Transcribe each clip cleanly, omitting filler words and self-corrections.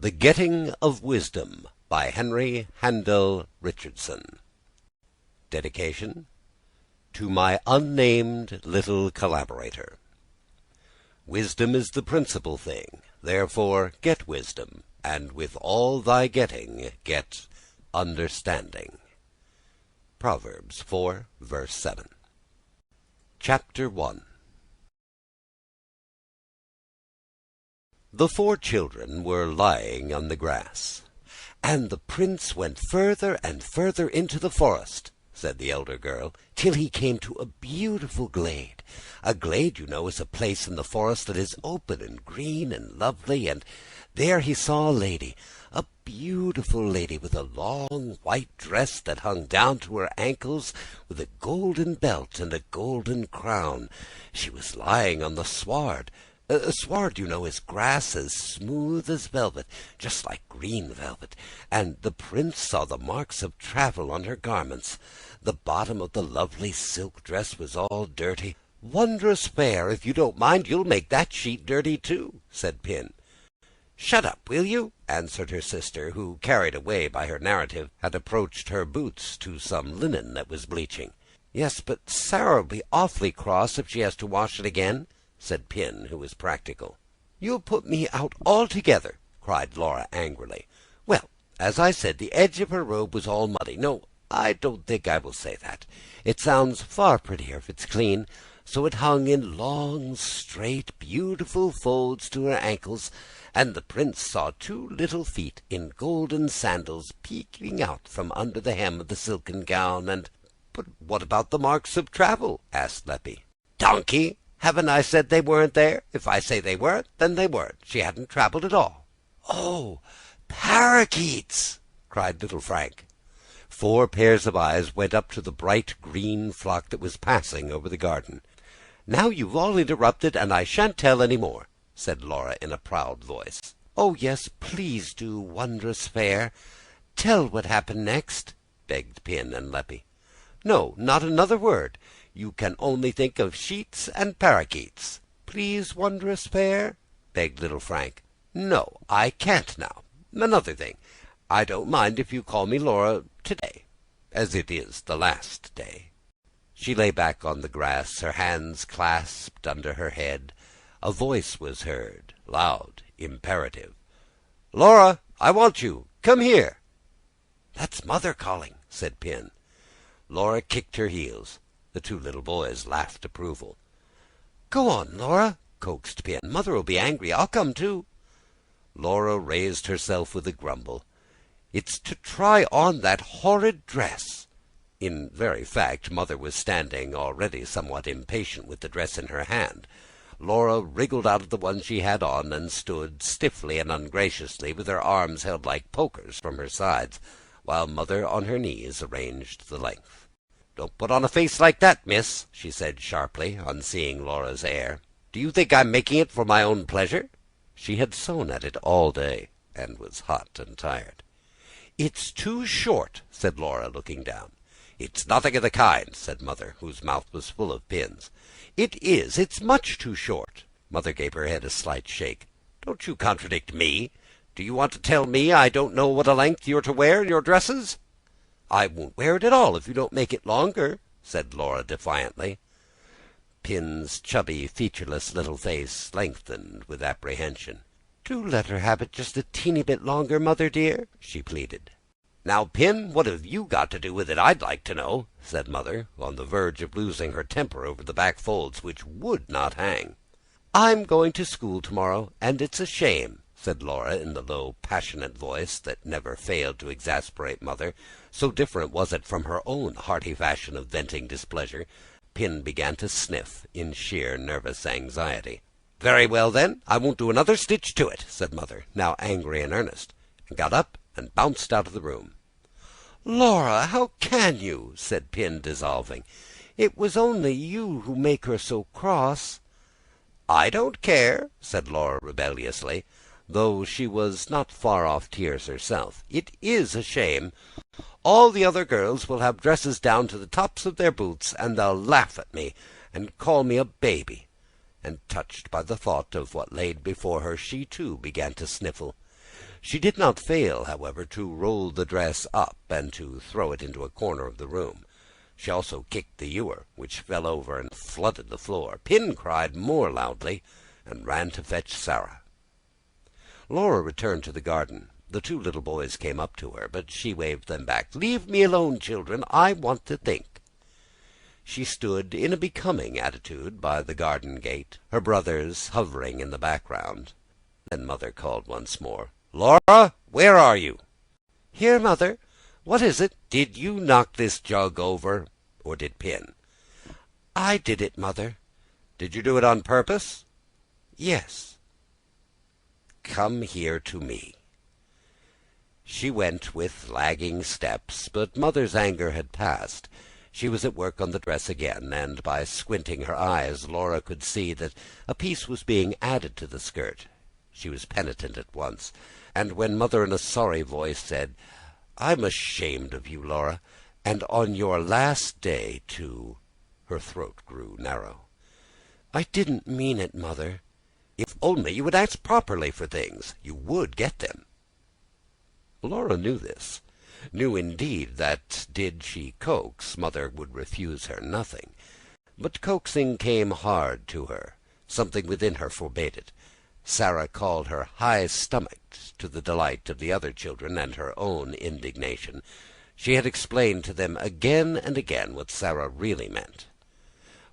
The Getting of Wisdom by Handel Richardson. Dedication to my unnamed little collaborator. Wisdom is the principal thing, therefore get wisdom, and with all thy getting get understanding. Proverbs 4, verse 7. Chapter 1. The 4 children were lying on the grass. "And the prince went further and further into the forest," said the elder girl, "till he came to a beautiful glade. A glade, you know, is a place in the forest that is open and green and lovely, and there he saw a beautiful lady with a long white dress that hung down to her ankles, with a golden belt and a golden crown. She was lying on the sward. Sward, you know, is grass as smooth as velvet, just like green velvet, and the prince saw the marks of travel on her garments. The bottom of the lovely silk dress was all dirty. 'Wondrous fair, if you don't mind, you'll make that sheet dirty too,' said Pin. 'Shut up, will you?' answered her sister, who, carried away by her narrative, had approached her boots to some linen that was bleaching. 'Yes, but Sarah'll be awfully cross if she has to wash it again,' said Pin, who was practical. 'You'll put me out altogether,' cried Laura angrily. 'Well, as I said, the edge of her robe was all muddy. No, I don't think I will say that. It sounds far prettier if it's clean. So it hung in long, straight, beautiful folds to her ankles, and the prince saw 2 little feet in golden sandals peeking out from under the hem of the silken gown, and—' 'But what about the marks of travel?' asked Leppie. 'Donkey! Haven't I said they weren't there? If I say they weren't, then they weren't. She hadn't travelled at all.' 'Oh, parakeets!' cried little Frank. 4 pairs of eyes went up to the bright green flock that was passing over the garden. 'Now you've all interrupted, and I shan't tell any more,' said Laura in a proud voice. 'Oh, yes, please do, Wondrous Fair. Tell what happened next,' begged Pin and Leppie. 'No, not another word. You can only think of sheets and parakeets.' 'Please, Wondrous Fair,' begged little Frank. 'No, I can't now. Another thing, I don't mind if you call me Laura today, as it is the last day.' She lay back on the grass, her hands clasped under her head. A voice was heard, loud, imperative. 'Laura, I want you. Come here.' 'That's Mother calling,' said Pin. Laura kicked her heels. The 2 little boys laughed approval. 'Go on, Laura,' coaxed Pin. 'Mother'll be angry. I'll come too.' Laura raised herself with a grumble. 'It's to try on that horrid dress.' In very fact, Mother was standing, already somewhat impatient with the dress in her hand. Laura wriggled out of the one she had on, and stood stiffly and ungraciously, with her arms held like pokers from her sides, while Mother, on her knees, arranged the length. 'Don't put on a face like that, miss,' she said sharply, on seeing Laura's air. 'Do you think I'm making it for my own pleasure?' She had sewn at it all day, and was hot and tired. 'It's too short,' said Laura, looking down. 'It's nothing of the kind,' said Mother, whose mouth was full of pins. 'It is. It's much too short.' Mother gave her head a slight shake. 'Don't you contradict me. Do you want to tell me I don't know what a length you're to wear in your dresses?' 'I won't wear it at all if you don't make it longer,' said Laura defiantly. Pin's chubby, featureless little face lengthened with apprehension. 'Do let her have it just a teeny bit longer, Mother dear,' she pleaded. 'Now, Pin, what have you got to do with it, I'd like to know?' said Mother, on the verge of losing her temper over the back folds, which would not hang. 'I'm going to school tomorrow, and it's a shame,' said Laura, in the low, passionate voice that never failed to exasperate Mother, so different was it from her own hearty fashion of venting displeasure. Pin began to sniff in sheer nervous anxiety. 'Very well, then, I won't do another stitch to it,' said Mother, now angry in earnest, and got up and bounced out of the room. 'Laura, how can you?' said Pin, dissolving. 'It was only you who make her so cross.' 'I don't care,' said Laura rebelliously, though she was not far off tears herself. 'It is a shame. All the other girls will have dresses down to the tops of their boots, and they'll laugh at me, and call me a baby.' And touched by the thought of what lay before her, she too began to sniffle. She did not fail, however, to roll the dress up and to throw it into a corner of the room. She also kicked the ewer, which fell over and flooded the floor. Pin cried more loudly, and ran to fetch Sarah. Laura returned to the garden. The two little boys came up to her, but she waved them back. "Leave me alone, children. I want to think." She stood in a becoming attitude by the garden gate, her brothers hovering in the background. Then Mother called once more. "Laura, where are you?" "Here, Mother. What is it?" "Did you knock this jug over, or did Pin?" "I did it, Mother." "Did you do it on purpose?" "Yes." "Come here to me." She went with lagging steps, but Mother's anger had passed. She was at work on the dress again, and by squinting her eyes Laura could see that a piece was being added to the skirt. She was penitent at once, and when Mother in a sorry voice said, "I'm ashamed of you, Laura, and on your last day, too," her throat grew narrow. "I didn't mean it, Mother." "If only you would ask properly for things, you would get them." Laura knew this, knew indeed that did she coax, Mother would refuse her nothing. But coaxing came hard to her. Something within her forbade it. Sarah called her high-stomached, to the delight of the other children and her own indignation. She had explained to them again and again what Sarah really meant.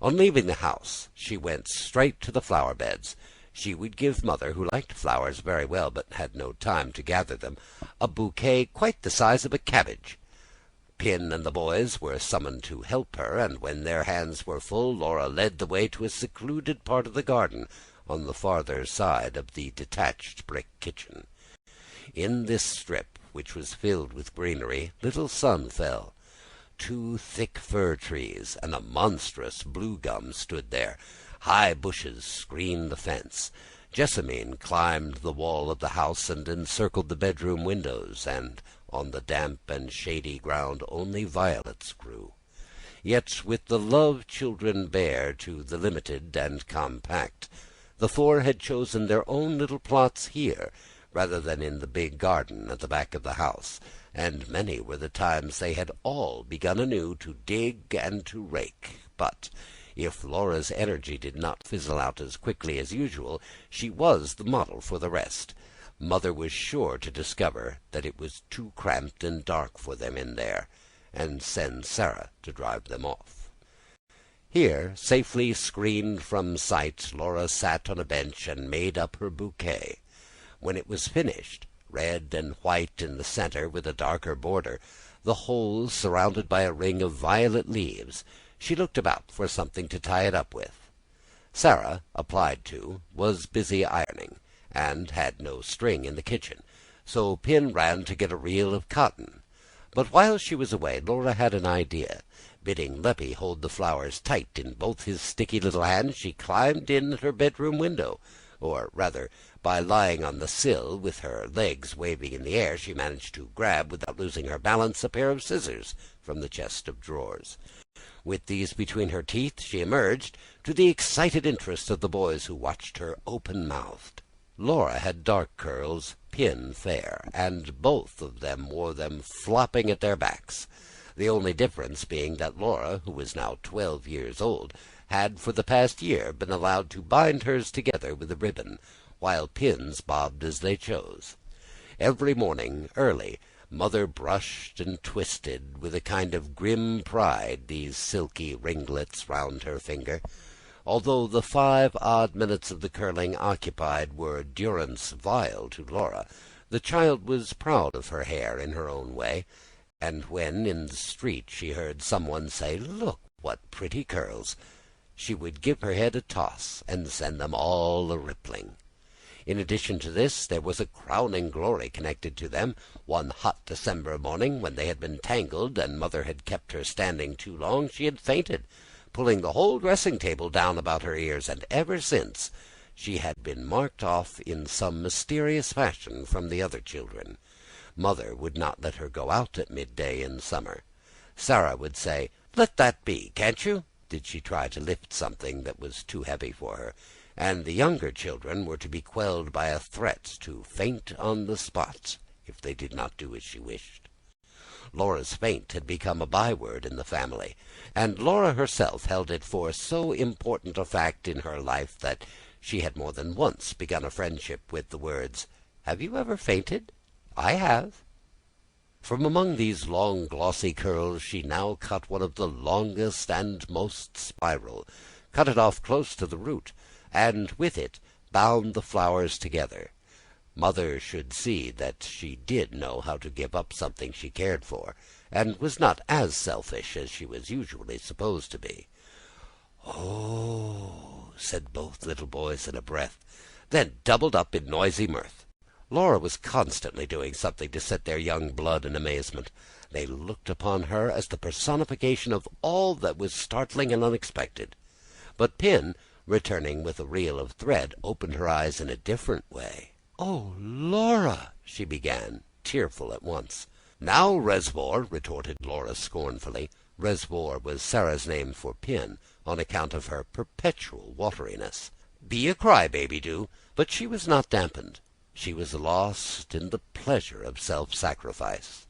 On leaving the house, she went straight to the flower beds. She would give Mother, who liked flowers very well but had no time to gather them, a bouquet quite the size of a cabbage. Pin and the boys were summoned to help her, and when their hands were full, Laura led the way to a secluded part of the garden on the farther side of the detached brick kitchen. In this strip, which was filled with greenery, little sun fell. 2 thick fir trees and a monstrous blue gum stood there. High bushes screened the fence. Jessamine climbed the wall of the house and encircled the bedroom windows, and on the damp and shady ground only violets grew. Yet with the love children bear to the limited and compact, the four had chosen their own little plots here, rather than in the big garden at the back of the house, and many were the times they had all begun anew to dig and to rake. But if Laura's energy did not fizzle out as quickly as usual, she was the model for the rest. Mother was sure to discover that it was too cramped and dark for them in there, and send Sarah to drive them off. Here, safely screened from sight, Laura sat on a bench and made up her bouquet. When it was finished, red and white in the centre with a darker border, the whole surrounded by a ring of violet leaves, she looked about for something to tie it up with. Sarah, applied to, was busy ironing, and had no string in the kitchen, so Pin ran to get a reel of cotton. But while she was away, Laura had an idea. Bidding Leppy hold the flowers tight in both his sticky little hands, she climbed in at her bedroom window, or rather, by lying on the sill with her legs waving in the air, she managed to grab, without losing her balance, a pair of scissors from the chest of drawers. With these between her teeth, she emerged, to the excited interest of the boys, who watched her open-mouthed. Laura had dark curls, Pin fair, and both of them wore them flopping at their backs, the only difference being that Laura, who was now 12 years old, had for the past year been allowed to bind hers together with a ribbon, while Pin's bobbed as they chose. Every morning, early, Mother brushed and twisted with a kind of grim pride these silky ringlets round her finger. Although the 5 odd minutes of the curling occupied were durance vile to Laura, the child was proud of her hair in her own way, and when in the street she heard someone say, "Look, what pretty curls," she would give her head a toss and send them all a-rippling. In addition to this, there was a crowning glory connected to them. One hot December morning, when they had been tangled and Mother had kept her standing too long, she had fainted, pulling the whole dressing-table down about her ears, and ever since she had been marked off in some mysterious fashion from the other children. Mother would not let her go out at midday in summer. Sarah would say, "Let that be, can't you?" did she try to lift something that was too heavy for her, and the younger children were to be quelled by a threat to faint on the spot if they did not do as she wished. Laura's faint had become a byword in the family, and Laura herself held it for so important a fact in her life that she had more than once begun a friendship with the words, "Have you ever fainted? I have." From among these long glossy curls she now cut one of the longest and most spiral, cut it off close to the root, and with it bound the flowers together. Mother should see that she did know how to give up something she cared for, and was not as selfish as she was usually supposed to be. "Oh," said both little boys in a breath, then doubled up in noisy mirth. Laura was constantly doing something to set their young blood in amazement. They looked upon her as the personification of all that was startling and unexpected. But Pin, returning with a reel of thread, opened her eyes in a different way. "Oh, Laura!" she began, tearful at once. "Now, Resvor," retorted Laura scornfully. Resvor was Sarah's name for Pin, on account of her perpetual wateriness. "Be a cry-baby, do." But she was not dampened. She was lost in the pleasure of self-sacrifice.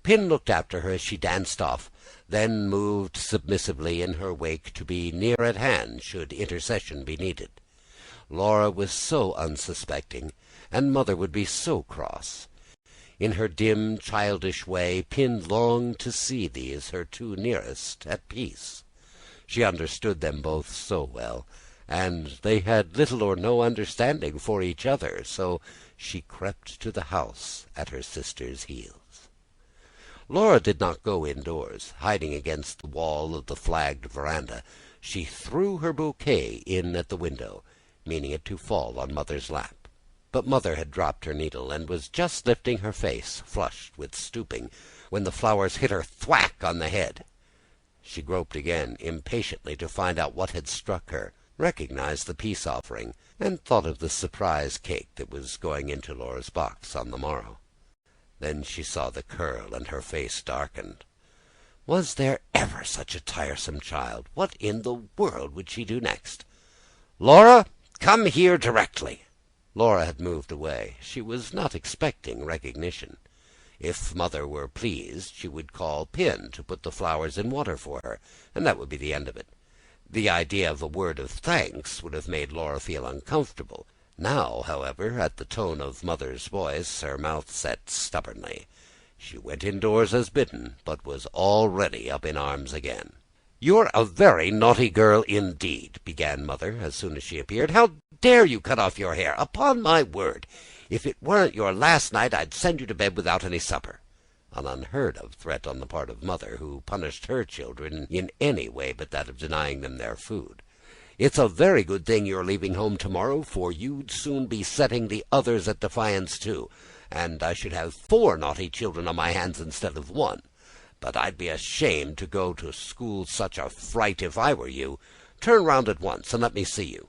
Pin looked after her as she danced off, then moved submissively in her wake to be near at hand should intercession be needed. Laura was so unsuspecting, and Mother would be so cross. In her dim, childish way, Pin longed to see these, her two nearest, at peace. She understood them both so well, and they had little or no understanding for each other, so she crept to the house at her sister's heels. Laura did not go indoors. Hiding against the wall of the flagged veranda, she threw her bouquet in at the window, meaning it to fall on Mother's lap. But Mother had dropped her needle, and was just lifting her face, flushed with stooping, when the flowers hit her thwack on the head. She groped again, impatiently to find out what had struck her, recognized the peace offering, and thought of the surprise cake that was going into Laura's box on the morrow. Then she saw the curl, and her face darkened. Was there ever such a tiresome child? What in the world would she do next? "Laura, come here directly." Laura had moved away. She was not expecting recognition. If Mother were pleased, she would call Pin to put the flowers in water for her, and that would be the end of it. The idea of a word of thanks would have made Laura feel uncomfortable. Now, however, at the tone of Mother's voice, her mouth set stubbornly. She went indoors as bidden, but was already up in arms again. "You're a very naughty girl indeed," began Mother, as soon as she appeared. "How dare you cut off your hair? Upon my word, if it weren't your last night, I'd send you to bed without any supper." An unheard-of threat on the part of Mother, who punished her children in any way but that of denying them their food. "It's a very good thing you're leaving home tomorrow, for you'd soon be setting the others at defiance too, and I should have 4 naughty children on my hands instead of 1. But I'd be ashamed to go to school such a fright if I were you. Turn round at once and let me see you."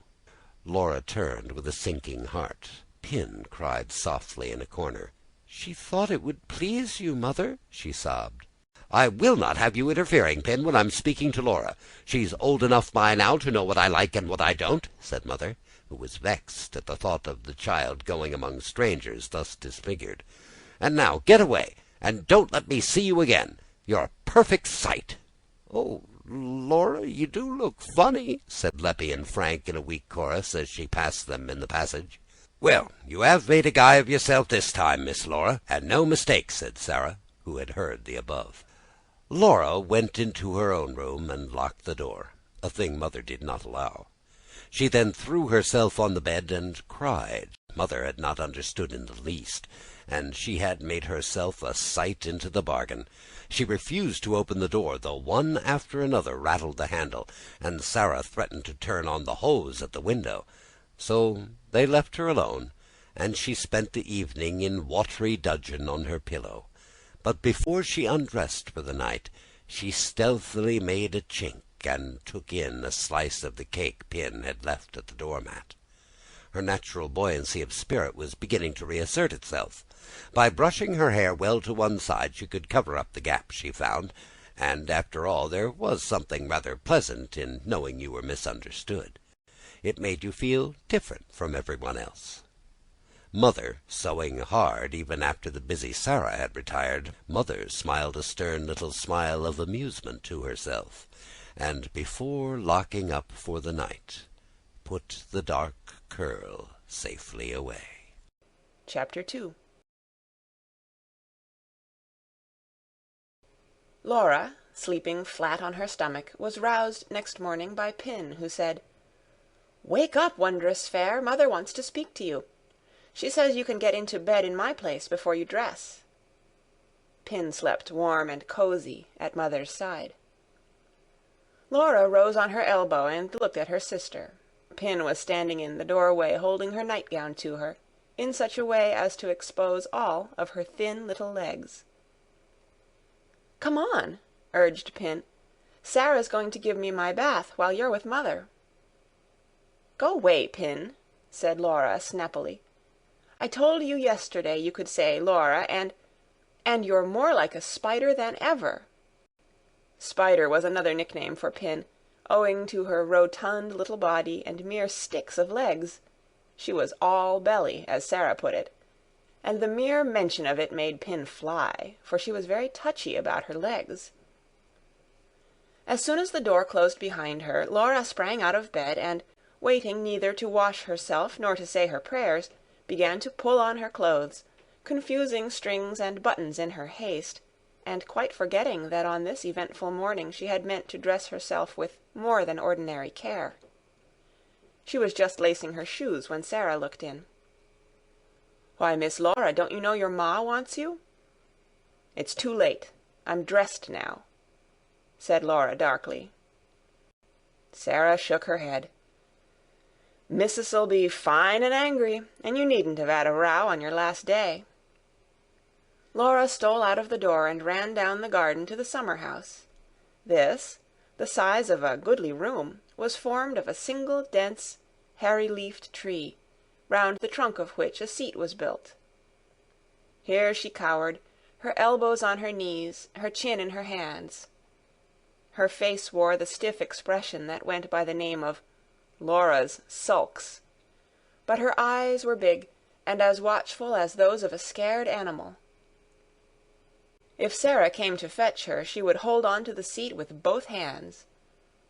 Laura turned with a sinking heart. Pin cried softly in a corner. "She thought it would please you, Mother," she sobbed. "I will not have you interfering, Pin, when I'm speaking to Laura. She's old enough by now to know what I like and what I don't," said Mother, who was vexed at the thought of the child going among strangers thus disfigured. "And now get away, and don't let me see you again. You're a perfect sight." "Oh, Laura, you do look funny," said Leppy and Frank in a weak chorus as she passed them in the passage. "Well, you have made a guy of yourself this time, Miss Laura, and no mistake," said Sarah, who had heard the above. Laura went into her own room and locked the door, a thing Mother did not allow. She then threw herself on the bed and cried. Mother had not understood in the least, and she had made herself a sight into the bargain. She refused to open the door, though one after another rattled the handle, and Sarah threatened to turn on the hose at the window. So they left her alone, and she spent the evening in watery dudgeon on her pillow. But before she undressed for the night, she stealthily made a chink and took in a slice of the cake Pin had left at the doormat. Her natural buoyancy of spirit was beginning to reassert itself. By brushing her hair well to one side, she could cover up the gap she found, and after all there was something rather pleasant in knowing you were misunderstood. It made you feel different from everyone else. Mother, sewing hard even after the busy Sarah had retired, Mother smiled a stern little smile of amusement to herself, and before locking up for the night, put the dark curl safely away. Chapter 2. Laura, sleeping flat on her stomach, was roused next morning by Pin, who said, "Wake up, Wondrous Fair, Mother wants to speak to you. She says you can get into bed in my place before you dress." Pin slept warm and cozy at Mother's side. Laura rose on her elbow and looked at her sister. Pin was standing in the doorway holding her nightgown to her, in such a way as to expose all of her thin little legs. "Come on," urged Pin. "Sarah's going to give me my bath while you're with Mother." "Go 'way, Pin," said Laura snappily. "I told you yesterday you could say Laura, and you're more like a spider than ever." Spider was another nickname for Pin, owing to her rotund little body and mere sticks of legs. She was all belly, as Sarah put it, and the mere mention of it made Pin fly, for she was very touchy about her legs. As soon as the door closed behind her, Laura sprang out of bed, and, waiting neither to wash herself nor to say her prayers, began to pull on her clothes, confusing strings and buttons in her haste, and quite forgetting that on this eventful morning she had meant to dress herself with more than ordinary care. She was just lacing her shoes when Sarah looked in. "Why, Miss Laura, don't you know your ma wants you?" "It's too late. I'm dressed now," said Laura darkly. Sarah shook her head. "Missis'll be fine and angry, and you needn't have had a row on your last day." Laura stole out of the door and ran down the garden to the summer-house. This, the size of a goodly room, was formed of a single dense, hairy-leafed tree, round the trunk of which a seat was built. Here she cowered, her elbows on her knees, her chin in her hands. Her face wore the stiff expression that went by the name of Laura's sulks, but her eyes were big and as watchful as those of a scared animal. If Sarah came to fetch her, she would hold on to the seat with both hands.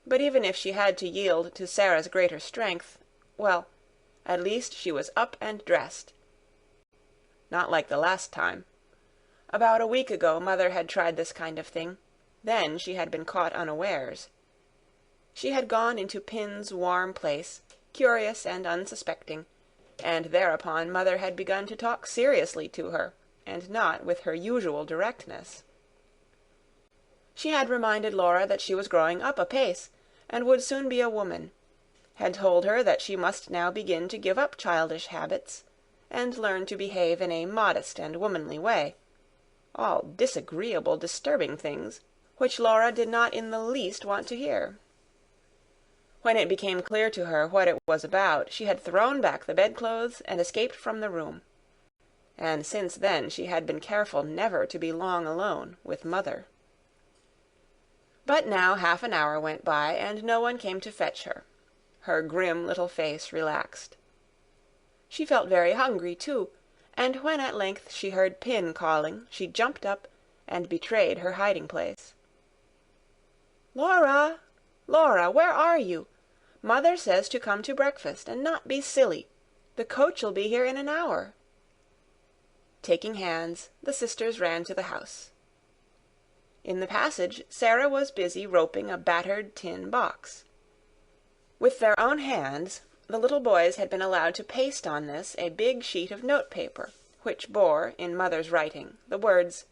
But even if she had to yield to Sarah's greater strength, well, at least she was up and dressed. Not like the last time. About a week ago Mother had tried this kind of thing. Then she had been caught unawares. She had gone into Pin's warm place, curious and unsuspecting, and thereupon Mother had begun to talk seriously to her, and not with her usual directness. She had reminded Laura that she was growing up apace, and would soon be a woman, had told her that she must now begin to give up childish habits, and learn to behave in a modest and womanly way, all disagreeable, disturbing things, which Laura did not in the least want to hear. When it became clear to her what it was about, she had thrown back the bedclothes and escaped from the room. And since then she had been careful never to be long alone with Mother. But now half an hour went by, and no one came to fetch her. Her grim little face relaxed. She felt very hungry, too, and when at length she heard Pin calling, she jumped up and betrayed her hiding-place. "Laura! Laura, where are you? Mother says to come to breakfast, and not be silly. The coach'll be here in an hour." Taking hands, the sisters ran to the house. In the passage, Sarah was busy roping a battered tin box. With their own hands, the little boys had been allowed to paste on this a big sheet of note-paper, which bore, in Mother's writing, the words,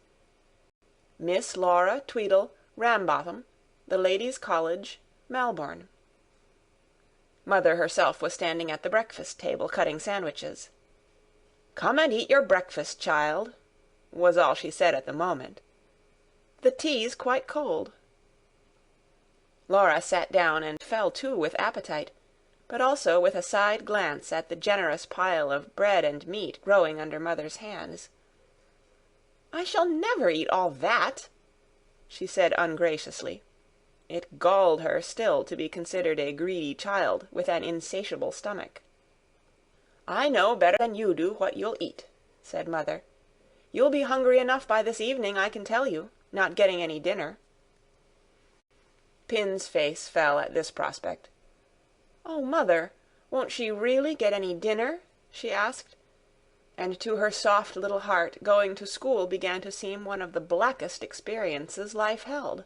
"Miss Laura Tweedle Rambotham, The Ladies' College, Melbourne." Mother herself was standing at the breakfast table cutting sandwiches. "Come and eat your breakfast, child," was all she said at the moment. "The tea's quite cold." Laura sat down and fell to with appetite, but also with a side glance at the generous pile of bread and meat growing under Mother's hands. "I shall never eat all that," she said ungraciously. It galled her still to be considered a greedy child with an insatiable stomach. "I know better than you do what you'll eat," said Mother. "You'll be hungry enough by this evening, I can tell you, not getting any dinner." Pin's face fell at this prospect. "Oh, Mother, won't she really get any dinner?" she asked, and to her soft little heart going to school began to seem one of the blackest experiences life held.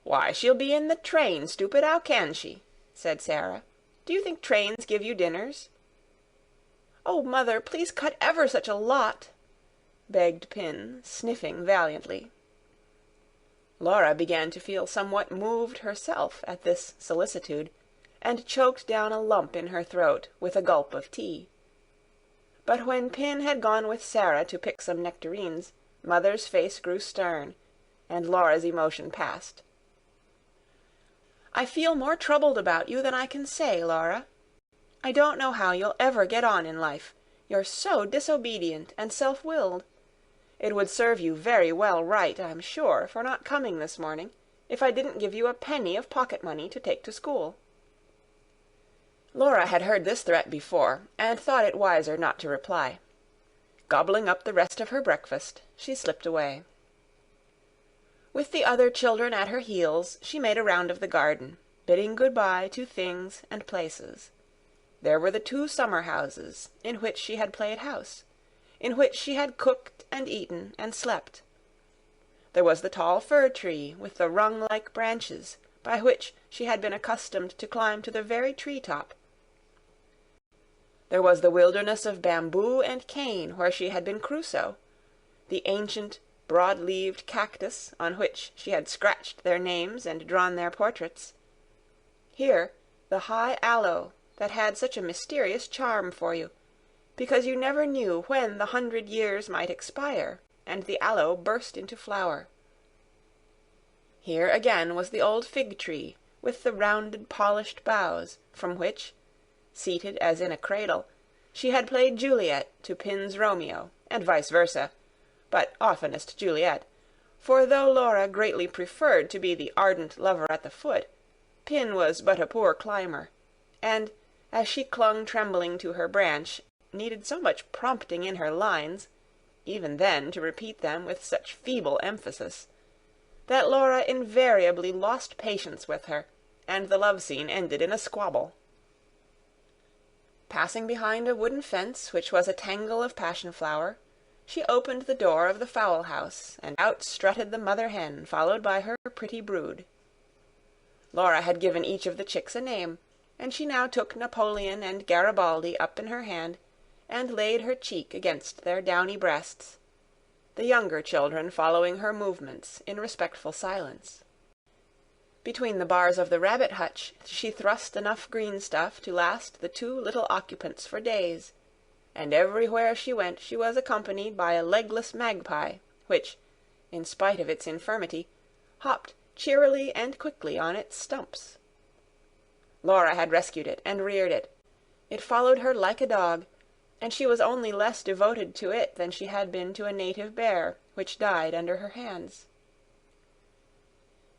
"Why, she'll be in the train, stupid, how can she?" said Sarah. "Do you think trains give you dinners?" "Oh, Mother, please cut ever such a lot," begged Pin, sniffing valiantly. Laura began to feel somewhat moved herself at this solicitude, and choked down a lump in her throat with a gulp of tea. But when Pin had gone with Sarah to pick some nectarines, Mother's face grew stern, and Laura's emotion passed. "I feel more troubled about you than I can say, Laura. I don't know how you'll ever get on in life. You're so disobedient and self-willed. It would serve you very well right, I'm sure, for not coming this morning, if I didn't give you a penny of pocket-money to take to school." Laura had heard this threat before, and thought it wiser not to reply. Gobbling up the rest of her breakfast, she slipped away. With the other children at her heels, she made a round of the garden, bidding good-bye to things and places. There were the 2 summer-houses, in which she had played house, in which she had cooked and eaten and slept. There was the tall fir-tree with the rung-like branches, by which she had been accustomed to climb to the very tree-top. There was the wilderness of bamboo and cane where she had been Crusoe, the ancient, broad-leaved cactus on which she had scratched their names and drawn their portraits. Here, the high aloe that had such a mysterious charm for you, because you never knew when the 100 years might expire, and the aloe burst into flower. Here again was the old fig-tree, with the rounded polished boughs, from which, seated as in a cradle, she had played Juliet to Pin's Romeo, and vice versa, but oftenest Juliet, for though Laura greatly preferred to be the ardent lover at the foot, Pin was but a poor climber, and, as she clung trembling to her branch, needed so much prompting in her lines, even then to repeat them with such feeble emphasis, that Laura invariably lost patience with her, and the love-scene ended in a squabble. Passing behind a wooden fence which was a tangle of passion-flower, she opened the door of the fowl-house, and out strutted the mother-hen, followed by her pretty brood. Laura had given each of the chicks a name, and she now took Napoleon and Garibaldi up in her hand, and laid her cheek against their downy breasts, the younger children following her movements in respectful silence. Between the bars of the rabbit hutch she thrust enough green stuff to last the 2 little occupants for days, and everywhere she went she was accompanied by a legless magpie, which, in spite of its infirmity, hopped cheerily and quickly on its stumps. Laura had rescued it and reared it. It followed her like a dog, and she was only less devoted to it than she had been to a native bear, which died under her hands.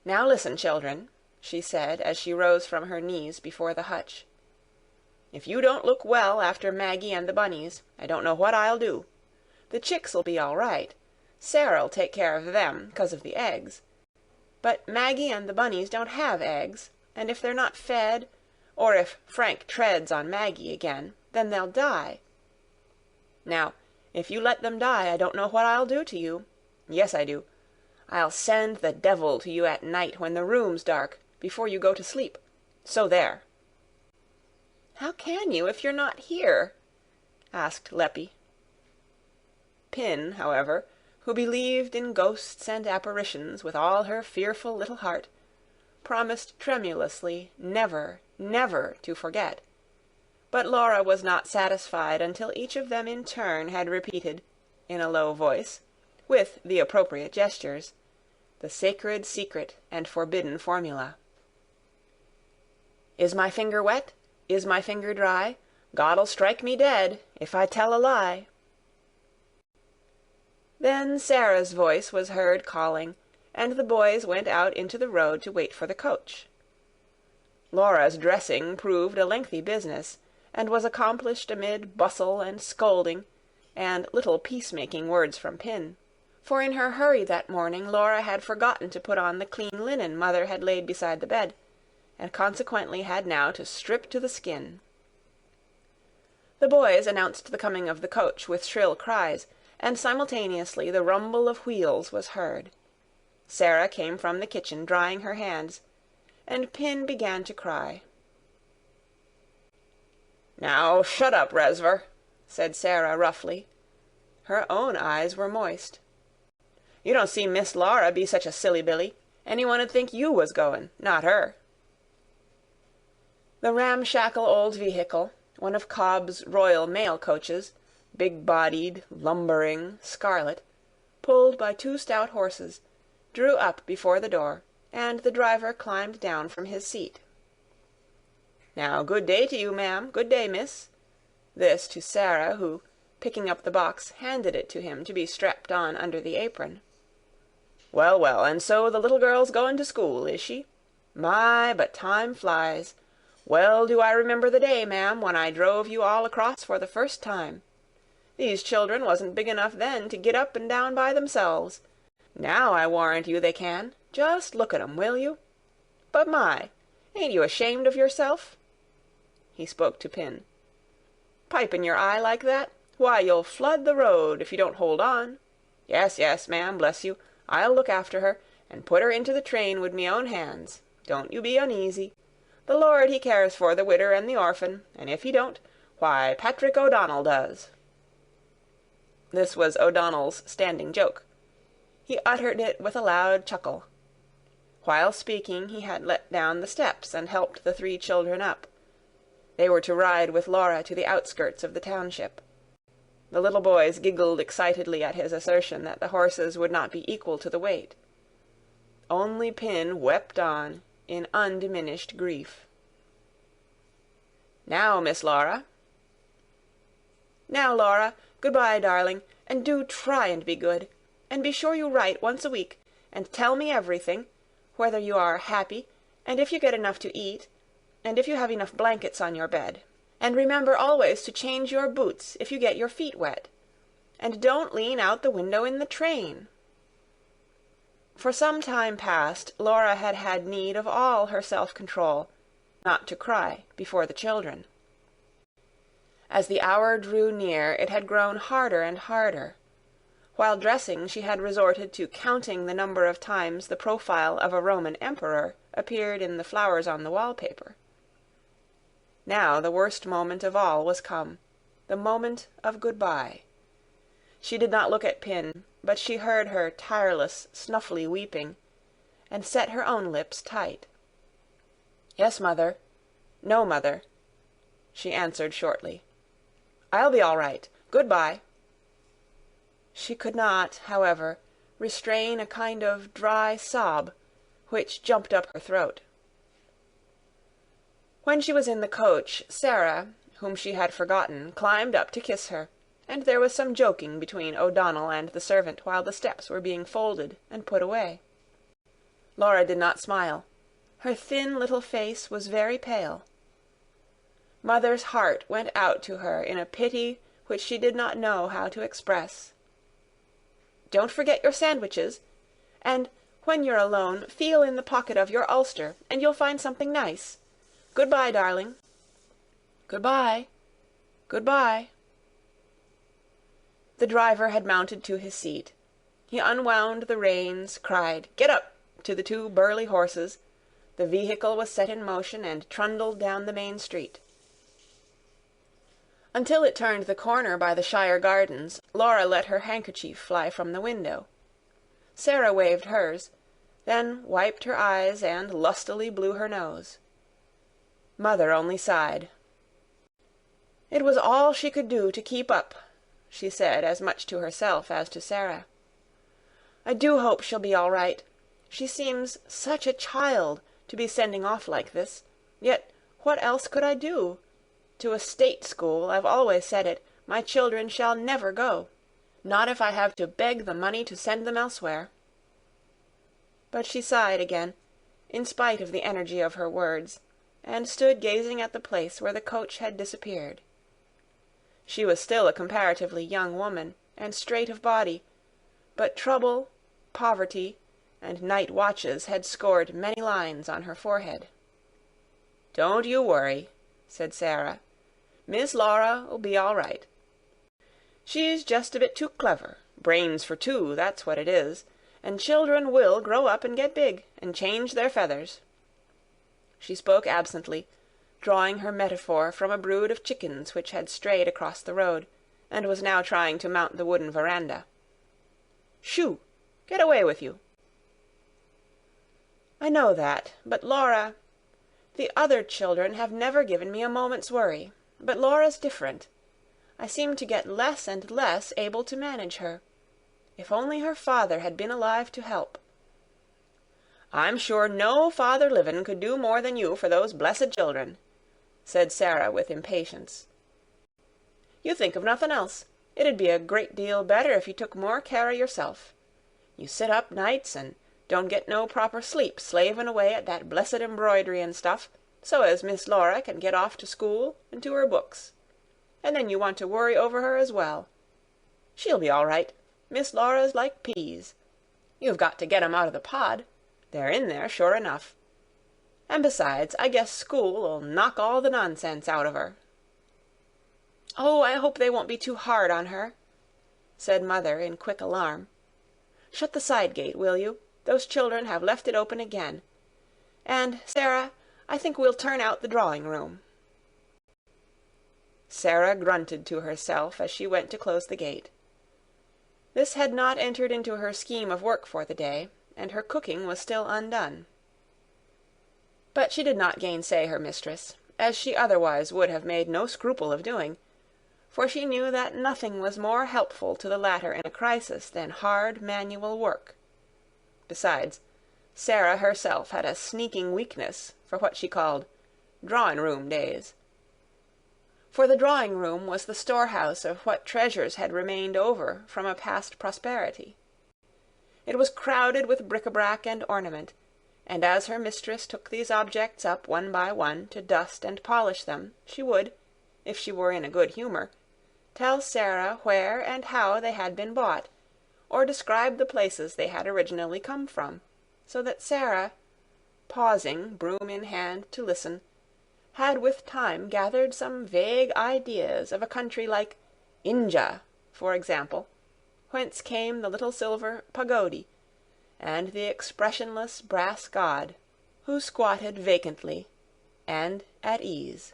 "Now listen, children," she said, as she rose from her knees before the hutch. "If you don't look well after Maggie and the bunnies, I don't know what I'll do. The chicks'll be all right. Sarah'll take care of them, 'cause of the eggs. But Maggie and the bunnies don't have eggs, and if they're not fed, or if Frank treads on Maggie again, then they'll die. Now, if you let them die, I don't know what I'll do to you. Yes, I do. I'll send the devil to you at night when the room's dark, before you go to sleep. So there." "How can you if you're not here?" asked Leppy. Pin, however, who believed in ghosts and apparitions with all her fearful little heart, promised tremulously never, never to forget. But Laura was not satisfied until each of them in turn had repeated, in a low voice, with the appropriate gestures, the sacred secret and forbidden formula. "Is my finger wet? Is my finger dry? God'll strike me dead if I tell a lie." Then Sarah's voice was heard calling, and the boys went out into the road to wait for the coach. Laura's dressing proved a lengthy business, and was accomplished amid bustle and scolding, and little peacemaking words from Pin, for in her hurry that morning Laura had forgotten to put on the clean linen Mother had laid beside the bed, and consequently had now to strip to the skin. The boys announced the coming of the coach with shrill cries, and simultaneously the rumble of wheels was heard. Sarah came from the kitchen drying her hands, and Pin began to cry. "Now shut up, Resver," said Sarah roughly. Her own eyes were moist. "You don't see Miss Laura be such a silly Billy. Anyone 'ud think you was goin', not her." The ramshackle old vehicle, one of Cobb's Royal Mail coaches, big-bodied, lumbering, scarlet, pulled by 2 stout horses, drew up before the door, and the driver climbed down from his seat. "Now, good day to you, ma'am. Good day, miss." This to Sarah, who, picking up the box, handed it to him to be strapped on under the apron. "Well, well, and so the little girl's going to school, is she? My, but time flies. Well do I remember the day, ma'am, when I drove you all across for the first time. These children wasn't big enough then to get up and down by themselves. Now I warrant you they can. Just look at 'em, will you? But my, ain't you ashamed of yourself?" He spoke to Pin. "Pipe in your eye like that? Why, you'll flood the road if you don't hold on. Yes, yes, ma'am, bless you, I'll look after her, and put her into the train wid me own hands. Don't you be uneasy. The Lord he cares for the widder and the orphan, and if he don't, why, Patrick O'Donnell does." This was O'Donnell's standing joke. He uttered it with a loud chuckle. While speaking, he had let down the steps and helped the 3 children up. They were to ride with Laura to the outskirts of the township. The little boys giggled excitedly at his assertion that the horses would not be equal to the weight. Only Pin wept on, in undiminished grief. "Now, Miss Laura." "Now, Laura, good-bye, darling, and do try and be good. And be sure you write once a week, and tell me everything, whether you are happy, and if you get enough to eat, and if you have enough blankets on your bed. And remember always to change your boots if you get your feet wet. And don't lean out the window in the train." For some time past Laura had had need of all her self-control, not to cry before the children. As the hour drew near, it had grown harder and harder. While dressing, she had resorted to counting the number of times the profile of a Roman emperor appeared in the flowers on the wallpaper. Now the worst moment of all was come, the moment of good-bye. She did not look at Pin, but she heard her tireless, snuffly weeping, and set her own lips tight. "Yes, mother. No, mother," she answered shortly. "I'll be all right. Good-bye." She could not, however, restrain a kind of dry sob, which jumped up her throat. When she was in the coach, Sarah, whom she had forgotten, climbed up to kiss her, and there was some joking between O'Donnell and the servant while the steps were being folded and put away. Laura did not smile. Her thin little face was very pale. Mother's heart went out to her in a pity which she did not know how to express. "Don't forget your sandwiches, and when you're alone, feel in the pocket of your ulster, and you'll find something nice. Good-bye, darling." "Good-bye. Good-bye." The driver had mounted to his seat. He unwound the reins, cried, "Get up!" to the 2 burly horses. The vehicle was set in motion and trundled down the main street. Until it turned the corner by the Shire Gardens, Laura let her handkerchief fly from the window. Sarah waved hers, then wiped her eyes and lustily blew her nose. Mother only sighed. It was all she could do to keep up, she said as much to herself as to Sarah. "I do hope she'll be all right. She seems such a child to be sending off like this. Yet what else could I do? To a state school, I've always said it, my children shall never go. Not if I have to beg the money to send them elsewhere." but she sighed again, in spite of the energy of her words, and stood gazing at the place where the coach had disappeared. She was still a comparatively young woman, and straight of body, but trouble, poverty, and night watches had scored many lines on her forehead. "Don't you worry," said Sarah. "Miss Laura'll be all right. She's just a bit too clever. Brains for two, that's what it is. And children will grow up and get big, and change their feathers." She spoke absently, drawing her metaphor from a brood of chickens which had strayed across the road, and was now trying to mount the wooden veranda. "Shoo! Get away with you!" "I know that, but Laura, the other children have never given me a moment's worry. But Laura's different. I seem to get less and less able to manage her. If only her father had been alive to help." "I'm sure no father livin' could do more than you for those blessed children," said Sarah with impatience. "You think of nothing else. It'd be a great deal better if you took more care o' yourself. You sit up nights and don't get no proper sleep slavin' away at that blessed embroidery and stuff, so as Miss Laura can get off to school and to her books. And then you want to worry over her as well. She'll be all right. Miss Laura's like peas. You've got to get 'em out of the pod. They're in there, sure enough. And besides, I guess school'll knock all the nonsense out of her." "Oh, I hope they won't be too hard on her," said Mother in quick alarm. "Shut the side gate, will you? Those children have left it open again. And, Sarah, I think we'll turn out the drawing-room." Sarah grunted to herself as she went to close the gate. This had not entered into her scheme of work for the day, and her cooking was still undone. But she did not gainsay her mistress, as she otherwise would have made no scruple of doing, for she knew that nothing was more helpful to the latter in a crisis than hard manual work. Besides, Sarah herself had a sneaking weakness for what she called drawing-room days. For the drawing-room was the storehouse of what treasures had remained over from a past prosperity. It was crowded with bric-a-brac and ornament, and as her mistress took these objects up one by one to dust and polish them, she would, if she were in a good humour, tell Sarah where and how they had been bought, or describe the places they had originally come from, so that Sarah, pausing, broom in hand, to listen, had with time gathered some vague ideas of a country like India, for example, whence came the little silver pagodi, and the expressionless brass god, who squatted vacantly and at ease.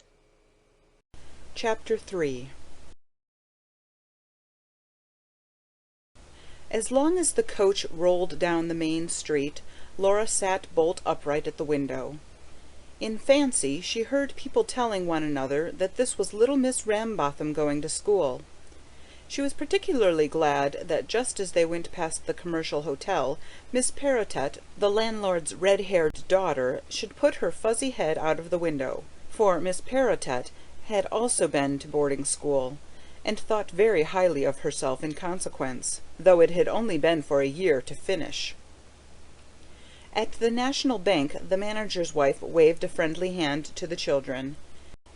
Chapter 3. As long as the coach rolled down the main street, Laura sat bolt upright at the window. In fancy she heard people telling one another that this was little Miss Rambotham going to school. She was particularly glad that just as they went past the Commercial Hotel, Miss Parotet, the landlord's red-haired daughter, should put her fuzzy head out of the window, for Miss Parotet had also been to boarding school, and thought very highly of herself in consequence, though it had only been for a year to finish. At the National Bank the manager's wife waved a friendly hand to the children,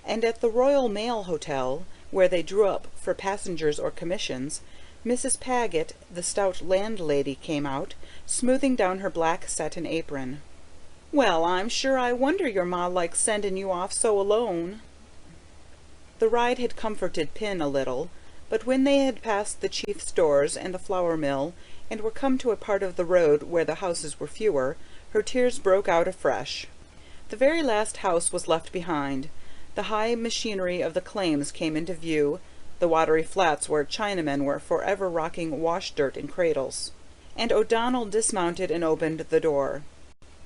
and at the Royal Mail Hotel, where they drew up for passengers or commissions, Mrs. Paget, the stout landlady, came out, smoothing down her black satin apron. "Well, I'm sure I wonder your ma likes sending you off so alone." The ride had comforted Pin a little, but when they had passed the chief stores and the flour mill, and were come to a part of the road where the houses were fewer, her tears broke out afresh. The very last house was left behind. The high machinery of the claims came into view, the watery flats where Chinamen were forever rocking wash-dirt in cradles, and O'Donnell dismounted and opened the door.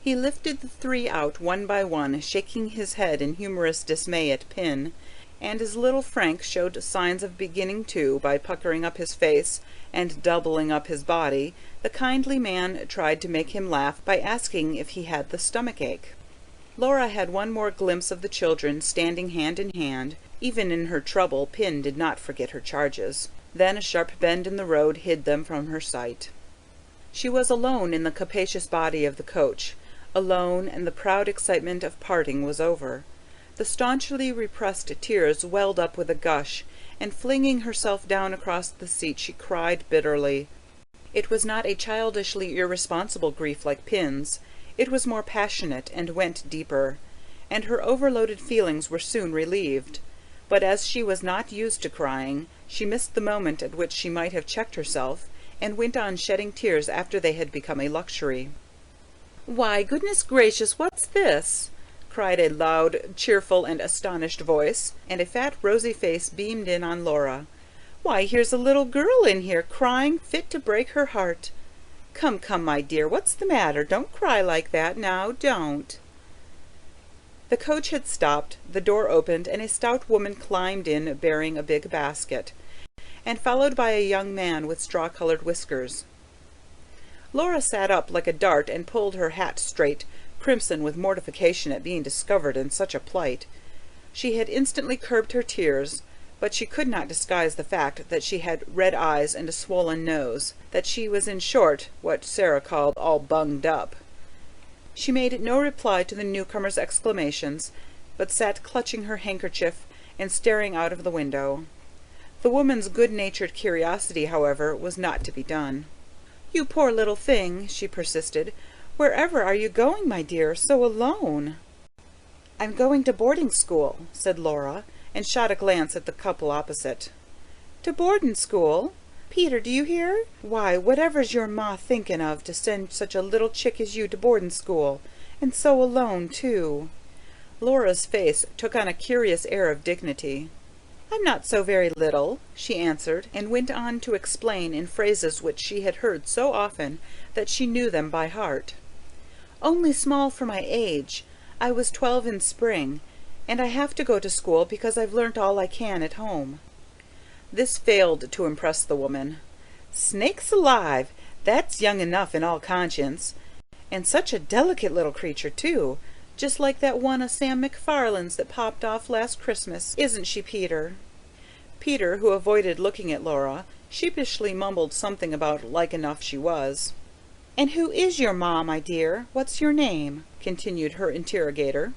He lifted the three out one by one, shaking his head in humorous dismay at Pin, and as little Frank showed signs of beginning too by puckering up his face and doubling up his body, the kindly man tried to make him laugh by asking if he had the stomach-ache. Laura had one more glimpse of the children standing hand in hand. Even in her trouble Pin did not forget her charges. Then a sharp bend in the road hid them from her sight. She was alone in the capacious body of the coach, alone, and the proud excitement of parting was over. The staunchly repressed tears welled up with a gush, and flinging herself down across the seat she cried bitterly. It was not a childishly irresponsible grief like Pin's. It was more passionate and went deeper, and her overloaded feelings were soon relieved. But as she was not used to crying, she missed the moment at which she might have checked herself, and went on shedding tears after they had become a luxury. "Why, goodness gracious, what's this?" cried a loud, cheerful, and astonished voice, and a fat, rosy face beamed in on Laura. "Why, here's a little girl in here, crying fit to break her heart. Come, come, my dear, what's the matter? Don't cry like that, now, don't." The coach had stopped, the door opened, and a stout woman climbed in, bearing a big basket, and followed by a young man with straw-colored whiskers. Laura sat up like a dart and pulled her hat straight, crimson with mortification at being discovered in such a plight. She had instantly curbed her tears, but she could not disguise the fact that she had red eyes and a swollen nose, that she was in short what Sarah called all bunged up. She made no reply to the newcomer's exclamations, but sat clutching her handkerchief and staring out of the window. The woman's good-natured curiosity, however, was not to be done. "You poor little thing," she persisted. "Wherever are you going, my dear, so alone?" "I'm going to boarding school," said Laura, and shot a glance at the couple opposite. "To boarding school? Peter, do you hear? Why, whatever's your ma thinking of to send such a little chick as you to boarding school, and so alone, too?" Laura's face took on a curious air of dignity. "I'm not so very little," she answered, and went on to explain in phrases which she had heard so often that she knew them by heart. "Only small for my age. I was 12 in spring, and I have to go to school because I've learnt all I can at home." This failed to impress the woman. "Snakes alive! That's young enough in all conscience. And such a delicate little creature, too, just like that one o' Sam MacFarlane's that popped off last Christmas, isn't she, Peter?" Peter, who avoided looking at Laura, sheepishly mumbled something about like enough she was. "And who is your ma, my dear? What's your name?" continued her interrogator.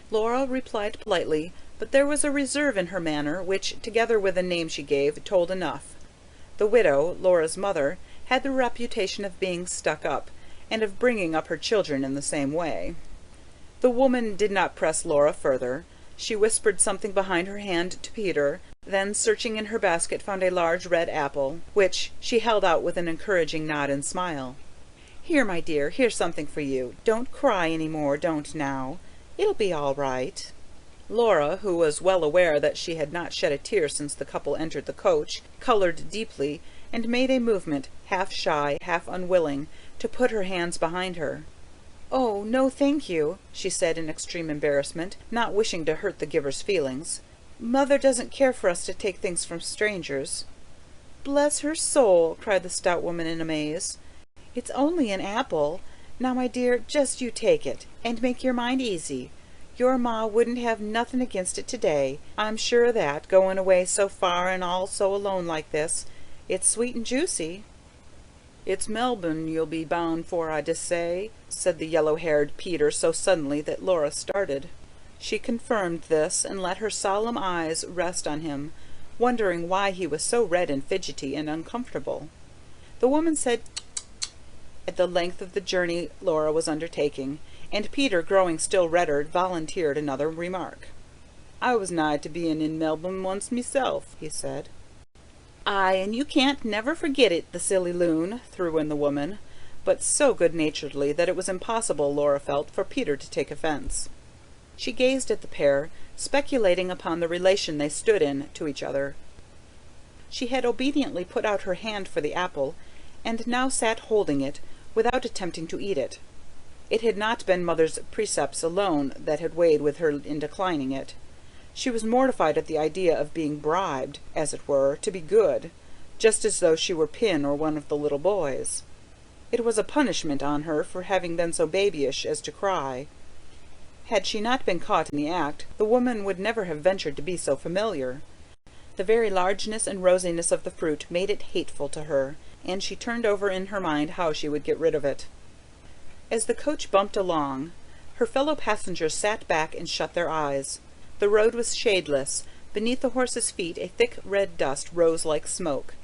Laura replied politely, but there was a reserve in her manner which, together with the name she gave, told enough. The widow, Laura's mother, had the reputation of being stuck up, and of bringing up her children in the same way. The woman did not press Laura further. She whispered something behind her hand to Peter, then searching in her basket found a large red apple, which she held out with an encouraging nod and smile. "Here, my dear, here's something for you. Don't cry any more, don't now. It'll be all right." Laura, who was well aware that she had not shed a tear since the couple entered the coach, coloured deeply, and made a movement, half shy, half unwilling, to put her hands behind her. "Oh, no, thank you," she said in extreme embarrassment, not wishing to hurt the giver's feelings. "Mother doesn't care for us to take things from strangers." "Bless her soul!" cried the stout woman in amaze. "It's only an apple. Now, my dear, just you take it, and make your mind easy. Your ma wouldn't have nothing against it today, I'm sure o' that, going away so far and all so alone like this. It's sweet and juicy." "It's Melbourne you'll be bound for, I dessay," said the yellow-haired Peter so suddenly that Laura started. She confirmed this, and let her solemn eyes rest on him, wondering why he was so red and fidgety and uncomfortable. The woman said at the length of the journey Laura was undertaking, and Peter, growing still redder, volunteered another remark. "I was nigh to being in Melbourne once myself," he said. "Aye, and you can't never forget it, the silly loon," threw in the woman, but so good-naturedly that it was impossible, Laura felt, for Peter to take offence. She gazed at the pair, speculating upon the relation they stood in to each other. She had obediently put out her hand for the apple, and now sat holding it, without attempting to eat it. It had not been Mother's precepts alone that had weighed with her in declining it. She was mortified at the idea of being bribed, as it were, to be good, just as though she were Pin or one of the little boys. It was a punishment on her for having been so babyish as to cry. Had she not been caught in the act, the woman would never have ventured to be so familiar. The very largeness and rosiness of the fruit made it hateful to her, and she turned over in her mind how she would get rid of it. As the coach bumped along, her fellow passengers sat back and shut their eyes. The road was shadeless. Beneath the horses' feet a thick red dust rose like smoke.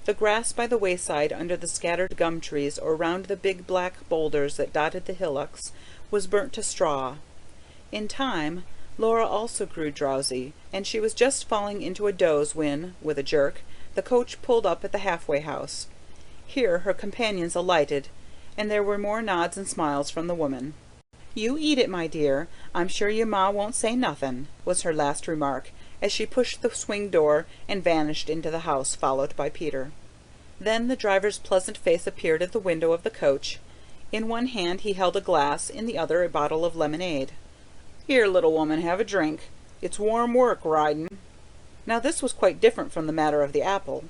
The grass by the wayside under the scattered gum trees or round the big black boulders that dotted the hillocks was burnt to straw. In time, Laura also grew drowsy, and she was just falling into a doze when, with a jerk, the coach pulled up at the halfway house. Here her companions alighted, and there were more nods and smiles from the woman. "You eat it, my dear. I'm sure your ma won't say nothin'," was her last remark, as she pushed the swing door and vanished into the house, followed by Peter. Then the driver's pleasant face appeared at the window of the coach. In one hand he held a glass, in the other a bottle of lemonade. "Here, little woman, have a drink. It's warm work ridin'." Now this was quite different from the matter of the apple.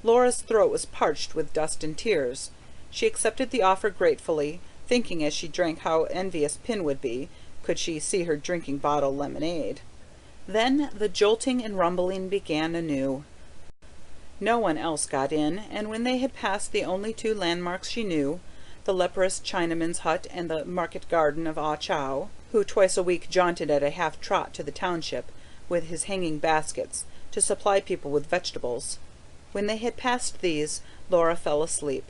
Laura's throat was parched with dust and tears. She accepted the offer gratefully, thinking as she drank how envious Pin would be, could she see her drinking bottle lemonade. Then the jolting and rumbling began anew. No one else got in, and when they had passed the only two landmarks she knew, the leprous Chinaman's hut and the market garden of Ah Chow, who twice a week jaunted at a half-trot to the township, with his hanging baskets, to supply people with vegetables. When they had passed these, Laura fell asleep.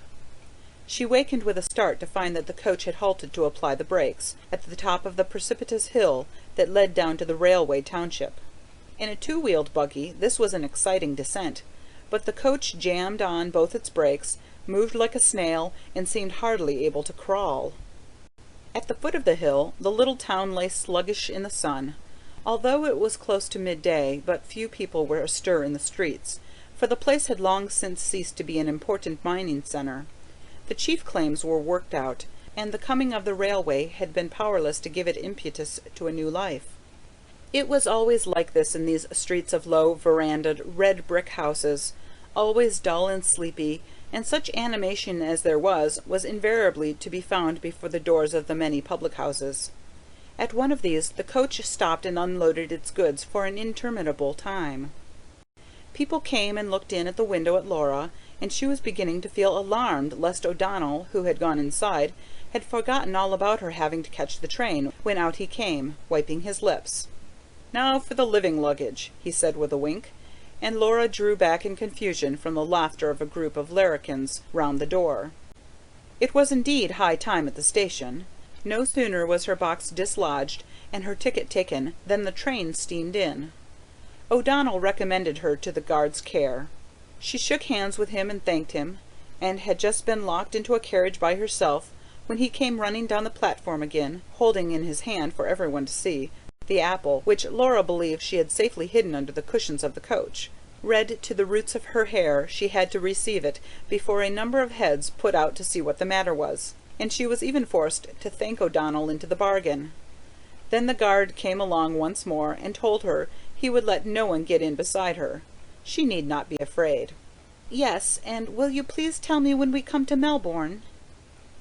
She wakened with a start to find that the coach had halted to apply the brakes, at the top of the precipitous hill that led down to the railway township. In a two-wheeled buggy this was an exciting descent, but the coach jammed on both its brakes, moved like a snail, and seemed hardly able to crawl. At the foot of the hill the little town lay sluggish in the sun, although it was close to midday, but few people were astir in the streets, for the place had long since ceased to be an important mining centre. The chief claims were worked out, and the coming of the railway had been powerless to give it impetus to a new life. It was always like this in these streets of low, verandaed, red brick houses, always dull and sleepy, and such animation as there was invariably to be found before the doors of the many public houses. At one of these the coach stopped and unloaded its goods for an interminable time. People came and looked in at the window at Laura, and she was beginning to feel alarmed lest O'Donnell, who had gone inside, had forgotten all about her having to catch the train, when out he came, wiping his lips. "Now for the living luggage," he said with a wink, and Laura drew back in confusion from the laughter of a group of larrikins round the door. It was indeed high time at the station. No sooner was her box dislodged and her ticket taken than the train steamed in. O'Donnell recommended her to the guard's care. She shook hands with him and thanked him, and had just been locked into a carriage by herself when he came running down the platform again, holding in his hand for everyone to see the apple, which Laura believed she had safely hidden under the cushions of the coach. Red to the roots of her hair, she had to receive it before a number of heads put out to see what the matter was, and she was even forced to thank O'Donnell into the bargain. Then the guard came along once more and told her he would let no one get in beside her. She need not be afraid. "Yes, and will you please tell me when we come to Melbourne?"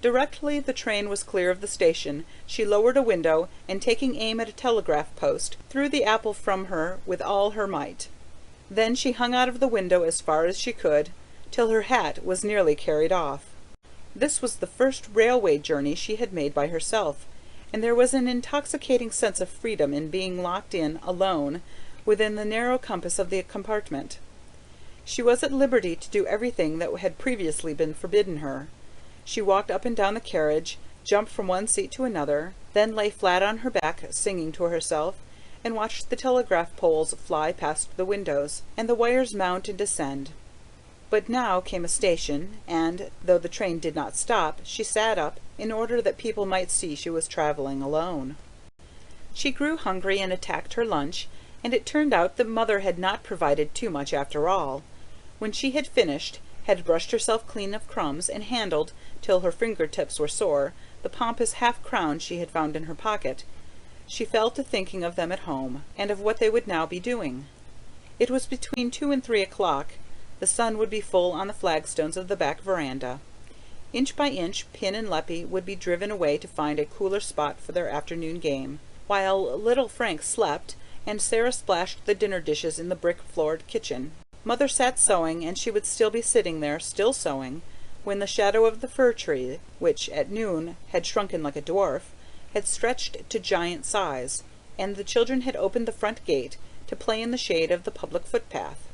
Directly the train was clear of the station, she lowered a window, and taking aim at a telegraph post, threw the apple from her with all her might. Then she hung out of the window as far as she could, till her hat was nearly carried off. This was the first railway journey she had made by herself, and there was an intoxicating sense of freedom in being locked in, alone, within the narrow compass of the compartment. She was at liberty to do everything that had previously been forbidden her. She walked up and down the carriage, jumped from one seat to another, then lay flat on her back, singing to herself, and watched the telegraph poles fly past the windows, and the wires mount and descend. But now came a station, and, though the train did not stop, she sat up, in order that people might see she was travelling alone. She grew hungry and attacked her lunch, and it turned out that Mother had not provided too much after all. When she had finished, had brushed herself clean of crumbs, and handled, till her finger-tips were sore, the pompous half-crown she had found in her pocket, she fell to thinking of them at home, and of what they would now be doing. It was between 2 and 3 o'clock. The sun would be full on the flagstones of the back veranda. Inch by inch Pin and Leppy would be driven away to find a cooler spot for their afternoon game, while little Frank slept, and Sarah splashed the dinner dishes in the brick-floored kitchen. Mother sat sewing, and she would still be sitting there, still sewing, when the shadow of the fir tree, which at noon had shrunken like a dwarf, had stretched to giant size, and the children had opened the front gate to play in the shade of the public footpath.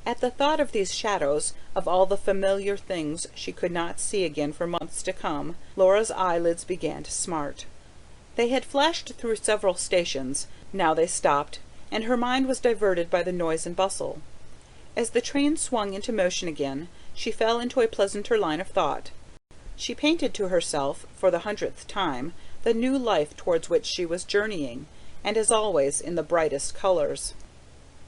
At the thought of these shadows, of all the familiar things she could not see again for months to come, Laura's eyelids began to smart. They had flashed through several stations, now they stopped, and her mind was diverted by the noise and bustle. As the train swung into motion again, she fell into a pleasanter line of thought. She painted to herself, for the 100th time, the new life towards which she was journeying, and as always in the brightest colours.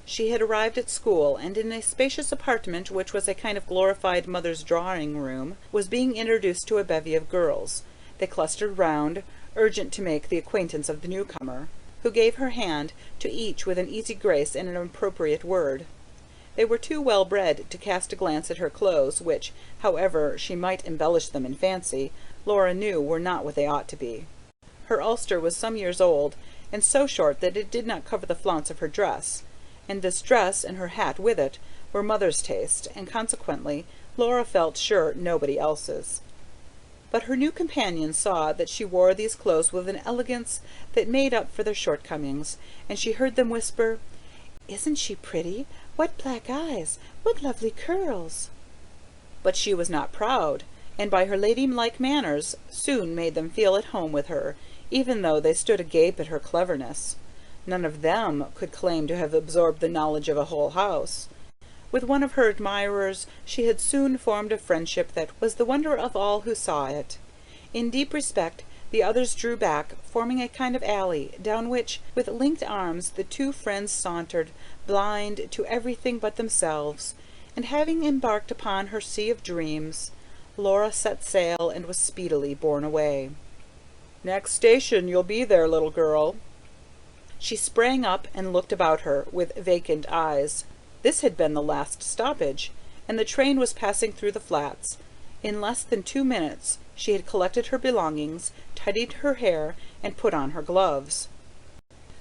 She had arrived at school, and in a spacious apartment which was a kind of glorified mother's drawing-room, was being introduced to a bevy of girls. They clustered round, urgent to make the acquaintance of the newcomer, who gave her hand to each with an easy grace and an appropriate word. They were too well bred to cast a glance at her clothes, which, however she might embellish them in fancy, Laura knew were not what they ought to be. Her ulster was some years old, and so short that it did not cover the flounce of her dress, and this dress, and her hat with it, were mother's taste, and consequently Laura felt sure nobody else's. But her new companions saw that she wore these clothes with an elegance that made up for their shortcomings, and she heard them whisper, "Isn't she pretty? What black eyes! What lovely curls!" But she was not proud, and by her ladylike manners soon made them feel at home with her, even though they stood agape at her cleverness. None of them could claim to have absorbed the knowledge of a whole house. With one of her admirers she had soon formed a friendship that was the wonder of all who saw it. In deep respect the others drew back, forming a kind of alley, down which, with linked arms, the two friends sauntered, blind to everything but themselves, and having embarked upon her sea of dreams, Laura set sail and was speedily borne away. "Next station you'll be there, little girl." She sprang up and looked about her with vacant eyes. This had been the last stoppage, and the train was passing through the flats. In less than 2 minutes she had collected her belongings, tidied her hair, and put on her gloves.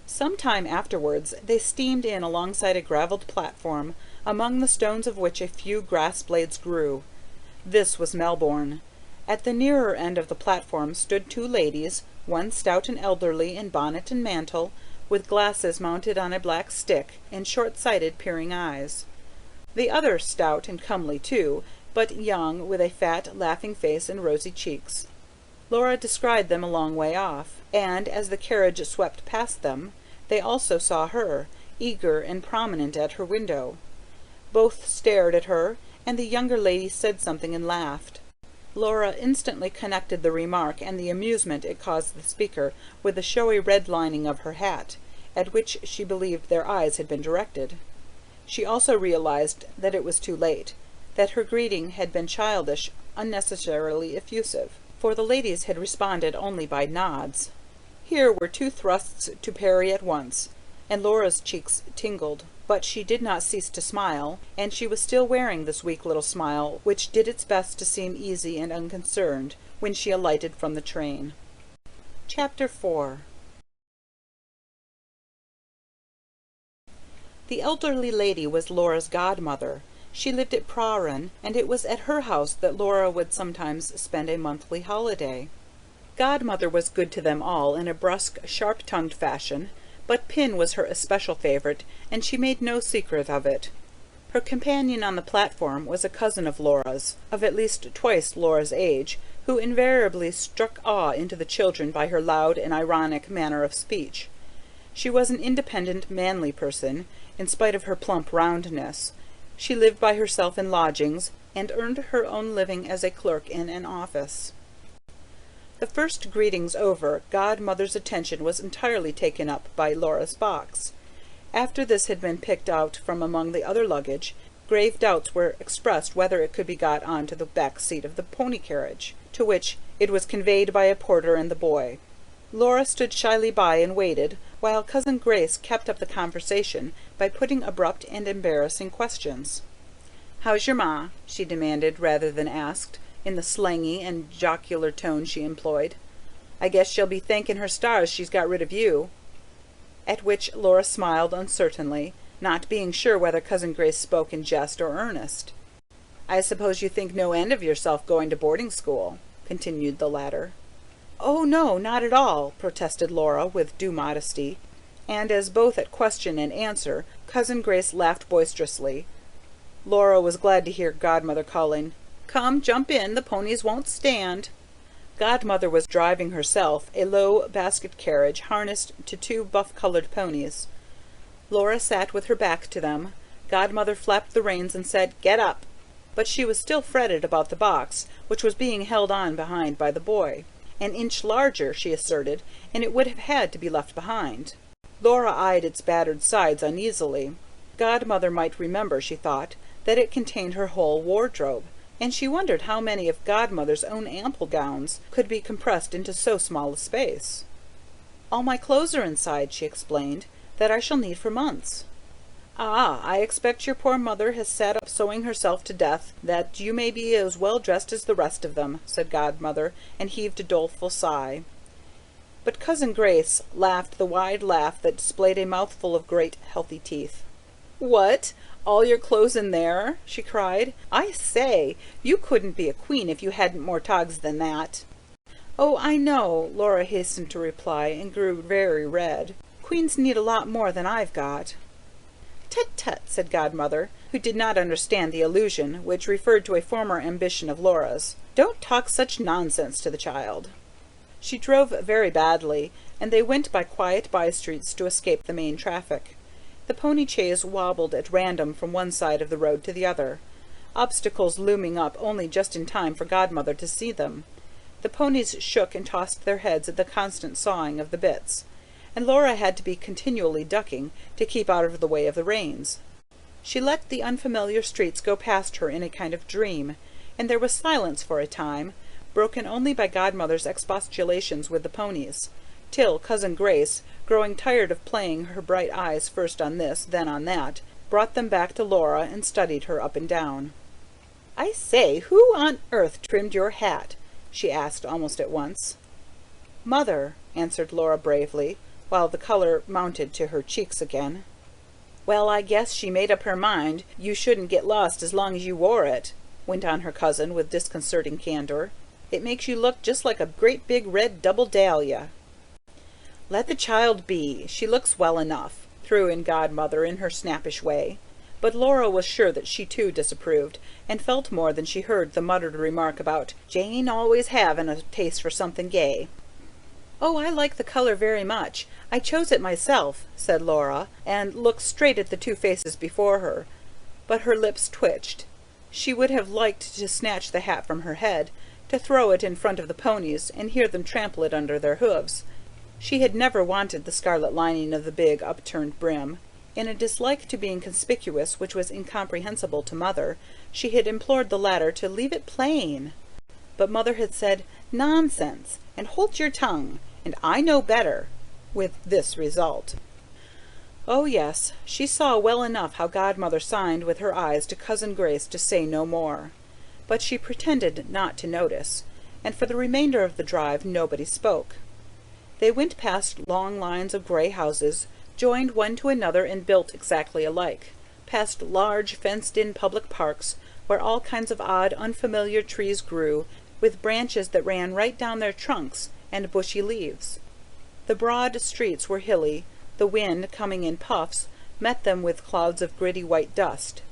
Some time afterwards they steamed in alongside a gravelled platform, among the stones of which a few grass blades grew. This was Melbourne. At the nearer end of the platform stood 2 ladies, one stout and elderly in bonnet and mantle, with glasses mounted on a black stick, and short-sighted peering eyes. The other stout and comely too, but young, with a fat, laughing face and rosy cheeks. Laura descried them a long way off, and as the carriage swept past them, they also saw her, eager and prominent at her window. Both stared at her, and the younger lady said something and laughed. Laura instantly connected the remark and the amusement it caused the speaker with the showy red lining of her hat, at which she believed their eyes had been directed. She also realized that it was too late, that her greeting had been childish, unnecessarily effusive, for the ladies had responded only by nods. Here were 2 thrusts to parry at once, and Laura's cheeks tingled, but she did not cease to smile, and she was still wearing this weak little smile, which did its best to seem easy and unconcerned, when she alighted from the train. Chapter 4. The elderly lady was Laura's godmother. She lived at Prahran, and it was at her house that Laura would sometimes spend a monthly holiday. Godmother was good to them all in a brusque, sharp-tongued fashion, but Pin was her especial favourite, and she made no secret of it. Her companion on the platform was a cousin of Laura's, of at least twice Laura's age, who invariably struck awe into the children by her loud and ironic manner of speech. She was an independent, manly person, in spite of her plump roundness. She lived by herself in lodgings, and earned her own living as a clerk in an office. The first greetings over, Godmother's attention was entirely taken up by Laura's box. After this had been picked out from among the other luggage, grave doubts were expressed whether it could be got on to the back seat of the pony carriage, to which it was conveyed by a porter and the boy. Laura stood shyly by and waited, while Cousin Grace kept up the conversation by putting abrupt and embarrassing questions. "How's your ma?" she demanded rather than asked, in the slangy and jocular tone she employed. "I guess she'll be thanking her stars she's got rid of you." At which Laura smiled uncertainly, not being sure whether Cousin Grace spoke in jest or earnest. I suppose you think no end of yourself going to boarding school," continued the latter. "Oh, no, not at all," protested Laura, with due modesty, and as both at question and answer Cousin Grace laughed boisterously. Laura was glad to hear Godmother calling, "Come, jump in, the ponies won't stand." Godmother was driving herself, a low basket carriage harnessed to two buff-coloured ponies. Laura sat with her back to them. Godmother flapped the reins and said, "Get up!" But she was still fretted about the box, which was being held on behind by the boy. An inch larger, she asserted, and it would have had to be left behind. Laura eyed its battered sides uneasily. Godmother might remember, she thought, that it contained her whole wardrobe, and she wondered how many of Godmother's own ample gowns could be compressed into so small a space. "All my clothes are inside," she explained, "that I shall need for months." "Ah, I expect your poor mother has sat up sewing herself to death, that you may be as well dressed as the rest of them," said Godmother, and heaved a doleful sigh. But Cousin Grace laughed the wide laugh that displayed a mouthful of great healthy teeth. "What? All your clothes in there?" she cried. "I say, you couldn't be a queen if you hadn't more togs than that." "Oh, I know," Laura hastened to reply, and grew very red. "Queens need a lot more than I've got." "Tut, tut," said Godmother, who did not understand the allusion, which referred to a former ambition of Laura's. "Don't talk such nonsense to the child." She drove very badly, and they went by quiet by-streets to escape the main traffic. The pony chaise wobbled at random from one side of the road to the other, obstacles looming up only just in time for Godmother to see them. The ponies shook and tossed their heads at the constant sawing of the bits, and Laura had to be continually ducking to keep out of the way of the reins. She let the unfamiliar streets go past her in a kind of dream, and there was silence for a time, broken only by Godmother's expostulations with the ponies, till Cousin Grace, growing tired of playing her bright eyes first on this, then on that, brought them back to Laura and studied her up and down. "I say, who on earth trimmed your hat?" she asked almost at once. "Mother," answered Laura bravely, while the colour mounted to her cheeks again. "Well, I guess she made up her mind you shouldn't get lost as long as you wore it," went on her cousin with disconcerting candour. "It makes you look just like a great big red double dahlia." "Let the child be. She looks well enough," threw in Godmother in her snappish way. But Laura was sure that she too disapproved, and felt more than she heard the muttered remark about Jane always having a taste for something gay. "Oh, I like the colour very much. I chose it myself," said Laura, and looked straight at the two faces before her. But her lips twitched. She would have liked to snatch the hat from her head, to throw it in front of the ponies, and hear them trample it under their hoofs. She had never wanted the scarlet lining of the big upturned brim. In a dislike to being conspicuous which was incomprehensible to Mother, she had implored the latter to leave it plain. But Mother had said, "Nonsense, and hold your tongue, and I know better," with this result. Oh yes, she saw well enough how Godmother signed with her eyes to Cousin Grace to say no more. But she pretended not to notice, and for the remainder of the drive nobody spoke. They went past long lines of grey houses, joined one to another and built exactly alike, past large fenced-in public parks, where all kinds of odd, unfamiliar trees grew, with branches that ran right down their trunks, and bushy leaves. The broad streets were hilly. The wind, coming in puffs, met them with clouds of gritty white dust.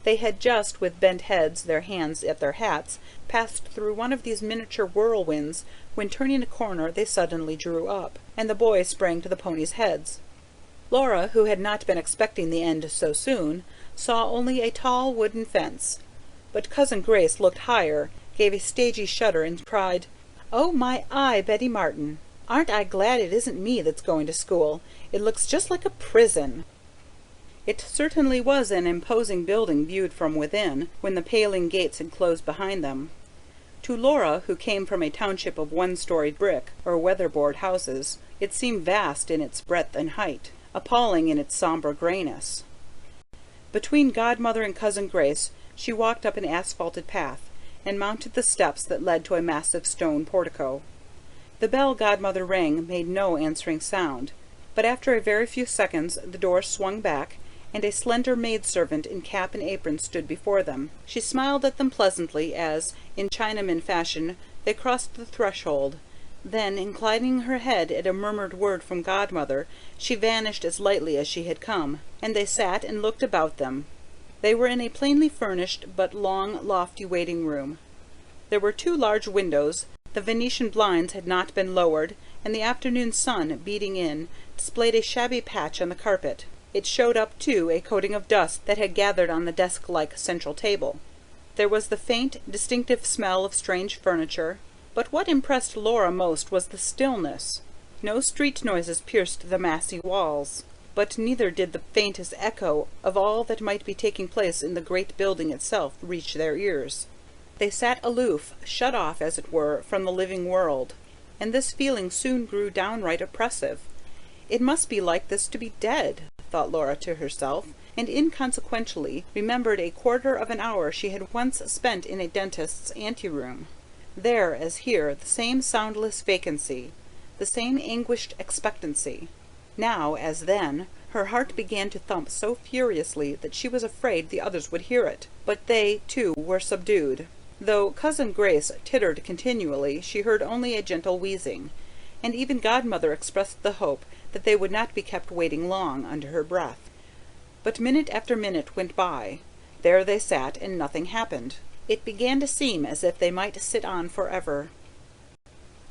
They had just, with bent heads, their hands at their hats, passed through one of these miniature whirlwinds, when, turning a corner, they suddenly drew up, and the boy sprang to the ponies' heads. Laura, who had not been expecting the end so soon, saw only a tall wooden fence. But Cousin Grace looked higher, gave a stagey shudder, and cried, "Oh, my eye, Betty Martin! Aren't I glad it isn't me that's going to school! It looks just like a prison!" It certainly was an imposing building viewed from within, when the paling gates had closed behind them. To Laura, who came from a township of one-storied brick or weatherboard houses, it seemed vast in its breadth and height, appalling in its sombre greyness. Between Godmother and Cousin Grace she walked up an asphalted path, and mounted the steps that led to a massive stone portico. The bell Godmother rang made no answering sound, but after a very few seconds the door swung back, and a slender maidservant in cap and apron stood before them. She smiled at them pleasantly as, in Chinaman fashion, they crossed the threshold. Then, inclining her head at a murmured word from Godmother, she vanished as lightly as she had come, and they sat and looked about them. They were in a plainly furnished but long, lofty waiting room. There were 2 large windows, the Venetian blinds had not been lowered, and the afternoon sun, beating in, displayed a shabby patch on the carpet. It showed up, too, a coating of dust that had gathered on the desk-like central table. There was the faint, distinctive smell of strange furniture, but what impressed Laura most was the stillness. No street noises pierced the massy walls, but neither did the faintest echo of all that might be taking place in the great building itself reach their ears. They sat aloof, shut off, as it were, from the living world, and this feeling soon grew downright oppressive. It must be like this to be dead, thought Laura to herself, and inconsequently remembered a quarter of an hour she had once spent in a dentist's anteroom. There, as here, the same soundless vacancy, the same anguished expectancy. Now, as then, her heart began to thump so furiously that she was afraid the others would hear it, but they, too, were subdued. Though Cousin Grace tittered continually, she heard only a gentle wheezing, and even Godmother expressed the hope that they would not be kept waiting long, under her breath. But minute after minute went by. There they sat, and nothing happened. It began to seem as if they might sit on forever.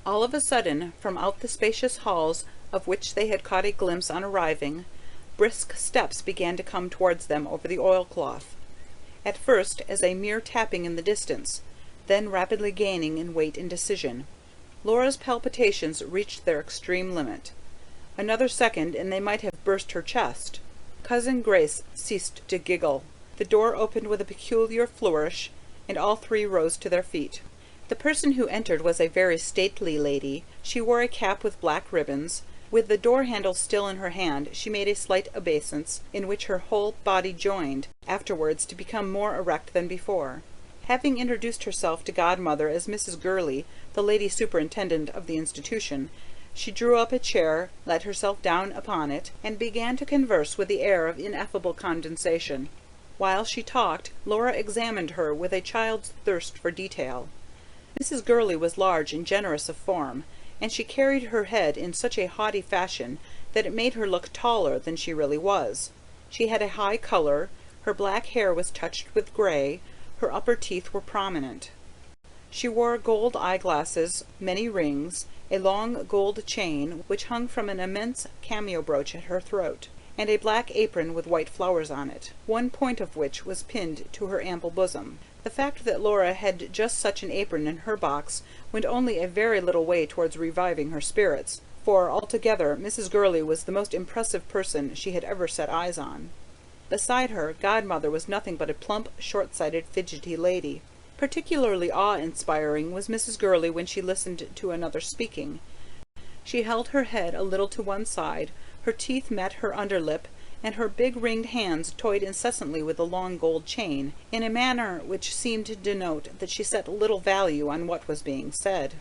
All of a sudden, from out the spacious halls of which they had caught a glimpse on arriving, brisk steps began to come towards them over the oilcloth. At first as a mere tapping in the distance, then rapidly gaining in weight and decision. Laura's palpitations reached their extreme limit. Another second, and they might have burst her chest. Cousin Grace ceased to giggle. The door opened with a peculiar flourish, and all 3 rose to their feet. The person who entered was a very stately lady. She wore a cap with black ribbons. With the door-handle still in her hand, she made a slight obeisance, in which her whole body joined, afterwards to become more erect than before. Having introduced herself to Godmother as Mrs. Gurley, the lady superintendent of the institution, she drew up a chair, let herself down upon it, and began to converse with the air of ineffable condescension. While she talked, Laura examined her with a child's thirst for detail. Mrs. Gurley was large and generous of form, and she carried her head in such a haughty fashion that it made her look taller than she really was. She had a high colour, her black hair was touched with grey, her upper teeth were prominent. She wore gold eyeglasses, many rings, a long gold chain which hung from an immense cameo brooch at her throat, and a black apron with white flowers on it, one point of which was pinned to her ample bosom. The fact that Laura had just such an apron in her box went only a very little way towards reviving her spirits, for altogether Mrs. Gurley was the most impressive person she had ever set eyes on. Beside her, Godmother was nothing but a plump, short-sighted, fidgety lady. Particularly awe-inspiring was Mrs. Gurley when she listened to another speaking. She held her head a little to one side, her teeth met her underlip, and her big ringed hands toyed incessantly with the long gold chain, in a manner which seemed to denote that she set little value on what was being said.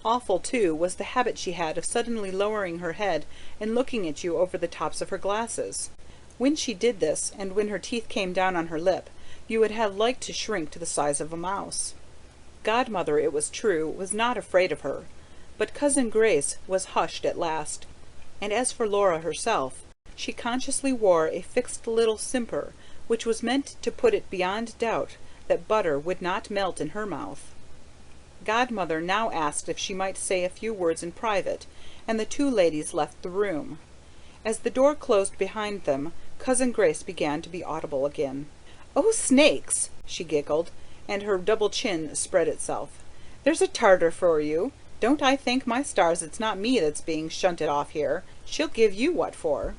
Awful, too, was the habit she had of suddenly lowering her head and looking at you over the tops of her glasses. When she did this, and when her teeth came down on her lip, you would have liked to shrink to the size of a mouse. Godmother, it was true, was not afraid of her, but Cousin Grace was hushed at last, and as for Laura herself, she consciously wore a fixed little simper, which was meant to put it beyond doubt that butter would not melt in her mouth. Godmother now asked if she might say a few words in private, and the 2 ladies left the room. As the door closed behind them, Cousin Grace began to be audible again. "Oh, snakes!" she giggled, and her double chin spread itself. "There's a Tartar for you! Don't I thank my stars it's not me that's being shunted off here. She'll give you what for."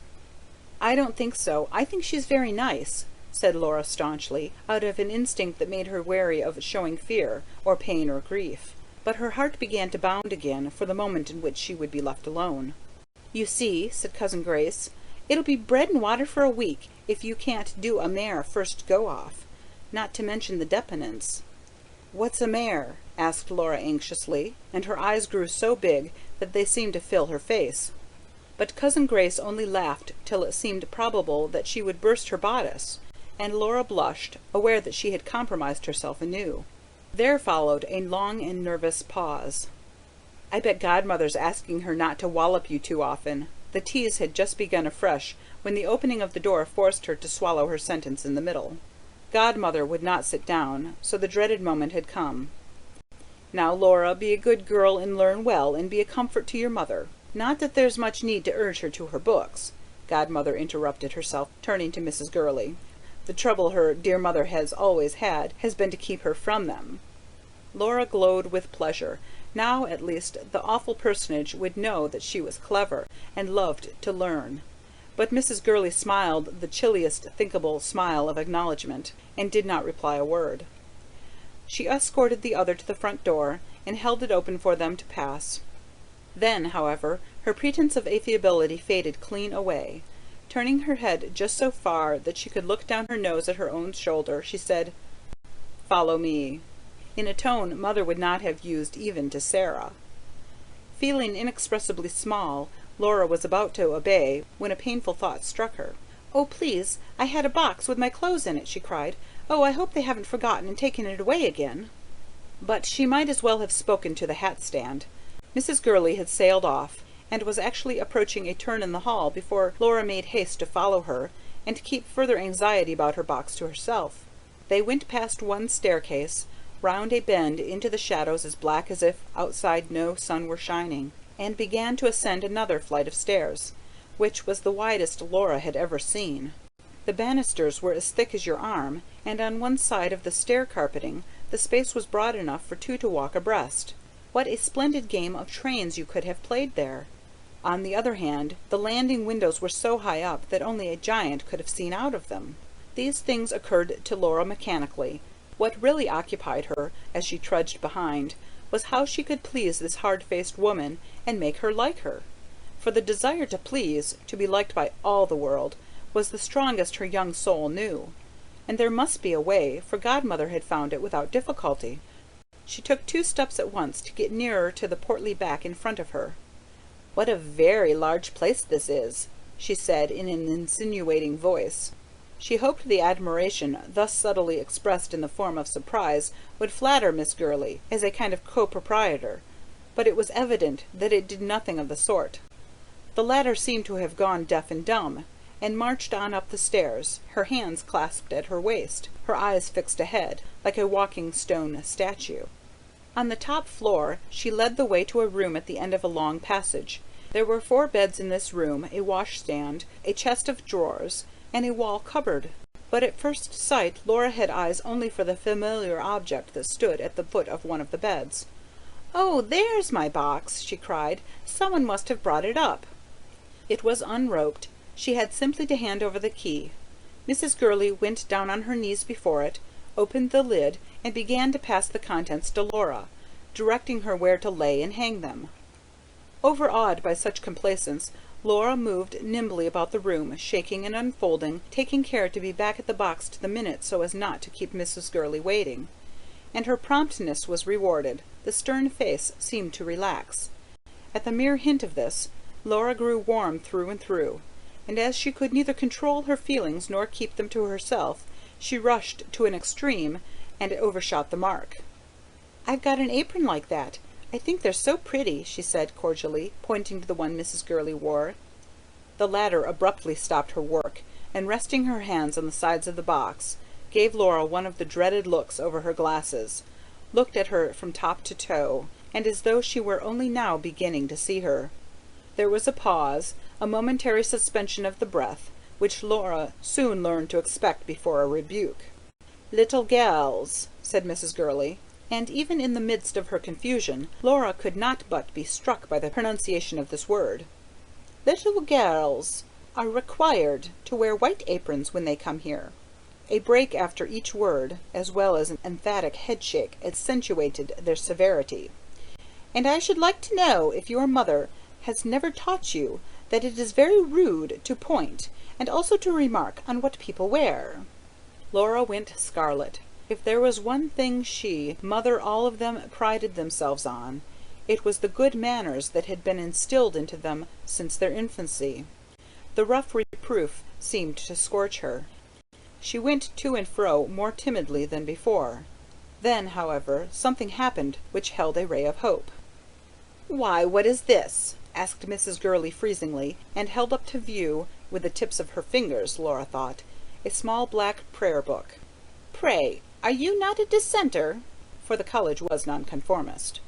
"I don't think so. I think she's very nice," said Laura staunchly, out of an instinct that made her wary of showing fear, or pain, or grief. But her heart began to bound again for the moment in which she would be left alone. "You see," said Cousin Grace, "it'll be bread and water for a week if you can't do a mare first go-off, not to mention the dependence." "What's a mare?" asked Laura anxiously, and her eyes grew so big that they seemed to fill her face. But Cousin Grace only laughed till it seemed probable that she would burst her bodice, and Laura blushed, aware that she had compromised herself anew. There followed a long and nervous pause. "I bet Godmother's asking her not to wallop you too often." The tease had just begun afresh when the opening of the door forced her to swallow her sentence in the middle. Godmother would not sit down, so the dreaded moment had come. "Now, Laura, be a good girl and learn well, and be a comfort to your mother. Not that there's much need to urge her to her books," Godmother interrupted herself, turning to Mrs. Gurley. "The trouble her dear mother has always had has been to keep her from them." Laura glowed with pleasure. Now, at least, the awful personage would know that she was clever, and loved to learn. But Mrs. Gurley smiled the chilliest thinkable smile of acknowledgment, and did not reply a word. She escorted the other to the front door, and held it open for them to pass. Then, however, her pretence of affability faded clean away. Turning her head just so far that she could look down her nose at her own shoulder, she said, "Follow me," in a tone Mother would not have used even to Sarah. Feeling inexpressibly small, Laura was about to obey when a painful thought struck her. "Oh, please, I had a box with my clothes in it," she cried. "Oh, I hope they haven't forgotten and taken it away again." But she might as well have spoken to the hat stand. Mrs. Gurley had sailed off, and was actually approaching a turn in the hall before Laura made haste to follow her, and to keep further anxiety about her box to herself. They went past one staircase, round a bend into the shadows as black as if outside no sun were shining, and began to ascend another flight of stairs, which was the widest Laura had ever seen. The banisters were as thick as your arm, and on one side of the stair carpeting the space was broad enough for two to walk abreast. What a splendid game of trains you could have played there! On the other hand, the landing windows were so high up that only a giant could have seen out of them. These things occurred to Laura mechanically. What really occupied her, as she trudged behind, was how she could please this hard-faced woman and make her like her. For the desire to please, to be liked by all the world, was the strongest her young soul knew. And there must be a way, for Godmother had found it without difficulty. She took 2 steps at once to get nearer to the portly back in front of her. "What a very large place this is," she said in an insinuating voice. She hoped the admiration thus subtly expressed in the form of surprise would flatter Miss Gurley, as a kind of co-proprietor, but it was evident that it did nothing of the sort. The latter seemed to have gone deaf and dumb, and marched on up the stairs, her hands clasped at her waist, her eyes fixed ahead, like a walking stone statue. On the top floor she led the way to a room at the end of a long passage. There were 4 beds in this room, a washstand, a chest of drawers, and a wall cupboard. But at first sight Laura had eyes only for the familiar object that stood at the foot of one of the beds. "Oh, there's my box!" she cried. "Someone must have brought it up." It was unroped. She had simply to hand over the key. Mrs. Gurley went down on her knees before it, opened the lid, and began to pass the contents to Laura, directing her where to lay and hang them. Overawed by such complaisance, Laura moved nimbly about the room, shaking and unfolding, taking care to be back at the box to the minute so as not to keep Mrs. Gurley waiting. And her promptness was rewarded. The stern face seemed to relax. At the mere hint of this, Laura grew warm through and through, and as she could neither control her feelings nor keep them to herself, she rushed to an extreme and overshot the mark. "I've got an apron like that. I think they're so pretty," she said cordially, pointing to the one Mrs. Gurley wore. The latter abruptly stopped her work, and resting her hands on the sides of the box, gave Laura one of the dreaded looks over her glasses, looked at her from top to toe, and as though she were only now beginning to see her. There was a pause, a momentary suspension of the breath, which Laura soon learned to expect before a rebuke. "Little gels," said Mrs. Gurley, and even in the midst of her confusion, Laura could not but be struck by the pronunciation of this word. "Little gels are required to wear white aprons when they come here." A break after each word, as well as an emphatic headshake, accentuated their severity. "And I should like to know if your mother has never taught you that it is very rude to point, and also to remark on what people wear." Laura went scarlet. If there was one thing she, Mother, all of them, prided themselves on, It was the good manners that had been instilled into them since their infancy. The rough reproof seemed to scorch her. She went to and fro more timidly than before. Then, however, something happened which held a ray of hope. "Why, what is this?" asked Mrs. Gurley freezingly, and held up to view, with the tips of her fingers, Laura thought, a small black prayer book. "Pray, are you not a dissenter?" For the college was nonconformist.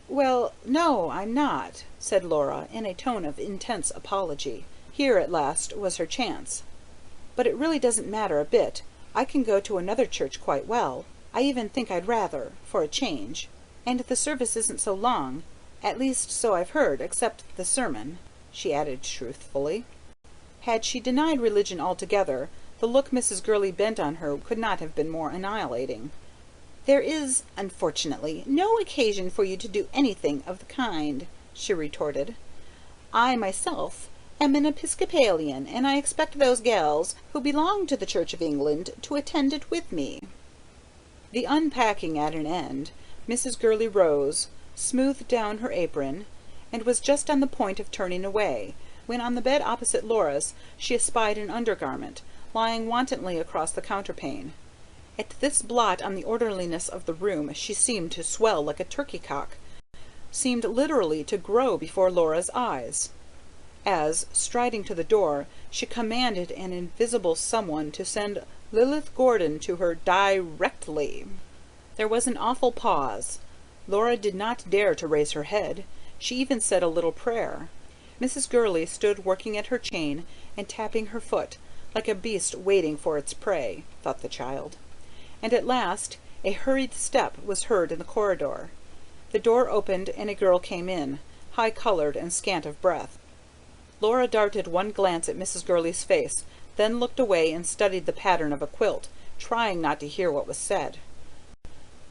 "Well, no, I'm not," said Laura, in a tone of intense apology. Here, at last, was her chance. "But it really doesn't matter a bit. I can go to another church quite well. I even think I'd rather, for a change. And the service isn't so long. At least, so I've heard, except the sermon," she added truthfully. Had she denied religion altogether, the look Mrs. Gurley bent on her could not have been more annihilating. "There is, unfortunately, no occasion for you to do anything of the kind," she retorted. "I myself am an Episcopalian, and I expect those gals who belong to the Church of England to attend it with me." The unpacking at an end, Mrs. Gurley rose, smoothed down her apron, and was just on the point of turning away, when on the bed opposite Laura's she espied an undergarment, lying wantonly across the counterpane. At this blot on the orderliness of the room she seemed to swell like a turkey-cock, seemed literally to grow before Laura's eyes, as, striding to the door, she commanded an invisible someone to send Lilith Gordon to her directly. There was an awful pause. Laura did not dare to raise her head. She even said a little prayer. Mrs. Gurley stood working at her chain and tapping her foot, like a beast waiting for its prey, thought the child. And at last a hurried step was heard in the corridor. The door opened and a girl came in, high-coloured and scant of breath. Laura darted one glance at Mrs. Gurley's face, then looked away and studied the pattern of a quilt, trying not to hear what was said.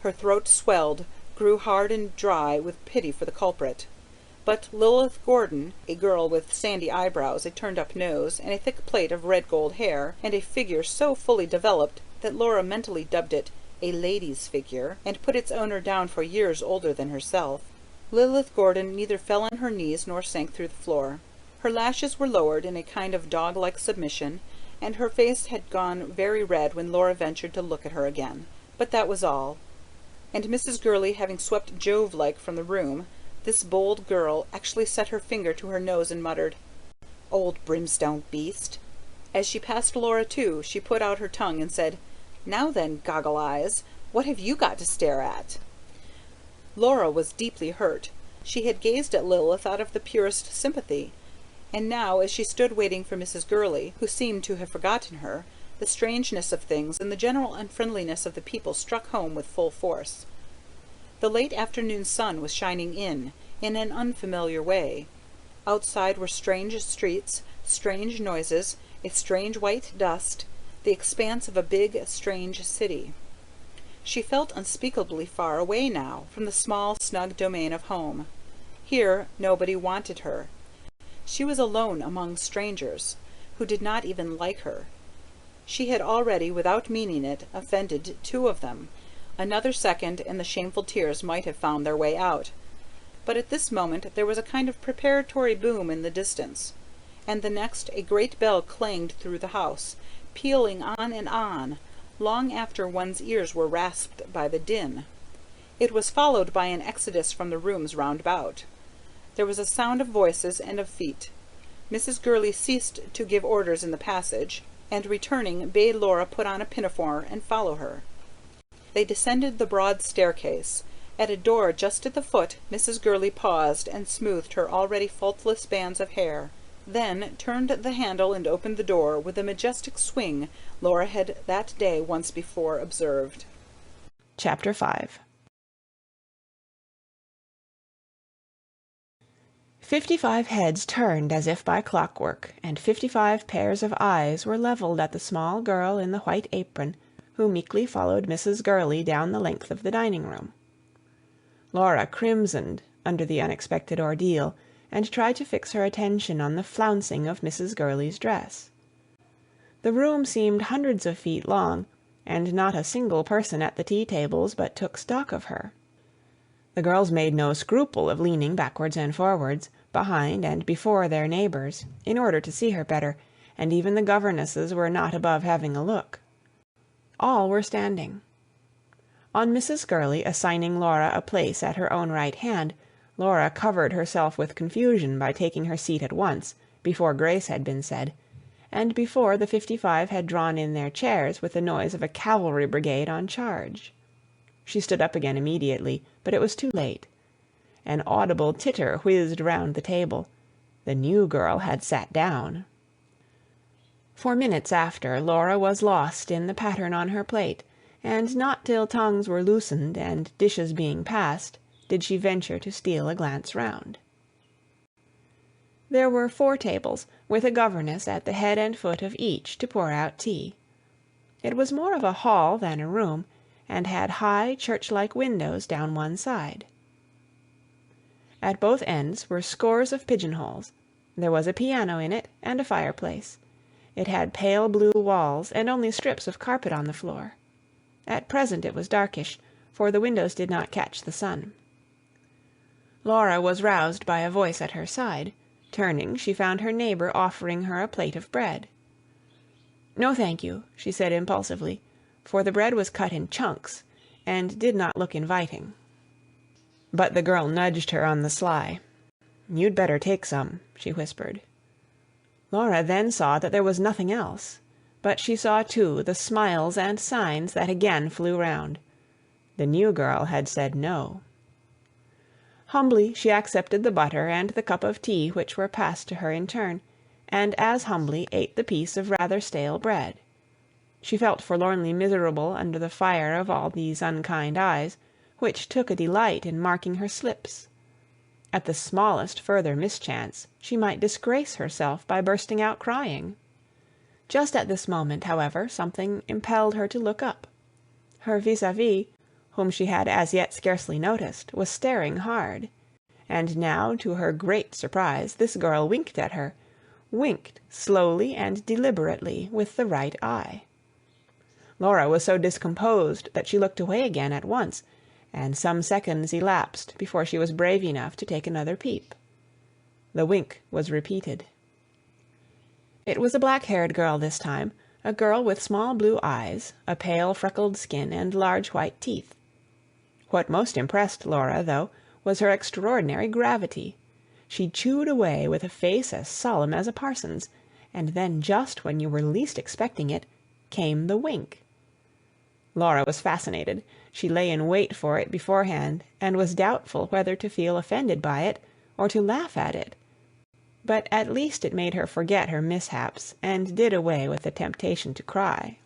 Her throat swelled, grew hard and dry with pity for the culprit. But Lilith Gordon, a girl with sandy eyebrows, a turned-up nose, and a thick plait of red gold hair, and a figure so fully developed that Laura mentally dubbed it a lady's figure, and put its owner down for years older than herself. Lilith Gordon neither fell on her knees nor sank through the floor. Her lashes were lowered in a kind of dog-like submission, and her face had gone very red when Laura ventured to look at her again. But that was all. And Mrs. Gurley having swept Jove-like from the room, this bold girl actually set her finger to her nose and muttered, "Old brimstone beast!" As she passed Laura too, she put out her tongue and said, "Now then, goggle-eyes, what have you got to stare at?" Laura was deeply hurt. She had gazed at Lilith out of the purest sympathy, and now, as she stood waiting for Mrs. Gurley, who seemed to have forgotten her, the strangeness of things and the general unfriendliness of the people struck home with full force. The late afternoon sun was shining in an unfamiliar way. Outside were strange streets, strange noises, a strange white dust, the expanse of a big, strange city. She felt unspeakably far away now from the small, snug domain of home. Here nobody wanted her. She was alone among strangers, who did not even like her. She had already, without meaning it, offended 2 of them. Another second, and the shameful tears might have found their way out. But at this moment there was a kind of preparatory boom in the distance, and the next a great bell clanged through the house, pealing on and on, long after one's ears were rasped by the din. It was followed by an exodus from the rooms round about. There was a sound of voices and of feet. Mrs. Gurley ceased to give orders in the passage, and returning bade Laura put on a pinafore and follow her. They descended the broad staircase. At a door just at the foot Mrs. Gurley paused and smoothed her already faultless bands of hair, then turned the handle and opened the door with a majestic swing Laura had that day once before observed. Chapter 5. 55 heads turned as if by clockwork, and 55 pairs of eyes were levelled at the small girl in the white apron, who meekly followed Mrs. Gurley down the length of the dining-room. Laura crimsoned under the unexpected ordeal, and tried to fix her attention on the flouncing of Mrs. Gurley's dress. The room seemed hundreds of feet long, and not a single person at the tea-tables but took stock of her. The girls made no scruple of leaning backwards and forwards, behind and before their neighbours, in order to see her better, and even the governesses were not above having a look. All were standing. On Mrs. Gurley assigning Laura a place at her own right hand, Laura covered herself with confusion by taking her seat at once, before grace had been said, and before the 55 had drawn in their chairs with the noise of a cavalry brigade on charge. She stood up again immediately, but it was too late. An audible titter whizzed round the table. The new girl had sat down. For minutes after, Laura was lost in the pattern on her plate, and not till tongues were loosened and dishes being passed did she venture to steal a glance round. There were 4 tables, with a governess at the head and foot of each to pour out tea. It was more of a hall than a room, and had high church-like windows down one side. At both ends were scores of pigeonholes. There was a piano in it, and a fireplace. It had pale blue walls, and only strips of carpet on the floor. At present it was darkish, for the windows did not catch the sun. Laura was roused by a voice at her side. Turning, she found her neighbour offering her a plate of bread. "No, thank you," she said impulsively, for the bread was cut in chunks, and did not look inviting. But the girl nudged her on the sly. "You'd better take some," she whispered. Laura then saw that there was nothing else, but she saw too the smiles and signs that again flew round. The new girl had said no. Humbly she accepted the butter and the cup of tea which were passed to her in turn, and as humbly ate the piece of rather stale bread. She felt forlornly miserable under the fire of all these unkind eyes, which took a delight in marking her slips. At the smallest further mischance she might disgrace herself by bursting out crying. Just at this moment, however, something impelled her to look up. Her vis-à-vis, whom she had as yet scarcely noticed, was staring hard, and now, to her great surprise, this girl winked at her, winked slowly and deliberately with the right eye. Laura was so discomposed that she looked away again at once, and some seconds elapsed before she was brave enough to take another peep. The wink was repeated. It was a black-haired girl this time, a girl with small blue eyes, a pale freckled skin, and large white teeth. What most impressed Laura, though, was her extraordinary gravity. She chewed away with a face as solemn as a parson's, and then just when you were least expecting it, came the wink. Laura was fascinated. She lay in wait for it beforehand, and was doubtful whether to feel offended by it or to laugh at it. But at least it made her forget her mishaps, and did away with the temptation to cry.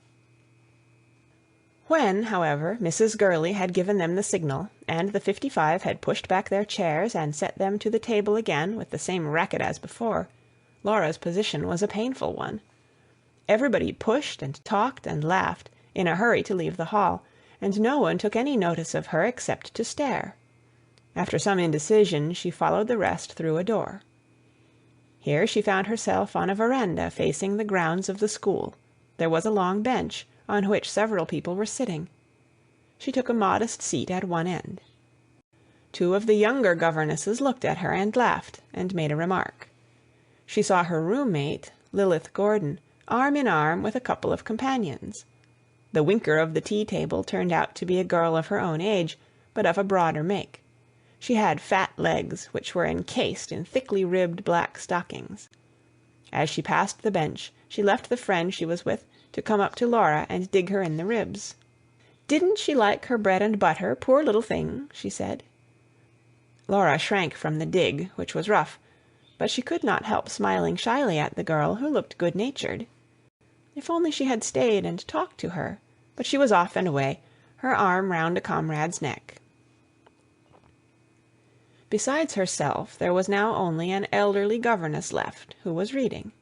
When, however, Mrs. Gurley had given them the signal, and the 55 had pushed back their chairs and set them to the table again with the same racket as before, Laura's position was a painful one. Everybody pushed and talked and laughed, in a hurry to leave the hall, and no one took any notice of her except to stare. After some indecision, she followed the rest through a door. Here she found herself on a veranda facing the grounds of the school. There was a long bench, on which several people were sitting. She took a modest seat at one end. 2 of the younger governesses looked at her and laughed, and made a remark. She saw her roommate, Lilith Gordon, arm in arm with a couple of companions. The winker of the tea-table turned out to be a girl of her own age, but of a broader make. She had fat legs, which were encased in thickly ribbed black stockings. As she passed the bench, she left the friend she was with to come up to Laura and dig her in the ribs. "Didn't she like her bread and butter, poor little thing?" she said. Laura shrank from the dig, which was rough, but she could not help smiling shyly at the girl, who looked good-natured. If only she had stayed and talked to her, but she was off and away, her arm round a comrade's neck. Besides herself, there was now only an elderly governess left, who was reading.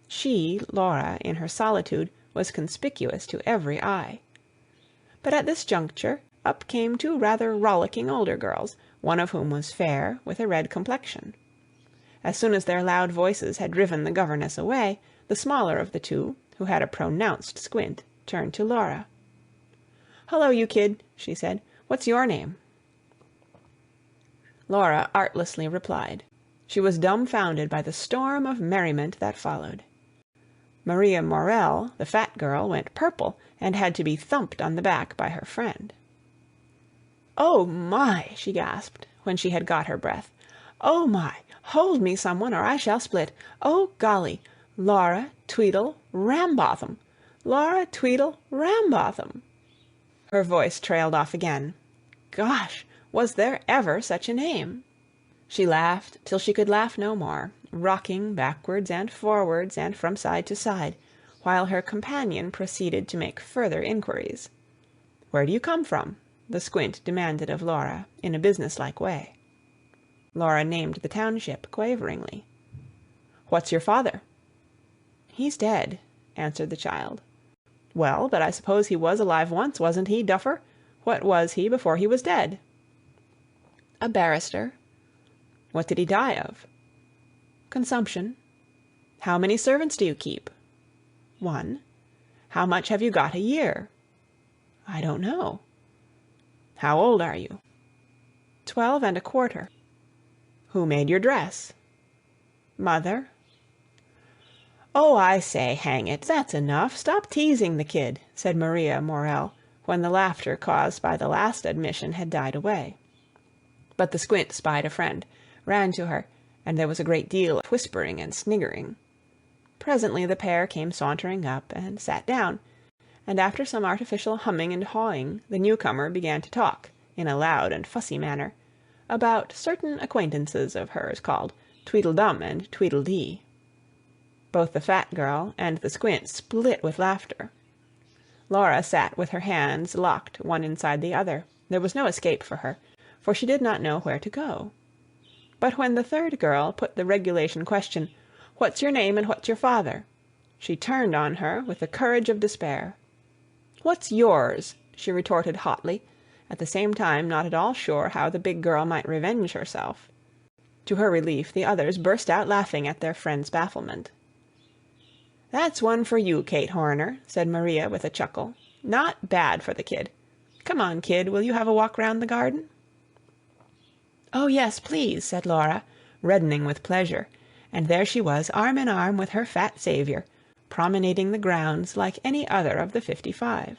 She, Laura, in her solitude, was conspicuous to every eye. But at this juncture up came 2 rather rollicking older girls, one of whom was fair, with a red complexion. As soon as their loud voices had driven the governess away, the smaller of the 2, who had a pronounced squint, turned to Laura. "Hullo, you kid," she said. "What's your name?" Laura artlessly replied. She was dumbfounded by the storm of merriment that followed. Maria Morell, the fat girl, went purple and had to be thumped on the back by her friend. "Oh, my!" she gasped, when she had got her breath. "Oh, my! Hold me, someone, or I shall split! Oh, golly! Laura Tweedle Rambotham! Laura Tweedle Rambotham!" Her voice trailed off again. Gosh! Was there ever such a name? She laughed till she could laugh no more, rocking backwards and forwards and from side to side, while her companion proceeded to make further inquiries. "Where do you come from?" the squint demanded of Laura, in a businesslike way. Laura named the township quaveringly. "What's your father?" "He's dead," answered the child. "Well, but I suppose he was alive once, wasn't he, duffer? What was he before he was dead?" "A barrister." "What did he die of?" "Consumption." "How many servants do you keep?" "One." "How much have you got a year?" "I don't know." "How old are you?" 12 1/4. "Who made your dress?" "Mother." "Oh, I say, hang it, that's enough. Stop teasing the kid," said Maria Morell, when the laughter caused by the last admission had died away. But the squint spied a friend, ran to her, and there was a great deal of whispering and sniggering. Presently the pair came sauntering up and sat down, and after some artificial humming and hawing, the newcomer began to talk, in a loud and fussy manner, about certain acquaintances of hers called Tweedledum and Tweedledee. Both the fat girl and the squint split with laughter. Laura sat with her hands locked one inside the other. There was no escape for her, for she did not know where to go. But when the third girl put the regulation question, "What's your name and what's your father?" she turned on her with the courage of despair. "What's yours?" she retorted hotly, at the same time not at all sure how the big girl might revenge herself. To her relief, the others burst out laughing at their friend's bafflement. "That's one for you, Kate Horner," said Maria with a chuckle. "Not bad for the kid. Come on, kid, will you have a walk round the garden?" "Oh, yes, please," said Laura, reddening with pleasure, and there she was, arm in arm with her fat saviour, promenading the grounds like any other of the 55.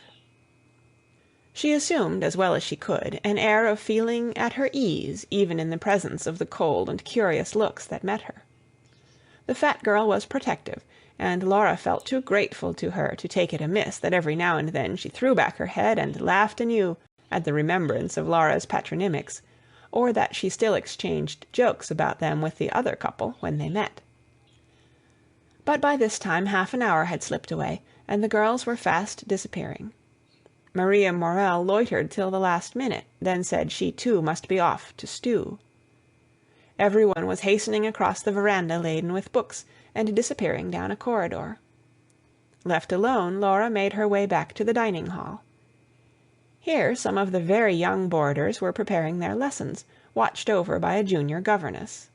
She assumed, as well as she could, an air of feeling at her ease even in the presence of the cold and curious looks that met her. The fat girl was protective, and Laura felt too grateful to her to take it amiss that every now and then she threw back her head and laughed anew at the remembrance of Laura's patronymics, or that she still exchanged jokes about them with the other couple when they met. But by this time half an hour had slipped away, and the girls were fast disappearing. Maria Morell loitered till the last minute, then said she too must be off to stew. Everyone was hastening across the veranda laden with books, and disappearing down a corridor. Left alone, Laura made her way back to the dining-hall. Here some of the very young boarders were preparing their lessons, watched over by a junior governess.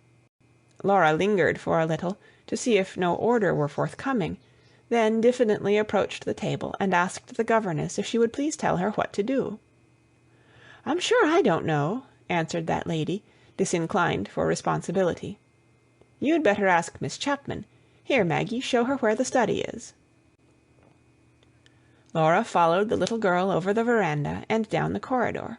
Laura lingered for a little, to see if no order were forthcoming, then diffidently approached the table and asked the governess if she would please tell her what to do. "I'm sure I don't know," answered that lady, disinclined for responsibility. "You'd better ask Miss Chapman. Here, Maggie, show her where the study is." Laura followed the little girl over the veranda and down the corridor.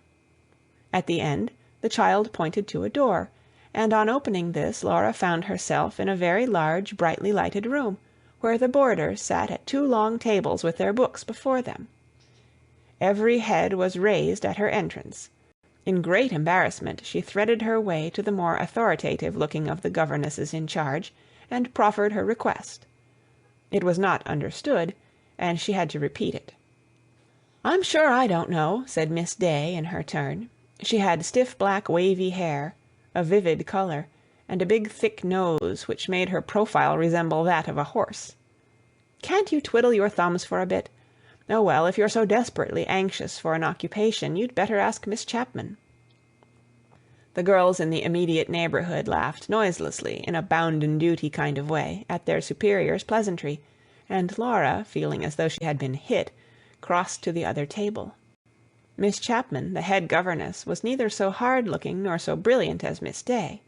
At the end, the child pointed to a door, and on opening this Laura found herself in a very large, brightly lighted room, where the boarders sat at two long tables with their books before them. Every head was raised at her entrance. In great embarrassment she threaded her way to the more authoritative-looking of the governesses in charge, and proffered her request. It was not understood, and she had to repeat it. "I'm sure I don't know," said Miss Day in her turn. She had stiff black wavy hair, a vivid colour, and a big thick nose which made her profile resemble that of a horse. "Can't you twiddle your thumbs for a bit? Oh, well, if you're so desperately anxious for an occupation, you'd better ask Miss Chapman." The girls in the immediate neighbourhood laughed noiselessly, in a bounden-duty kind of way, at their superior's pleasantry, and Laura, feeling as though she had been hit, crossed to the other table. Miss Chapman, the head governess, was neither so hard-looking nor so brilliant as Miss Day.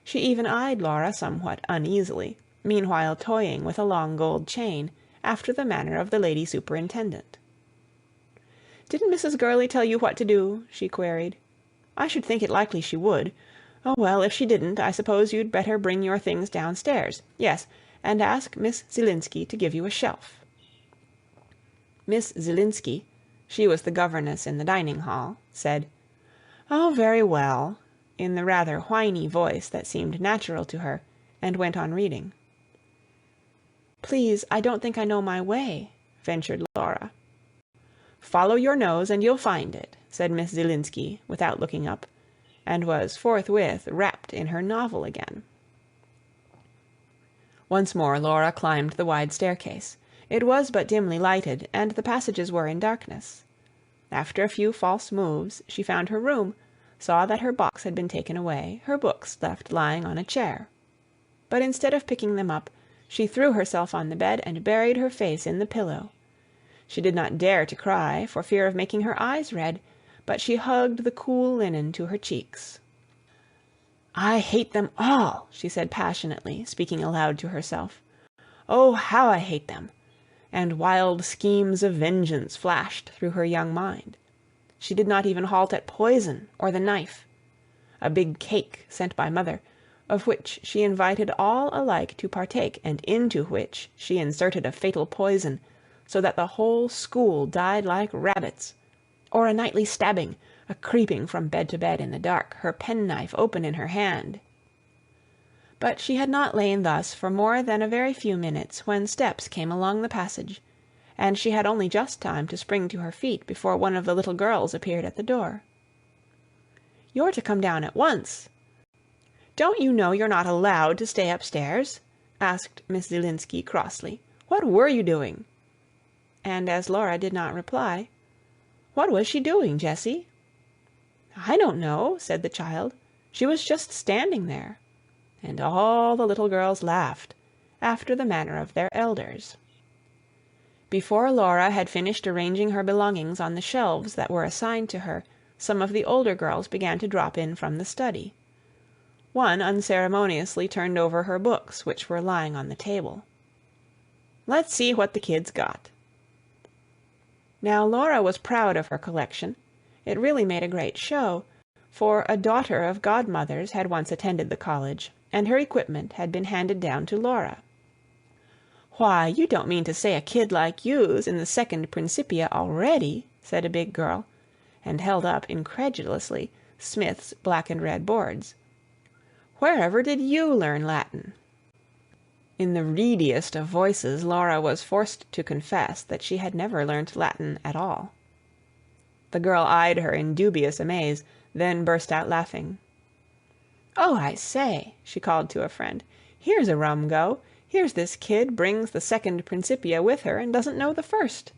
She even eyed Laura somewhat uneasily, meanwhile toying with a long gold chain, after the manner of the lady superintendent. "Didn't Mrs. Gurley tell you what to do?" she queried. "I should think it likely she would. Oh, well, if she didn't, I suppose you'd better bring your things downstairs. Yes, and ask Miss Zielinski to give you a shelf." Miss Zielinski, she was the governess in the dining-hall, said, "Oh, very well," in the rather whiny voice that seemed natural to her, and went on reading. "Please, I don't think I know my way," ventured Laura. "Follow your nose and you'll find it," said Miss Zielinski, without looking up, and was forthwith wrapped in her novel again. Once more Laura climbed the wide staircase. It was but dimly lighted, and the passages were in darkness. After a few false moves, she found her room, saw that her box had been taken away, her books left lying on a chair. But instead of picking them up, she threw herself on the bed and buried her face in the pillow. She did not dare to cry, for fear of making her eyes red, but she hugged the cool linen to her cheeks. "I hate them all," she said passionately, speaking aloud to herself. "Oh, how I hate them!" And wild schemes of vengeance flashed through her young mind. She did not even halt at poison or the knife. A big cake sent by Mother, of which she invited all alike to partake, and into which she inserted a fatal poison, so that the whole school died like rabbits, or a nightly stabbing, a creeping from bed to bed in the dark, her penknife open in her hand. But she had not lain thus for more than a very few minutes when steps came along the passage, and she had only just time to spring to her feet before one of the little girls appeared at the door. "You're to come down at once." "Don't you know you're not allowed to stay upstairs?" asked Miss Zielinski crossly. "What were you doing?" And as Laura did not reply, "What was she doing, Jessie?" "I don't know," said the child. "She was just standing there." And all the little girls laughed, after the manner of their elders. Before Laura had finished arranging her belongings on the shelves that were assigned to her, some of the older girls began to drop in from the study. One unceremoniously turned over her books, which were lying on the table. "Let's see what the kid's got." Now Laura was proud of her collection. It really made a great show, for a daughter of godmother's had once attended the college, and her equipment had been handed down to Laura. "Why, you don't mean to say a kid like you's in the second Principia already?" said a big girl, and held up incredulously Smith's black and red boards. "Wherever did you learn Latin?" In the reediest of voices Laura was forced to confess that she had never learnt Latin at all. The girl eyed her in dubious amaze, then burst out laughing. "Oh, I say," she called to a friend, "here's a rum go. Here's this kid brings the second Principia with her and doesn't know the first."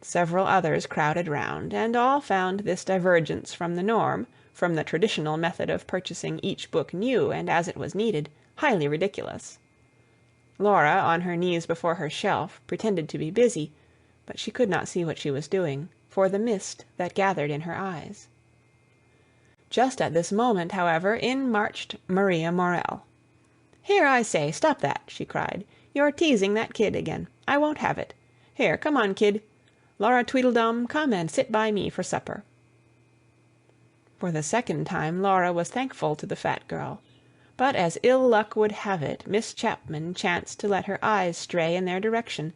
Several others crowded round, and all found this divergence from the norm, from the traditional method of purchasing each book new and as it was needed, highly ridiculous. Laura, on her knees before her shelf, pretended to be busy, but she could not see what she was doing, for the mist that gathered in her eyes. Just at this moment, however, in marched Maria Morell. "Here, I say, stop that!" she cried. "You're teasing that kid again. I won't have it. Here, come on, kid. Laura Tweedledum, come and sit by me for supper." For the second time Laura was thankful to the fat girl, but as ill luck would have it, Miss Chapman chanced to let her eyes stray in their direction,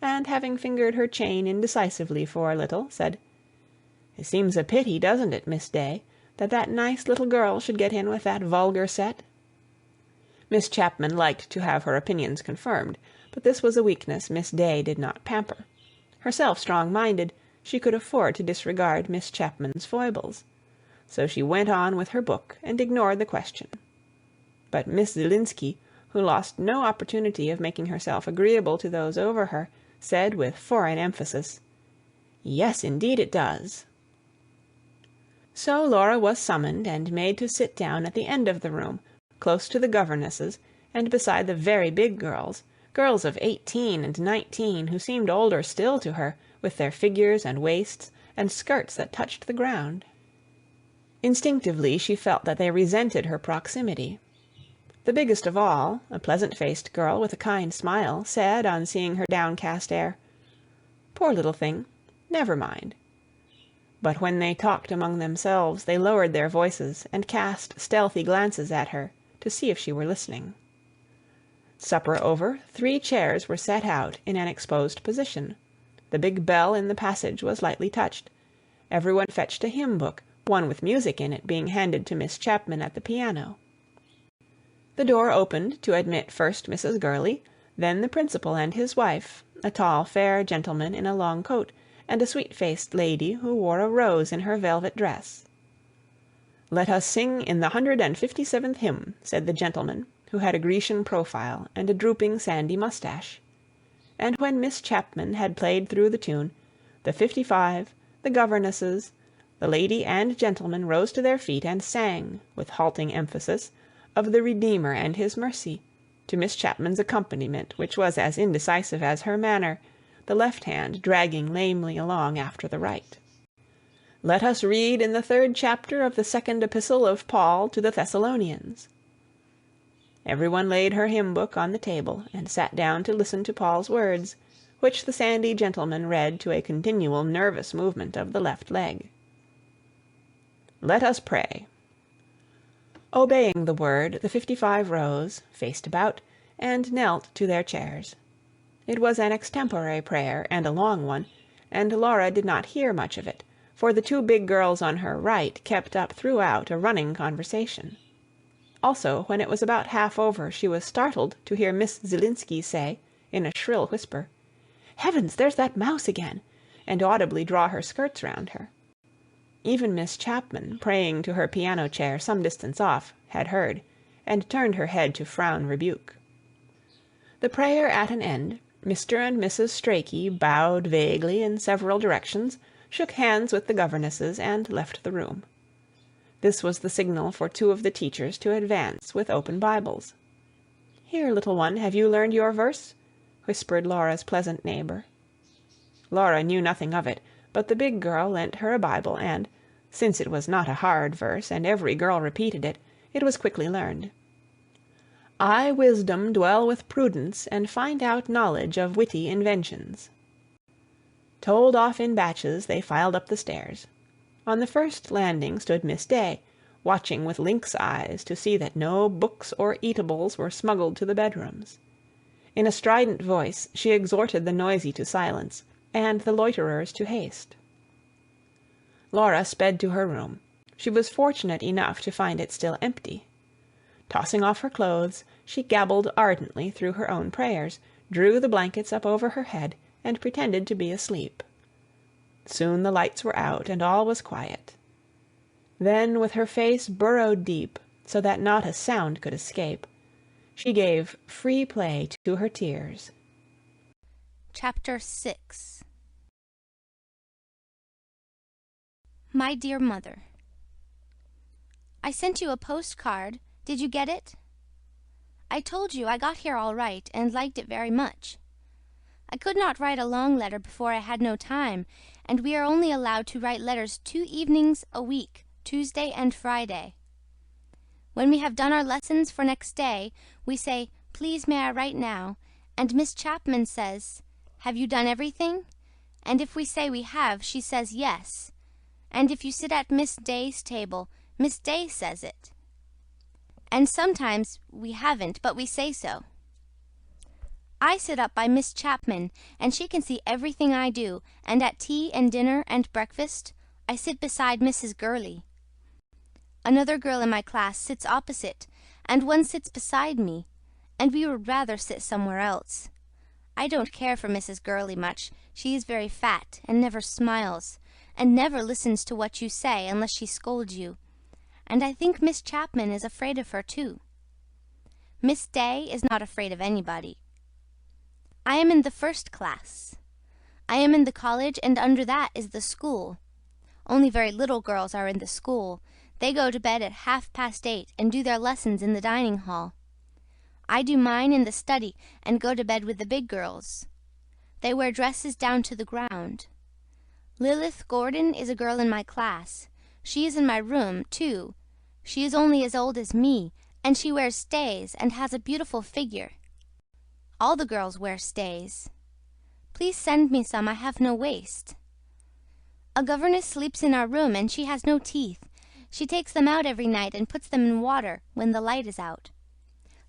and having fingered her chain indecisively for a little, said, "It seems a pity, doesn't it, Miss Day, that that nice little girl should get in with that vulgar set?" Miss Chapman liked to have her opinions confirmed, but this was a weakness Miss Day did not pamper. Herself strong-minded, she could afford to disregard Miss Chapman's foibles. So she went on with her book and ignored the question. But Miss Zielinski, who lost no opportunity of making herself agreeable to those over her, said with foreign emphasis, "Yes, indeed it does." So Laura was summoned and made to sit down at the end of the room, close to the governesses, and beside the very big girls, of 18 and 19, who seemed older still to her, with their figures and waists, and skirts that touched the ground. Instinctively she felt that they resented her proximity. The biggest of all, a pleasant-faced girl with a kind smile, said, on seeing her downcast air, "Poor little thing, never mind." But when they talked among themselves, they lowered their voices and cast stealthy glances at her to see if she were listening. Supper over, 3 chairs were set out in an exposed position. The big bell in the passage was lightly touched. Everyone fetched a hymn book, one with music in it being handed to Miss Chapman at the piano. The door opened to admit first Mrs. Gurley, then the principal and his wife, a tall, fair gentleman in a long coat, and a sweet-faced lady who wore a rose in her velvet dress. "Let us sing in the 157th hymn," said the gentleman, who had a Grecian profile and a drooping sandy moustache. And when Miss Chapman had played through the tune, the 55, the governesses, the lady and gentleman rose to their feet and sang, with halting emphasis, of the Redeemer and his mercy, to Miss Chapman's accompaniment, which was as indecisive as her manner, the left hand dragging lamely along after the right. "Let us read in the 3rd chapter of the 2nd epistle of Paul to the Thessalonians." Everyone laid her hymn book on the table and sat down to listen to Paul's words, which the sandy gentleman read to a continual nervous movement of the left leg. "Let us pray." Obeying the word, the 55 rose, faced about, and knelt to their chairs. It was an extempore prayer, and a long one, and Laura did not hear much of it, for the 2 big girls on her right kept up throughout a running conversation. Also, when it was about half over, she was startled to hear Miss Zielinski say, in a shrill whisper, "Heavens, there's that mouse again!" and audibly draw her skirts round her. Even Miss Chapman, praying to her piano chair some distance off, had heard, and turned her head to frown rebuke. The prayer at an end, Mr. and Mrs. Strachey bowed vaguely in several directions, shook hands with the governesses, and left the room. This was the signal for 2 of the teachers to advance with open Bibles. "Here, little one, have you learned your verse?" whispered Laura's pleasant neighbour. Laura knew nothing of it, but the big girl lent her a Bible, and, since it was not a hard verse, and every girl repeated it, it was quickly learned. "I, wisdom, dwell with prudence, and find out knowledge of witty inventions." Told off in batches, they filed up the stairs. On the first landing stood Miss Day, watching with lynx eyes to see that no books or eatables were smuggled to the bedrooms. In a strident voice she exhorted the noisy to silence, and the loiterers to haste. Laura sped to her room. She was fortunate enough to find it still empty. Tossing off her clothes, she gabbled ardently through her own prayers, drew the blankets up over her head, and pretended to be asleep. Soon the lights were out, and all was quiet. Then, with her face burrowed deep, so that not a sound could escape, she gave free play to her tears. Chapter 6. My Dear Mother, I sent you a postcard. Did you get it? I told you I got here all right and liked it very much. I could not write a long letter before I had no time, and we are only allowed to write letters 2 evenings a week, Tuesday and Friday. When we have done our lessons for next day, we say, "Please may I write now?" and Miss Chapman says, "Have you done everything?" And if we say we have, she says yes. And if you sit at Miss Day's table, Miss Day says it. And sometimes we haven't, but we say so. I sit up by Miss Chapman, and she can see everything I do, and at tea and dinner and breakfast, I sit beside Mrs. Gurley. Another girl in my class sits opposite, and one sits beside me, and we would rather sit somewhere else. I don't care for Mrs. Gurley much. She is very fat, and never smiles, and never listens to what you say unless she scolds you. And I think Miss Chapman is afraid of her too. Miss Day is not afraid of anybody. I am in the 1st class. I am in the college, and under that is the school. Only very little girls are in the school. They go to bed at 8:30 and do their lessons in the dining hall. I do mine in the study and go to bed with the big girls. They wear dresses down to the ground. Lilith Gordon is a girl in my class. She is in my room, too. She is only as old as me, and she wears stays and has a beautiful figure. All the girls wear stays. Please send me some, I have no waist. A governess sleeps in our room and she has no teeth. She takes them out every night and puts them in water when the light is out.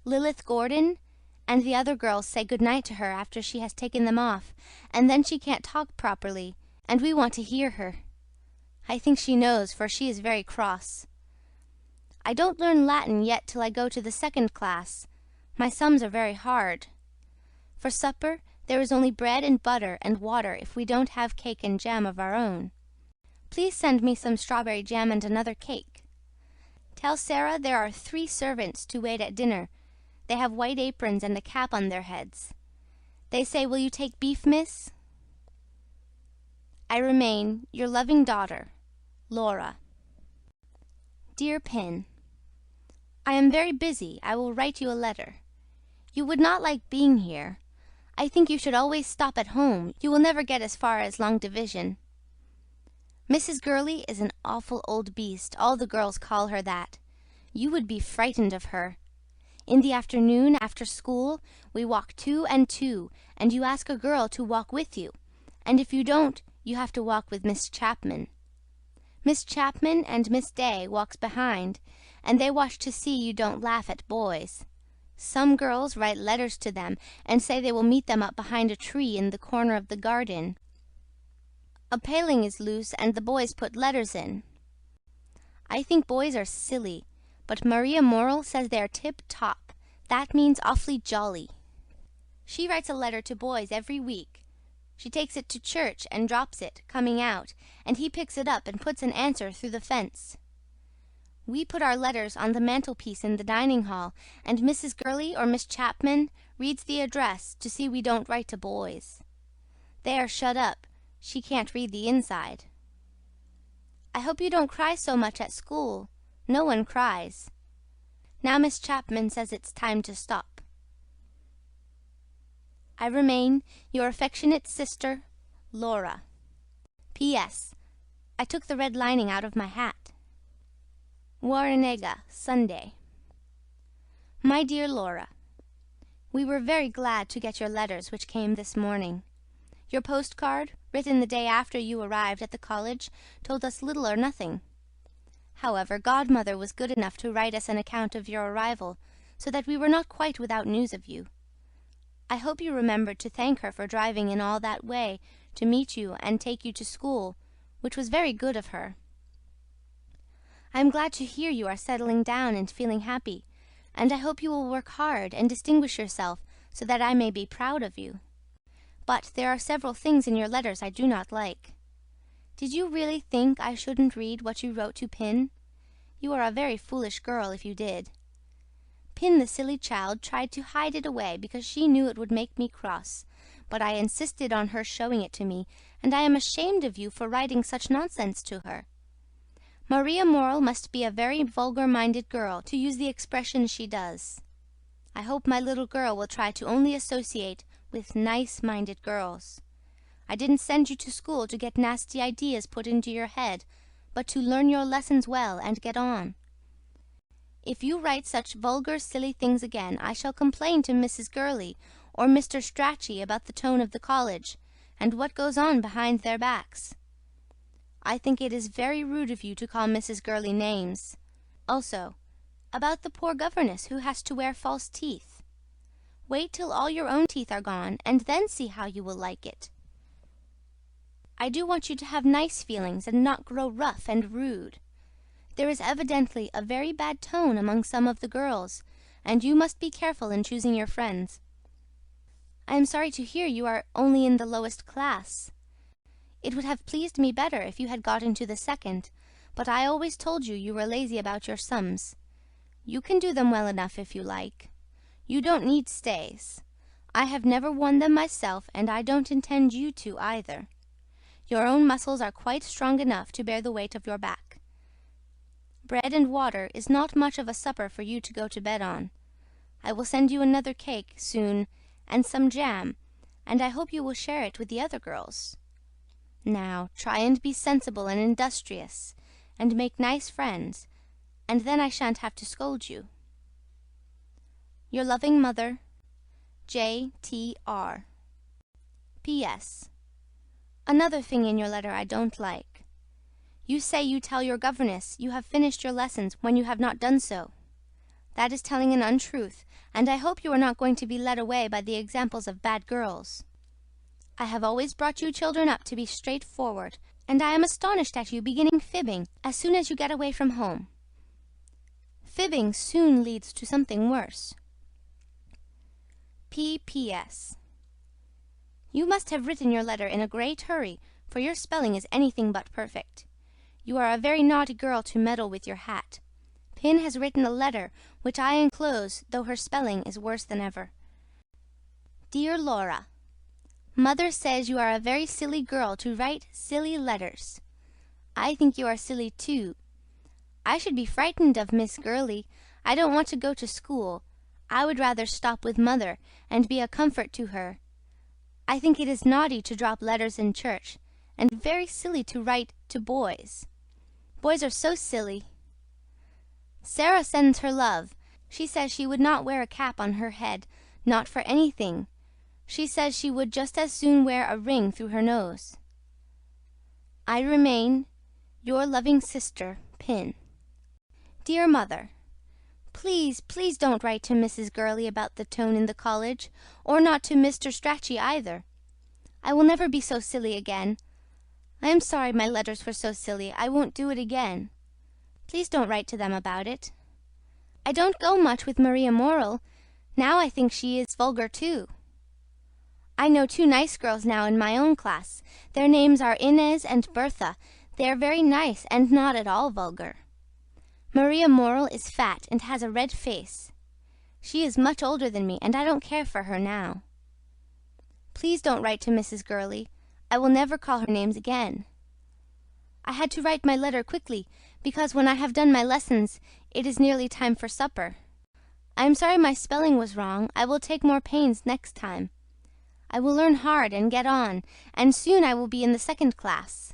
Lilith Gordon and the other girls say good night to her after she has taken them off, and then she can't talk properly, and we want to hear her. I think she knows, for she is very cross. I don't learn Latin yet till I go to the 2nd class. My sums are very hard. For supper, there is only bread and butter and water if we don't have cake and jam of our own. Please send me some strawberry jam and another cake. Tell Sarah there are 3 servants to wait at dinner. They have white aprons and a cap on their heads. They say, "Will you take beef, miss?" I remain, your loving daughter, Laura. Dear Pin, I am very busy. I will write you a letter. You would not like being here. I think you should always stop at home. You will never get as far as long division. Mrs. Gurley is an awful old beast. All the girls call her that. You would be frightened of her. In the afternoon, after school, we walk 2 and 2, and you ask a girl to walk with you, and if you don't, you have to walk with Miss Chapman. Miss Chapman and Miss Day walks behind, and they watch to see you don't laugh at boys. Some girls write letters to them and say they will meet them up behind a tree in the corner of the garden. A paling is loose and the boys put letters in. I think boys are silly, but Maria Morel says they are tip-top. That means awfully jolly. She writes a letter to boys every week. She takes it to church and drops it, coming out, and he picks it up and puts an answer through the fence. We put our letters on the mantelpiece in the dining hall, and Mrs. Gurley or Miss Chapman reads the address to see we don't write to boys. They are shut up. She can't read the inside. I hope you don't cry so much at school. No one cries. Now Miss Chapman says it's time to stop. I remain, your affectionate sister, Laura. P.S. I took the red lining out of my hat. Warrenega, Sunday. My dear Laura, we were very glad to get your letters which came this morning. Your postcard, written the day after you arrived at the college, told us little or nothing. However, Godmother was good enough to write us an account of your arrival, so that we were not quite without news of you. I hope you remembered to thank her for driving in all that way to meet you and take you to school, which was very good of her. I am glad to hear you are settling down and feeling happy, and I hope you will work hard and distinguish yourself so that I may be proud of you. But there are several things in your letters I do not like. Did you really think I shouldn't read what you wrote to Pin? You are a very foolish girl if you did. Pin, the silly child, tried to hide it away because she knew it would make me cross, but I insisted on her showing it to me, and I am ashamed of you for writing such nonsense to her. Maria Morel must be a very vulgar-minded girl to use the expression she does. I hope my little girl will try to only associate with nice-minded girls. I didn't send you to school to get nasty ideas put into your head, but to learn your lessons well and get on. If you write such vulgar, silly things again, I shall complain to Mrs. Gurley or Mr. Strachey about the tone of the college, and what goes on behind their backs. I think it is very rude of you to call Mrs. Gurley names. Also, about the poor governess who has to wear false teeth. Wait till all your own teeth are gone, and then see how you will like it. I do want you to have nice feelings and not grow rough and rude. There is evidently a very bad tone among some of the girls, and you must be careful in choosing your friends. I am sorry to hear you are only in the lowest class. It would have pleased me better if you had got into the 2nd, but I always told you you were lazy about your sums. You can do them well enough if you like. You don't need stays. I have never worn them myself, and I don't intend you to either. Your own muscles are quite strong enough to bear the weight of your back. Bread and water is not much of a supper for you to go to bed on. I will send you another cake soon, and some jam, and I hope you will share it with the other girls. Now, try and be sensible and industrious, and make nice friends, and then I shan't have to scold you. Your loving mother, J.T.R. P.S. Another thing in your letter I don't like. You say you tell your governess you have finished your lessons when you have not done so. That is telling an untruth, and I hope you are not going to be led away by the examples of bad girls. I have always brought you children up to be straightforward, and I am astonished at you beginning fibbing as soon as you get away from home. Fibbing soon leads to something worse. P.P.S. You must have written your letter in a great hurry, for your spelling is anything but perfect. You are a very naughty girl to meddle with your hat. Pin has written a letter, which I enclose, though her spelling is worse than ever. Dear Laura, Mother says you are a very silly girl to write silly letters. I think you are silly too. I should be frightened of Miss Gurley. I don't want to go to school. I would rather stop with Mother and be a comfort to her. I think it is naughty to drop letters in church, and very silly to write to boys. Boys are so silly. Sarah sends her love. She says she would not wear a cap on her head, not for anything. She says she would just as soon wear a ring through her nose. I remain, your loving sister, Pin. Dear Mother, please, please don't write to Mrs. Gurley about the tone in the college, or not to Mr. Strachey either. I will never be so silly again. I am sorry my letters were so silly. I won't do it again. Please don't write to them about it. I don't go much with Maria Morel. Now I think she is vulgar too. I know two nice girls now in my own class. Their names are Inez and Bertha. They are very nice and not at all vulgar. Maria Morel is fat and has a red face. She is much older than me, and I don't care for her now. Please don't write to Mrs. Gurley. I will never call her names again. I had to write my letter quickly, because when I have done my lessons, it is nearly time for supper. I am sorry my spelling was wrong. I will take more pains next time. I will learn hard and get on, and soon I will be in the second class.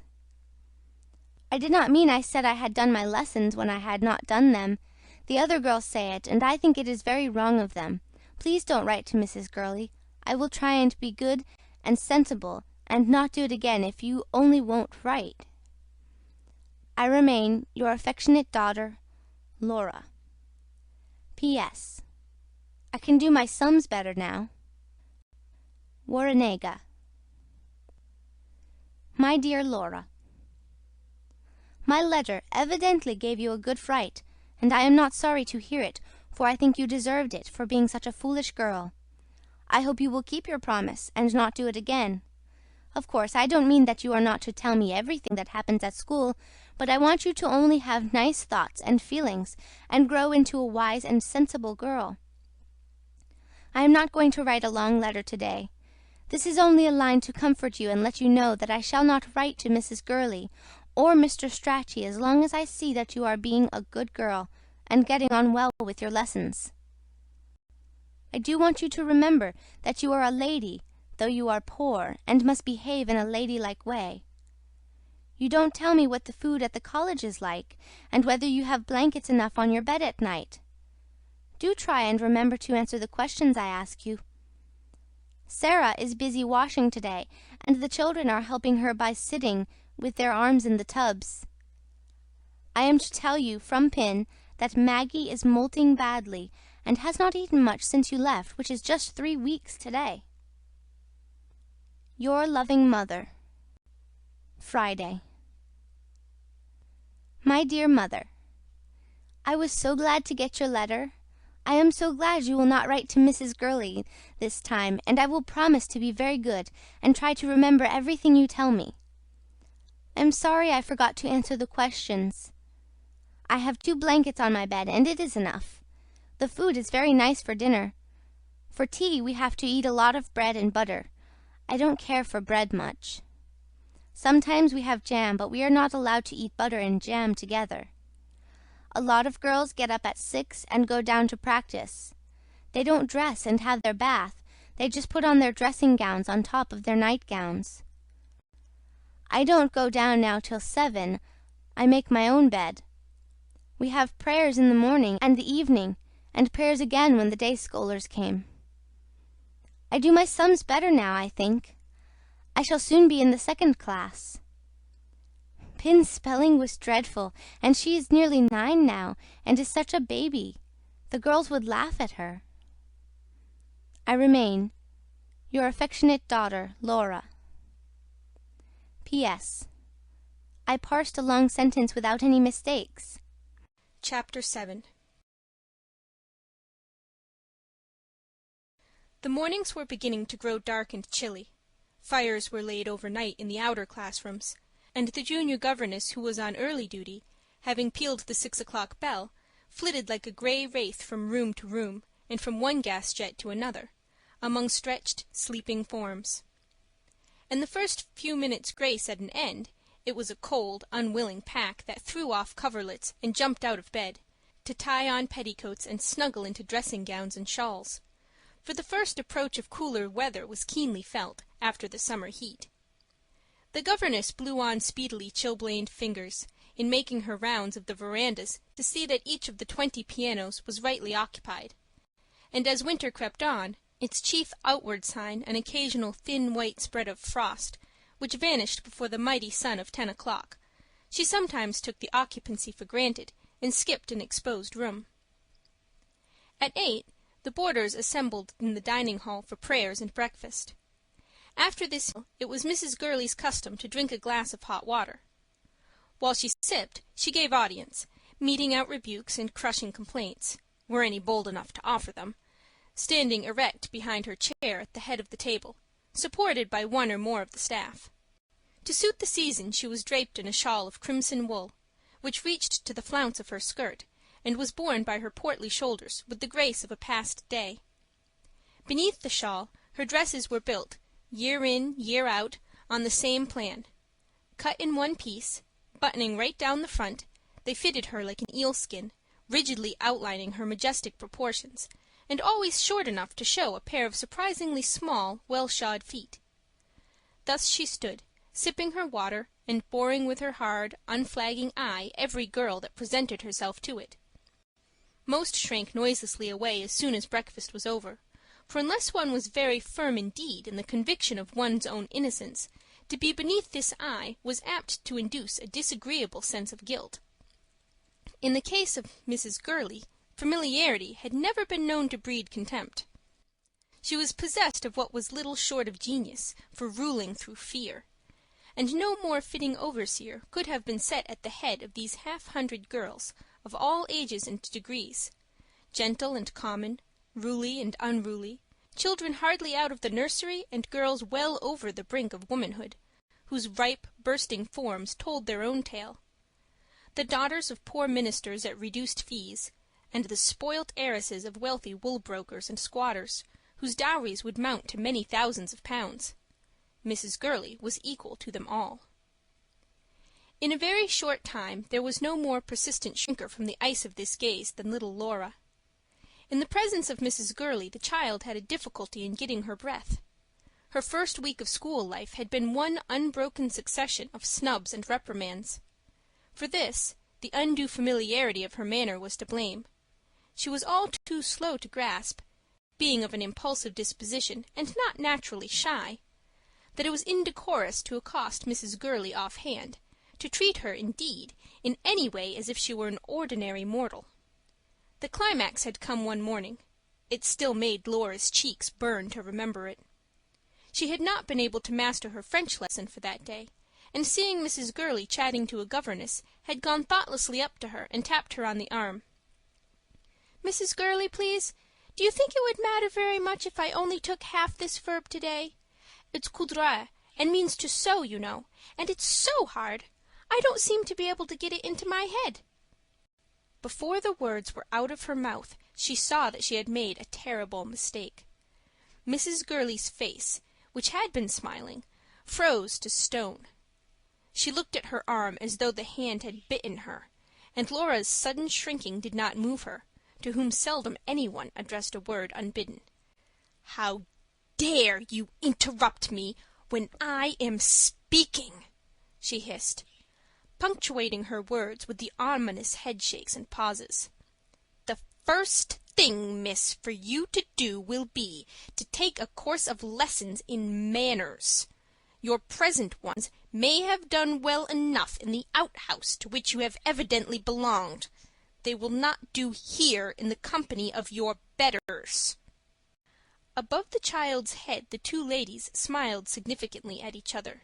I did not mean I said I had done my lessons when I had not done them. The other girls say it, and I think it is very wrong of them. Please don't write to Mrs. Gurley. I will try and be good and sensible, and not do it again if you only won't write. I remain, your affectionate daughter, Laura. P.S. I can do my sums better now. Warrenega. My dear Laura, my letter evidently gave you a good fright, and I am not sorry to hear it, for I think you deserved it for being such a foolish girl. I hope you will keep your promise and not do it again. Of course, I don't mean that you are not to tell me everything that happens at school, but I want you to only have nice thoughts and feelings and grow into a wise and sensible girl. I am not going to write a long letter today. This is only a line to comfort you and let you know that I shall not write to Mrs. Gurley or Mr. Strachey as long as I see that you are being a good girl and getting on well with your lessons. I do want you to remember that you are a lady, though you are poor, and must behave in a ladylike way. You don't tell me what the food at the college is like, and whether you have blankets enough on your bed at night. Do try and remember to answer the questions I ask you. Sarah is busy washing today, and the children are helping her by sitting with their arms in the tubs. I am to tell you from Pin that Maggie is molting badly and has not eaten much since you left, which is just 3 weeks today. Your loving mother. Friday. My dear Mother, I was so glad to get your letter. I am so glad you will not write to Mrs. Gurley this time, and I will promise to be very good and try to remember everything you tell me. I am sorry I forgot to answer the questions. I have 2 blankets on my bed, and it is enough. The food is very nice for dinner. For tea we have to eat a lot of bread and butter. I don't care for bread much. Sometimes we have jam, but we are not allowed to eat butter and jam together. A lot of girls get up at 6 and go down to practice. They don't dress and have their bath. They just put on their dressing gowns on top of their nightgowns. I don't go down now till 7. I make my own bed. We have prayers in the morning and the evening, and prayers again when the day scholars came. I do my sums better now, I think. I shall soon be in the 2nd class. Pin's spelling was dreadful, and she is nearly 9 now, and is such a baby. The girls would laugh at her. I remain, your affectionate daughter, Laura. P.S. I parsed a long sentence without any mistakes. Chapter 7. The mornings were beginning to grow dark and chilly. Fires were laid overnight in the outer classrooms, and the junior governess, who was on early duty, having pealed the 6 o'clock bell, flitted like a gray wraith from room to room, and from one gas jet to another, among stretched, sleeping forms. And the first few minutes' grace at an end, it was a cold, unwilling pack that threw off coverlets and jumped out of bed, to tie on petticoats and snuggle into dressing-gowns and shawls, for the first approach of cooler weather was keenly felt after the summer heat. The governess blew on speedily chilblained fingers, in making her rounds of the verandas to see that each of the 20 pianos was rightly occupied, and as winter crept on, its chief outward sign an occasional thin white spread of frost, which vanished before the mighty sun of 10 o'clock, she sometimes took the occupancy for granted, and skipped an exposed room. At 8, the boarders assembled in the dining-hall for prayers and breakfast. After this, it was Mrs. Gurley's custom to drink a glass of hot water. While she sipped, she gave audience, meting out rebukes and crushing complaints, were any bold enough to offer them, standing erect behind her chair at the head of the table, supported by one or more of the staff. To suit the season she was draped in a shawl of crimson wool, which reached to the flounce of her skirt, and was borne by her portly shoulders with the grace of a past day. Beneath the shawl her dresses were built, year in, year out, on the same plan. Cut in one piece, buttoning right down the front, they fitted her like an eel-skin, rigidly outlining her majestic proportions, and always short enough to show a pair of surprisingly small, well-shod feet. Thus she stood, sipping her water, and boring with her hard, unflagging eye every girl that presented herself to it. Most shrank noiselessly away as soon as breakfast was over, for unless one was very firm indeed in the conviction of one's own innocence, to be beneath this eye was apt to induce a disagreeable sense of guilt. In the case of Mrs. Gurley, familiarity had never been known to breed contempt. She was possessed of what was little short of genius for ruling through fear, and no more fitting overseer could have been set at the head of these 100 girls of all ages and degrees, gentle and common, ruly and unruly, children hardly out of the nursery and girls well over the brink of womanhood, whose ripe, bursting forms told their own tale. The daughters of poor ministers at reduced fees, and the spoilt heiresses of wealthy wool-brokers and squatters, whose dowries would mount to many thousands of pounds. Mrs. Gurley was equal to them all. In a very short time there was no more persistent shrinker from the ice of this gaze than little Laura. In the presence of Mrs. Gurley the child had a difficulty in getting her breath. Her first week of school life had been one unbroken succession of snubs and reprimands. For this, the undue familiarity of her manner was to blame. She was all too slow to grasp, being of an impulsive disposition and not naturally shy, that it was indecorous to accost Mrs. Gurley off-hand, to treat her, indeed, in any way as if she were an ordinary mortal. The climax had come one morning. It still made Laura's cheeks burn to remember it. She had not been able to master her French lesson for that day, and seeing Mrs. Gurley chatting to a governess, had gone thoughtlessly up to her and tapped her on the arm. "Mrs. Gurley, please, do you think it would matter very much if I only took half this verb today? It's coudre, and means to sew, you know, and it's so hard. I don't seem to be able to get it into my head." Before the words were out of her mouth, she saw that she had made a terrible mistake. Mrs. Gurley's face, which had been smiling, froze to stone. She looked at her arm as though the hand had bitten her, and Laura's sudden shrinking did not move her, to whom seldom any one addressed a word unbidden. "How dare you interrupt me when I am speaking?" she hissed, punctuating her words with the ominous headshakes and pauses. "The first thing, miss, for you to do will be to take a course of lessons in manners. Your present ones may have done well enough in the outhouse to which you have evidently belonged. They will not do here in the company of your betters." Above the child's head the two ladies smiled significantly at each other,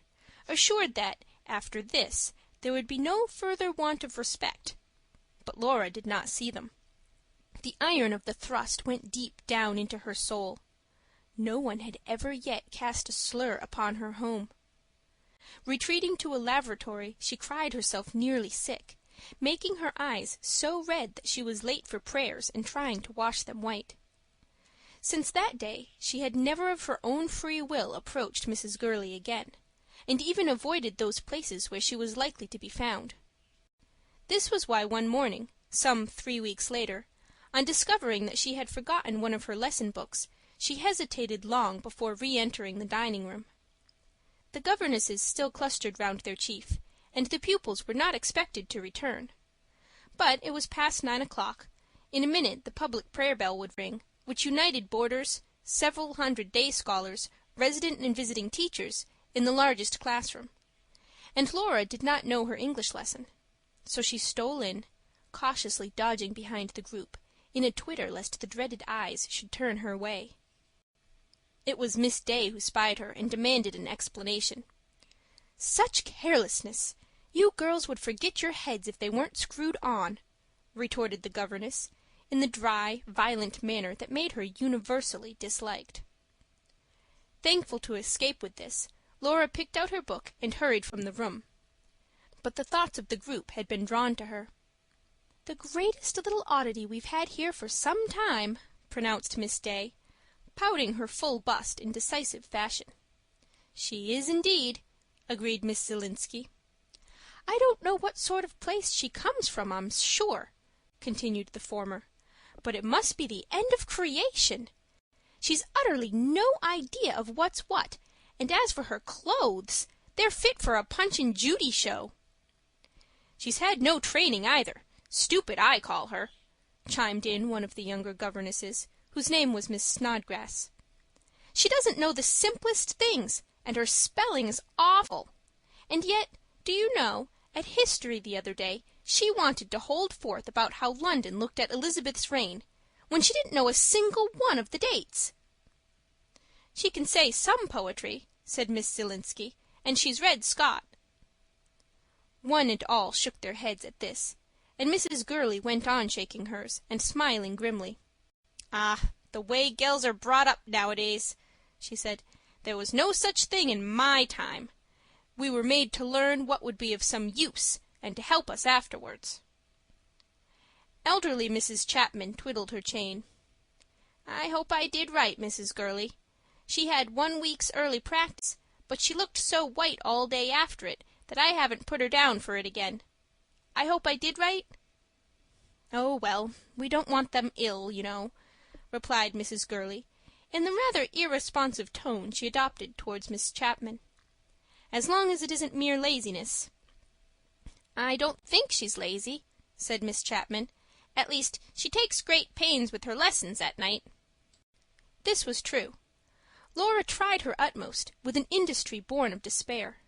assured that, after this, there would be no further want of respect. But Laura did not see them. The iron of the thrust went deep down into her soul. No one had ever yet cast a slur upon her home. Retreating to a lavatory, she cried herself nearly sick, making her eyes so red that she was late for prayers and trying to wash them white. Since that day she had never of her own free will approached Mrs. Gurley again, and even avoided those places where she was likely to be found. This was why one morning, some 3 weeks later, on discovering that she had forgotten one of her lesson books, she hesitated long before re-entering the dining-room. The governesses still clustered round their chief, and the pupils were not expected to return. But it was past 9 o'clock. In a minute the public prayer bell would ring, which united boarders, several hundred day scholars, resident and visiting teachers, in the largest classroom. And Laura did not know her English lesson. So she stole in, cautiously dodging behind the group, in a twitter lest the dreaded eyes should turn her way. It was Miss Day who spied her and demanded an explanation. "Such carelessness! You girls would forget your heads if they weren't screwed on," retorted the governess, in the dry, violent manner that made her universally disliked. Thankful to escape with this, Laura picked out her book and hurried from the room. But the thoughts of the group had been drawn to her. "The greatest little oddity we've had here for some time," pronounced Miss Day, pouting her full bust in decisive fashion. "She is indeed," agreed Miss Zielinski. "I don't know what sort of place she comes from, I'm sure," continued the former, "but it must be the end of creation. She's utterly no idea of what's what, and as for her clothes, they're fit for a Punch and Judy show." "She's had no training either. Stupid, I call her," chimed in one of the younger governesses, whose name was Miss Snodgrass. "She doesn't know the simplest things, and her spelling is awful. And yet, do you know, at history the other day, she wanted to hold forth about how London looked at Elizabeth's reign, when she didn't know a single one of the dates." "She can say some poetry," said Miss Zielinski, "and she's read Scott." One and all shook their heads at this, and Mrs. Gurley went on shaking hers, and smiling grimly. "Ah, the way gels are brought up nowadays," she said. "There was no such thing in my time. We were made to learn what would be of some use, and to help us afterwards." Elderly Mrs. Chapman twiddled her chain. "I hope I did right, Mrs. Gurley. She had 1 week's early practice, but she looked so white all day after it that I haven't put her down for it again. I hope I did right?" "Oh, well, we don't want them ill, you know," replied Mrs. Gurley, in the rather irresponsive tone she adopted towards Miss Chapman. "As long as it isn't mere laziness." "I don't think she's lazy," said Miss Chapman. "At least, she takes great pains with her lessons at night." This was true. Laura tried her utmost, with an industry born of despair.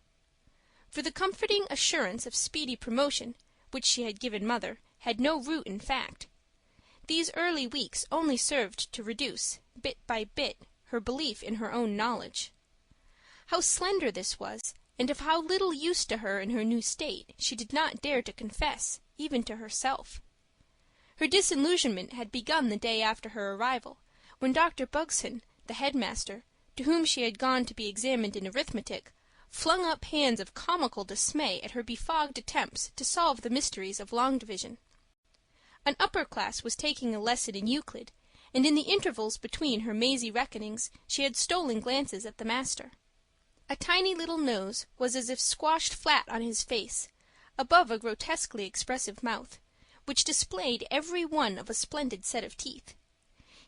For the comforting assurance of speedy promotion, which she had given Mother, had no root in fact. These early weeks only served to reduce, bit by bit, her belief in her own knowledge. How slender this was, and of how little use to her in her new state, she did not dare to confess, even to herself. Her disillusionment had begun the day after her arrival, when Dr. Bugson, the headmaster, to whom she had gone to be examined in arithmetic, flung up hands of comical dismay at her befogged attempts to solve the mysteries of long division. An upper class was taking a lesson in Euclid, and in the intervals between her mazy reckonings she had stolen glances at the master. A tiny little nose was as if squashed flat on his face, above a grotesquely expressive mouth, which displayed every one of a splendid set of teeth.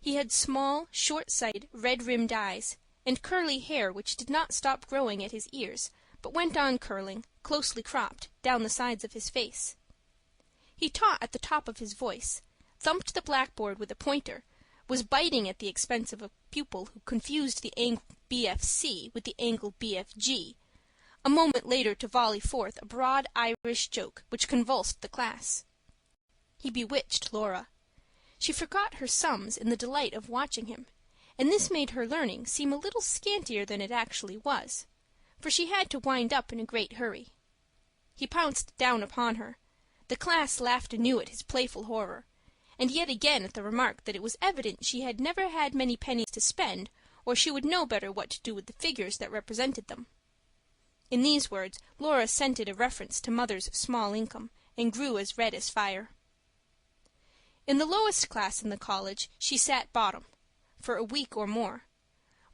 He had small, short-sighted, red-rimmed eyes, and curly hair which did not stop growing at his ears, but went on curling, closely cropped, down the sides of his face. He taught at the top of his voice, thumped the blackboard with a pointer, was biting at the expense of a pupil who confused the angle BFC with the angle BFG, a moment later to volley forth a broad Irish joke which convulsed the class. He bewitched Laura. She forgot her sums in the delight of watching him, and this made her learning seem a little scantier than it actually was, for she had to wind up in a great hurry. He pounced down upon her. The class laughed anew at his playful horror, and yet again at the remark that it was evident she had never had many pennies to spend, or she would know better what to do with the figures that represented them. In these words Laura scented a reference to Mother's small income, and grew as red as fire. In the lowest class in the college she sat bottom, for a week or more.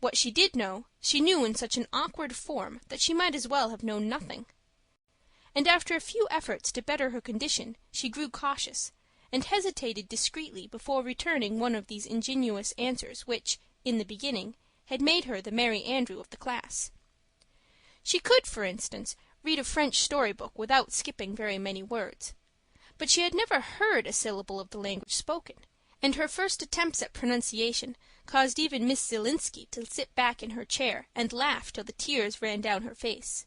What she did know, she knew in such an awkward form that she might as well have known nothing. And after a few efforts to better her condition, she grew cautious, and hesitated discreetly before returning one of these ingenuous answers which, in the beginning, had made her the Merry Andrew of the class. She could, for instance, read a French story-book without skipping very many words. But she had never heard a syllable of the language spoken, and her first attempts at pronunciation caused even Miss Zielinski to sit back in her chair and laugh till the tears ran down her face.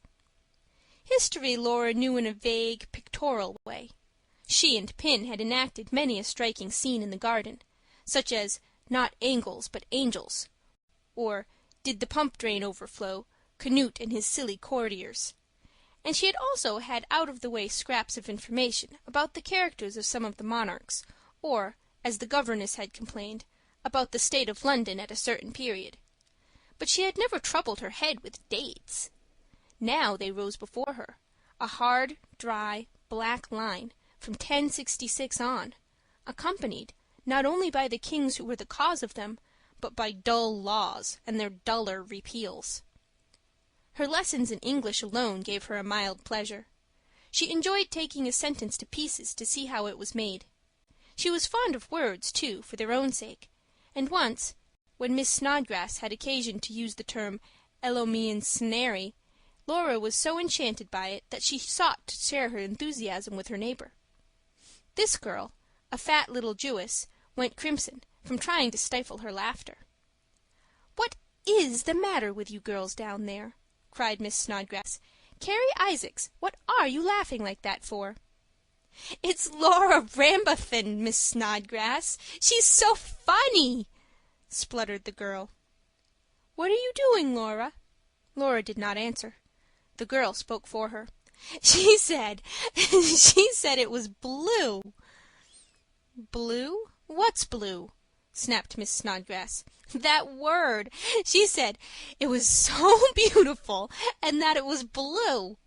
History Laura knew in a vague, pictorial way. She and Pin had enacted many a striking scene in the garden, such as "Not angles, but angels," or "Did the pump drain overflow, Canute and his silly courtiers," and she had also had out-of-the-way scraps of information about the characters of some of the monarchs, or, as the governess had complained, about the state of London at a certain period. But she had never troubled her head with dates. Now they rose before her, a hard, dry, black line, from 1066 on, accompanied, not only by the kings who were the cause of them, but by dull laws and their duller repeals. Her lessons in English alone gave her a mild pleasure. She enjoyed taking a sentence to pieces to see how it was made. She was fond of words, too, for their own sake, and once, when Miss Snodgrass had occasion to use the term Elomean Snary, Laura was so enchanted by it that she sought to share her enthusiasm with her neighbor. This girl, a fat little Jewess, went crimson from trying to stifle her laughter. "What is the matter with you girls down there?" cried Miss Snodgrass. "Carrie Isaacs, what are you laughing like that for?" "It's Laura Rambotham, Miss Snodgrass. She's so funny," spluttered the girl. "What are you doing, Laura?" Laura did not answer. The girl spoke for her. She said it was blue." "Blue? What's blue?" snapped Miss Snodgrass. "That word. She said it was so beautiful, and that it was blue."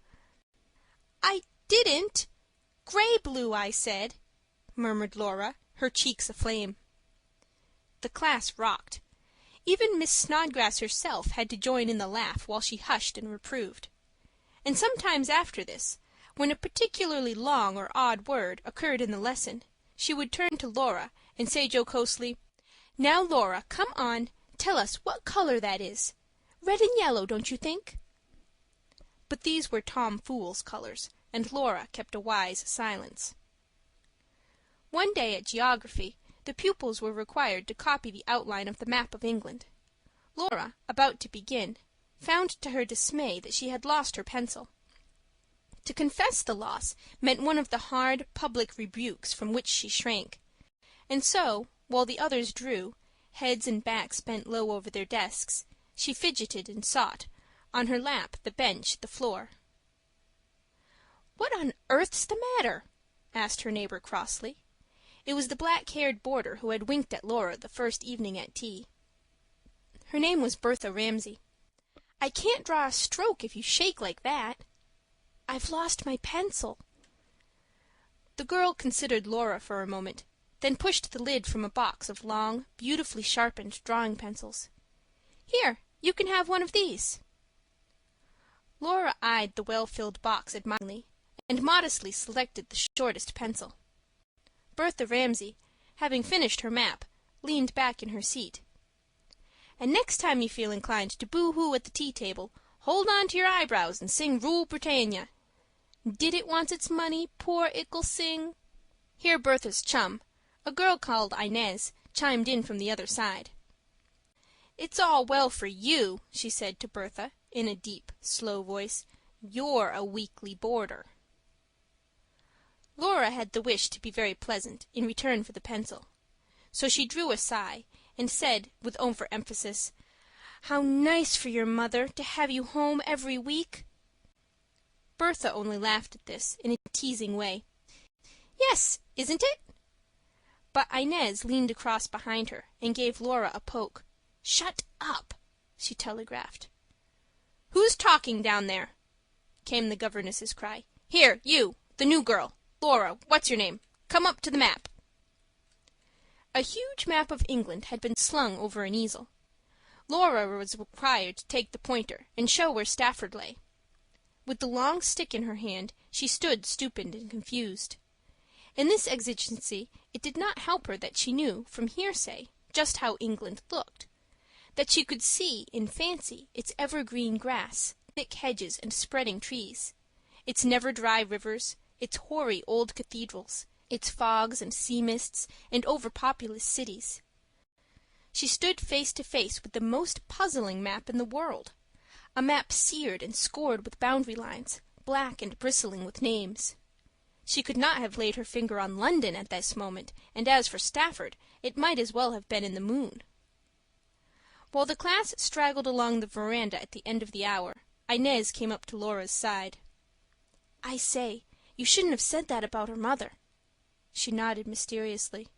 "I didn't. Gray blue, I said," murmured Laura, her cheeks aflame. The class rocked. Even Miss Snodgrass herself had to join in the laugh while she hushed and reproved. And sometimes after this, when a particularly long or odd word occurred in the lesson, she would turn to Laura and say jocosely, "Now, Laura, come on, tell us what color that is. Red and yellow, don't you think?" But these were Tom Fool's colors, and Laura kept a wise silence. One day at geography, the pupils were required to copy the outline of the map of England. Laura, about to begin, found to her dismay that she had lost her pencil. To confess the loss meant one of the hard, public rebukes from which she shrank, and so, while the others drew, heads and backs bent low over their desks, she fidgeted and sought, on her lap, the bench, the floor. "What on earth's the matter?" asked her neighbor crossly. It was the black-haired boarder who had winked at Laura the first evening at tea. Her name was Bertha Ramsay. "I can't draw a stroke if you shake like that." "I've lost my pencil." The girl considered Laura for a moment, then pushed the lid from a box of long, beautifully sharpened drawing pencils. "Here, you can have one of these." Laura eyed the well-filled box admiringly, and modestly selected the shortest pencil. Bertha Ramsay, having finished her map, leaned back in her seat. "And next time you feel inclined to boo-hoo at the tea-table, Hold on to your eyebrows and sing Rule Britannia. Did it want its money, poor ickle sing? Here Bertha's chum, a girl called Inez, chimed in from the other side. It's all well for you, she said to Bertha, in a deep, slow voice. You're a weekly boarder. Laura had the wish to be very pleasant in return for the pencil. So she drew a sigh, and said, with overemphasis, "How nice for your mother to have you home every week!" Bertha only laughed at this, in a teasing way. "Yes, isn't it?" But Inez leaned across behind her and gave Laura a poke. "Shut up!" she telegraphed. "Who's talking down there?" came the governess's cry. "Here, you, the new girl. Laura, what's your name? Come up to the map." A huge map of England had been slung over an easel. Laura was required to take the pointer and show where Stafford lay. With the long stick in her hand, she stood stupid and confused. In this exigency it did not help her that she knew, from hearsay, just how England looked. That she could see, in fancy, its evergreen grass, thick hedges, and spreading trees, its never-dry rivers, its hoary old cathedrals, its fogs and sea-mists, and overpopulous cities. She stood face to face with the most puzzling map in the world, a map seared and scored with boundary lines, black and bristling with names. She could not have laid her finger on London at this moment, and as for Stafford, it might as well have been in the moon. While the class straggled along the veranda at the end of the hour, Inez came up to Laura's side. "I say, you shouldn't have said that about her mother." She nodded mysteriously.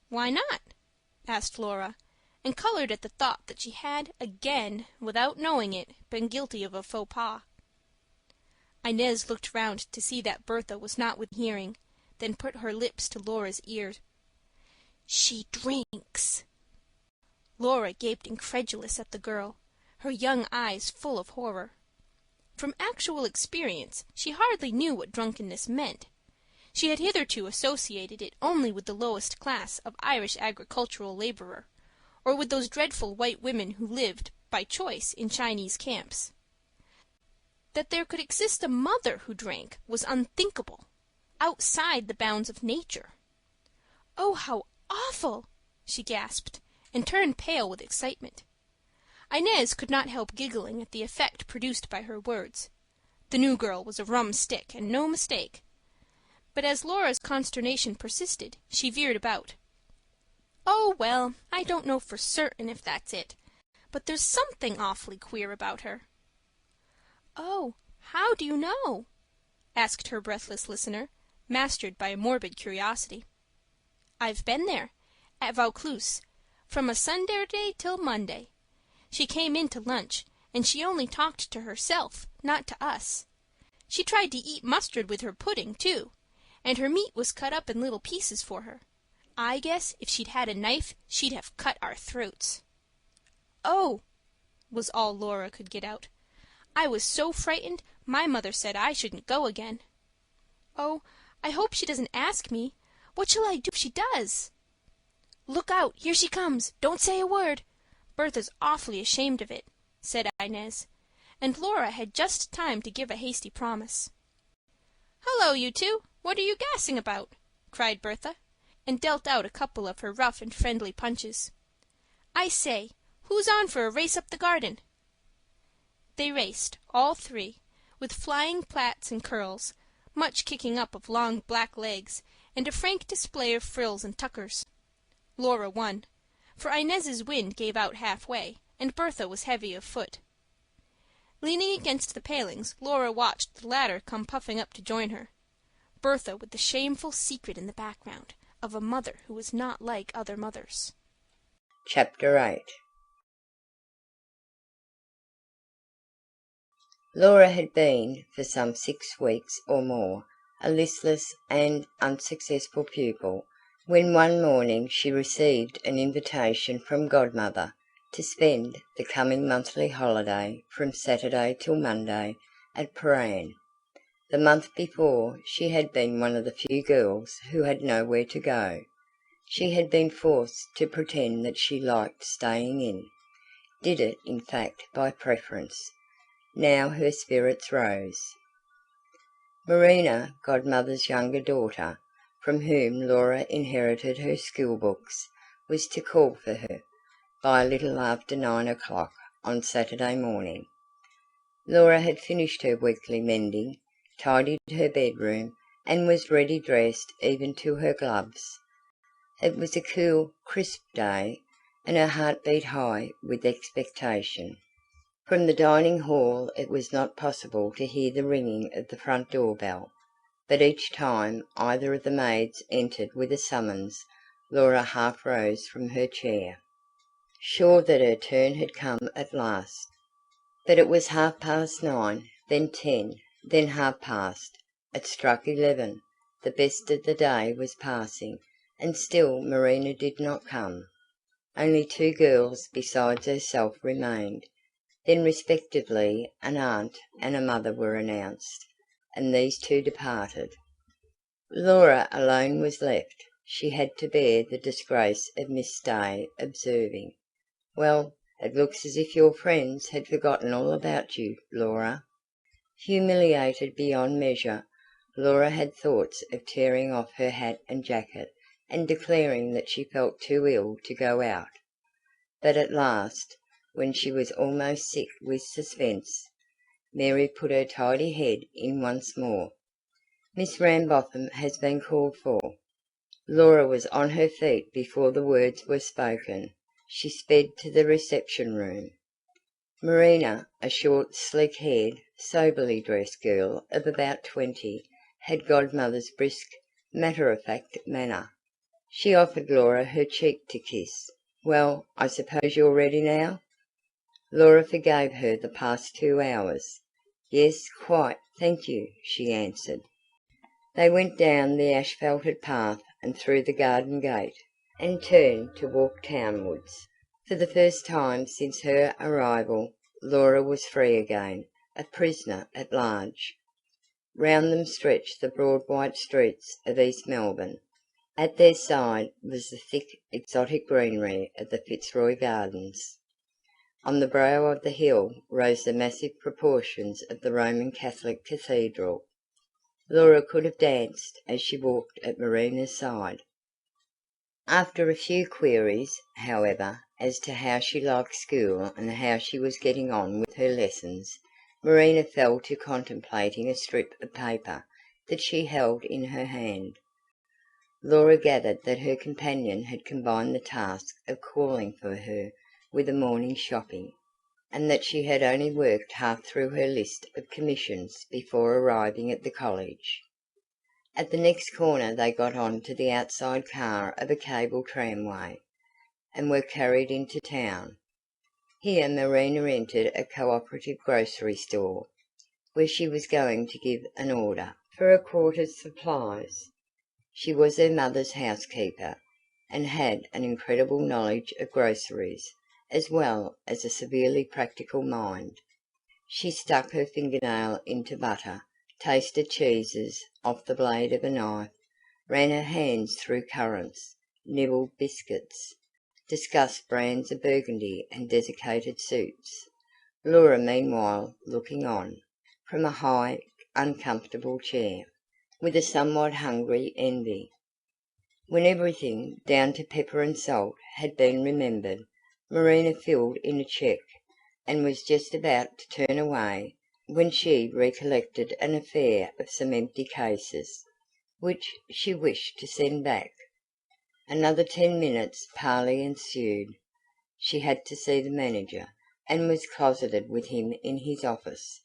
"Why not?" asked Laura, and colored at the thought that she had again, without knowing it, been guilty of a faux pas. Inez looked round to see that Bertha was not within hearing, then put her lips to Laura's ear. "She drinks." Laura gaped incredulous at the girl, her young eyes full of horror. From actual experience, she hardly knew what drunkenness meant. She had hitherto associated it only with the lowest class of Irish agricultural laborer, or with those dreadful white women who lived, by choice, in Chinese camps. That there could exist a mother who drank was unthinkable, outside the bounds of nature. "Oh, how awful!" she gasped, and turned pale with excitement. Inez could not help giggling at the effect produced by her words. The new girl was a rum stick, and no mistake. But as Laura's consternation persisted, she veered about. "Oh, well, I don't know for certain if that's it, but there's something awfully queer about her." "Oh, how do you know?" asked her breathless listener, mastered by a morbid curiosity. "I've been there, at Vaucluse, from a Sunday till Monday. She came in to lunch, and she only talked to herself, not to us. She tried to eat mustard with her pudding, too, and her meat was cut up in little pieces for her. I guess if she'd had a knife, she'd have cut our throats." "Oh!" was all Laura could get out. "I was so frightened, my mother said I shouldn't go again." "Oh, I hope she doesn't ask me. What shall I do if she does?" "Look out, here she comes. Don't say a word. Bertha's awfully ashamed of it," said Inez, and Laura had just time to give a hasty promise. "Hullo, you two! What are you gassing about?" cried Bertha, and dealt out a couple of her rough and friendly punches. "I say, who's on for a race up the garden?" They raced, all three, with flying plaits and curls, much kicking up of long black legs, and a frank display of frills and tuckers. Laura won, for Inez's wind gave out halfway, and Bertha was heavy of foot. Leaning against the palings, Laura watched the latter come puffing up to join her. Bertha with the shameful secret in the background of a mother who was not like other mothers. Chapter 8. Laura had been, for some 6 weeks or more, a listless and unsuccessful pupil, when one morning she received an invitation from Godmother to spend the coming monthly holiday from Saturday till Monday at Prahran. The month before, she had been one of the few girls who had nowhere to go. She had been forced to pretend that she liked staying in, did it in fact by preference, Now her spirits rose. Marina, godmother's younger daughter, from whom Laura inherited her schoolbooks, was to call for her, by a little after 9 o'clock on Saturday morning. Laura had finished her weekly mending, tidied her bedroom, and was ready dressed even to her gloves. It was a cool, crisp day, and her heart beat high with expectation. From the dining hall it was not possible to hear the ringing of the front door bell, but each time either of the maids entered with a summons, Laura half rose from her chair, sure that her turn had come at last. But it was 9:30, then 10, then 10:30. It struck 11. The best of the day was passing, and still Marina did not come. Only 2 girls besides herself remained. Then respectively an aunt and a mother were announced, and these 2 departed. Laura alone was left. She had to bear the disgrace of Miss Day observing, "Well, it looks as if your friends had forgotten all about you, Laura." Humiliated beyond measure, Laura had thoughts of tearing off her hat and jacket and declaring that she felt too ill to go out. But at last, when she was almost sick with suspense, Mary put her tidy head in once more. "Miss Rambotham has been called for." Laura was on her feet before the words were spoken. She sped to the reception room. Marina, a short, sleek-haired, soberly dressed girl of about 20, had godmother's brisk, matter-of-fact manner. She offered Laura her cheek to kiss. "Well, I suppose you're ready now?" Laura forgave her the past 2 hours. "Yes, quite, thank you," she answered. They went down the asphalted path and through the garden gate, and turned to walk townwards. For the first time since her arrival, Laura was free again, a prisoner at large. Round them stretched the broad white streets of East Melbourne. At their side was the thick, exotic greenery of the Fitzroy Gardens. On the brow of the hill rose the massive proportions of the Roman Catholic Cathedral. Laura could have danced as she walked at Marina's side. After a few queries, however, as to how she liked school and how she was getting on with her lessons, Marina fell to contemplating a strip of paper that she held in her hand. Laura gathered that her companion had combined the task of calling for her with a morning shopping, and that she had only worked half through her list of commissions before arriving at the college. At the next corner they got on to the outside car of a cable tramway, and were carried into town. Here Marina entered a cooperative grocery store, where she was going to give an order for a quarter's supplies. She was her mother's housekeeper, and had an incredible knowledge of groceries, as well as a severely practical mind. She stuck her fingernail into butter, tasted cheeses off the blade of a knife, ran her hands through currants, nibbled biscuits, discussed brands of burgundy and desiccated suits. Laura meanwhile looking on, from a high, uncomfortable chair, with a somewhat hungry envy. When everything, down to pepper and salt, had been remembered, Marina filled in a cheque, and was just about to turn away, when she recollected an affair of some empty cases, which she wished to send back. Another 10 minutes' parley ensued. She had to see the manager, and was closeted with him in his office,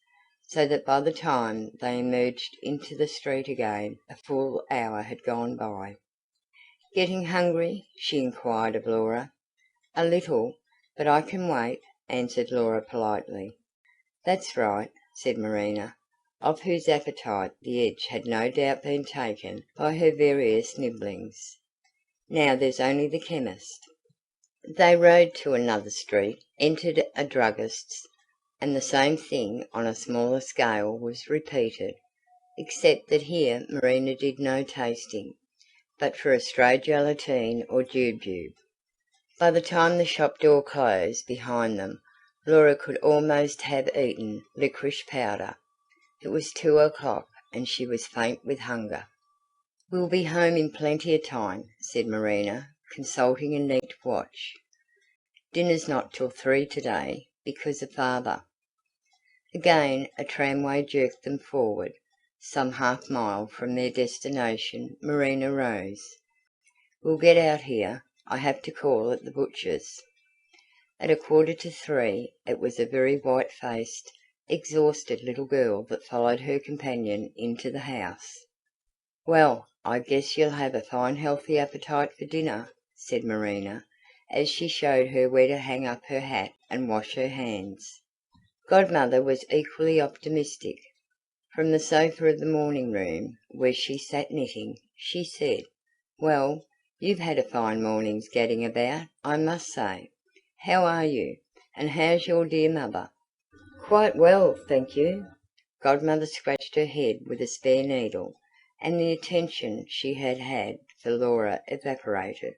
so that by the time they emerged into the street again a full hour had gone by. "Getting hungry?" she inquired of Laura. "A little, but I can wait," answered Laura politely. "That's right," said Marina, off whose appetite the edge had no doubt been taken by her various nibblings. "Now there's only the chemist." They rode to another street, entered a druggist's, and the same thing on a smaller scale was repeated, except that here Marina did no tasting, but for a stray gelatine or jujube. By the time the shop door closed behind them, Laura could almost have eaten licorice powder. It was 2 o'clock, and she was faint with hunger. "We'll be home in plenty of time," said Marina, consulting a neat watch. "Dinner's not till 3 today, because of father." Again a tramway jerked them forward. Some half-mile from their destination Marina rose. "We'll get out here. I have to call at the butcher's." At 2:45 it was a very white-faced, exhausted little girl that followed her companion into the house. "Well, I guess you'll have a fine healthy appetite for dinner," said Marina, as she showed her where to hang up her hat and wash her hands. Godmother was equally optimistic. From the sofa of the morning room, where she sat knitting, she said, "Well, you've had a fine morning's gadding about, I must say. How are you? And how's your dear mother?" "Quite well, thank you." Godmother scratched her head with a spare needle, and the attention she had had for Laura evaporated.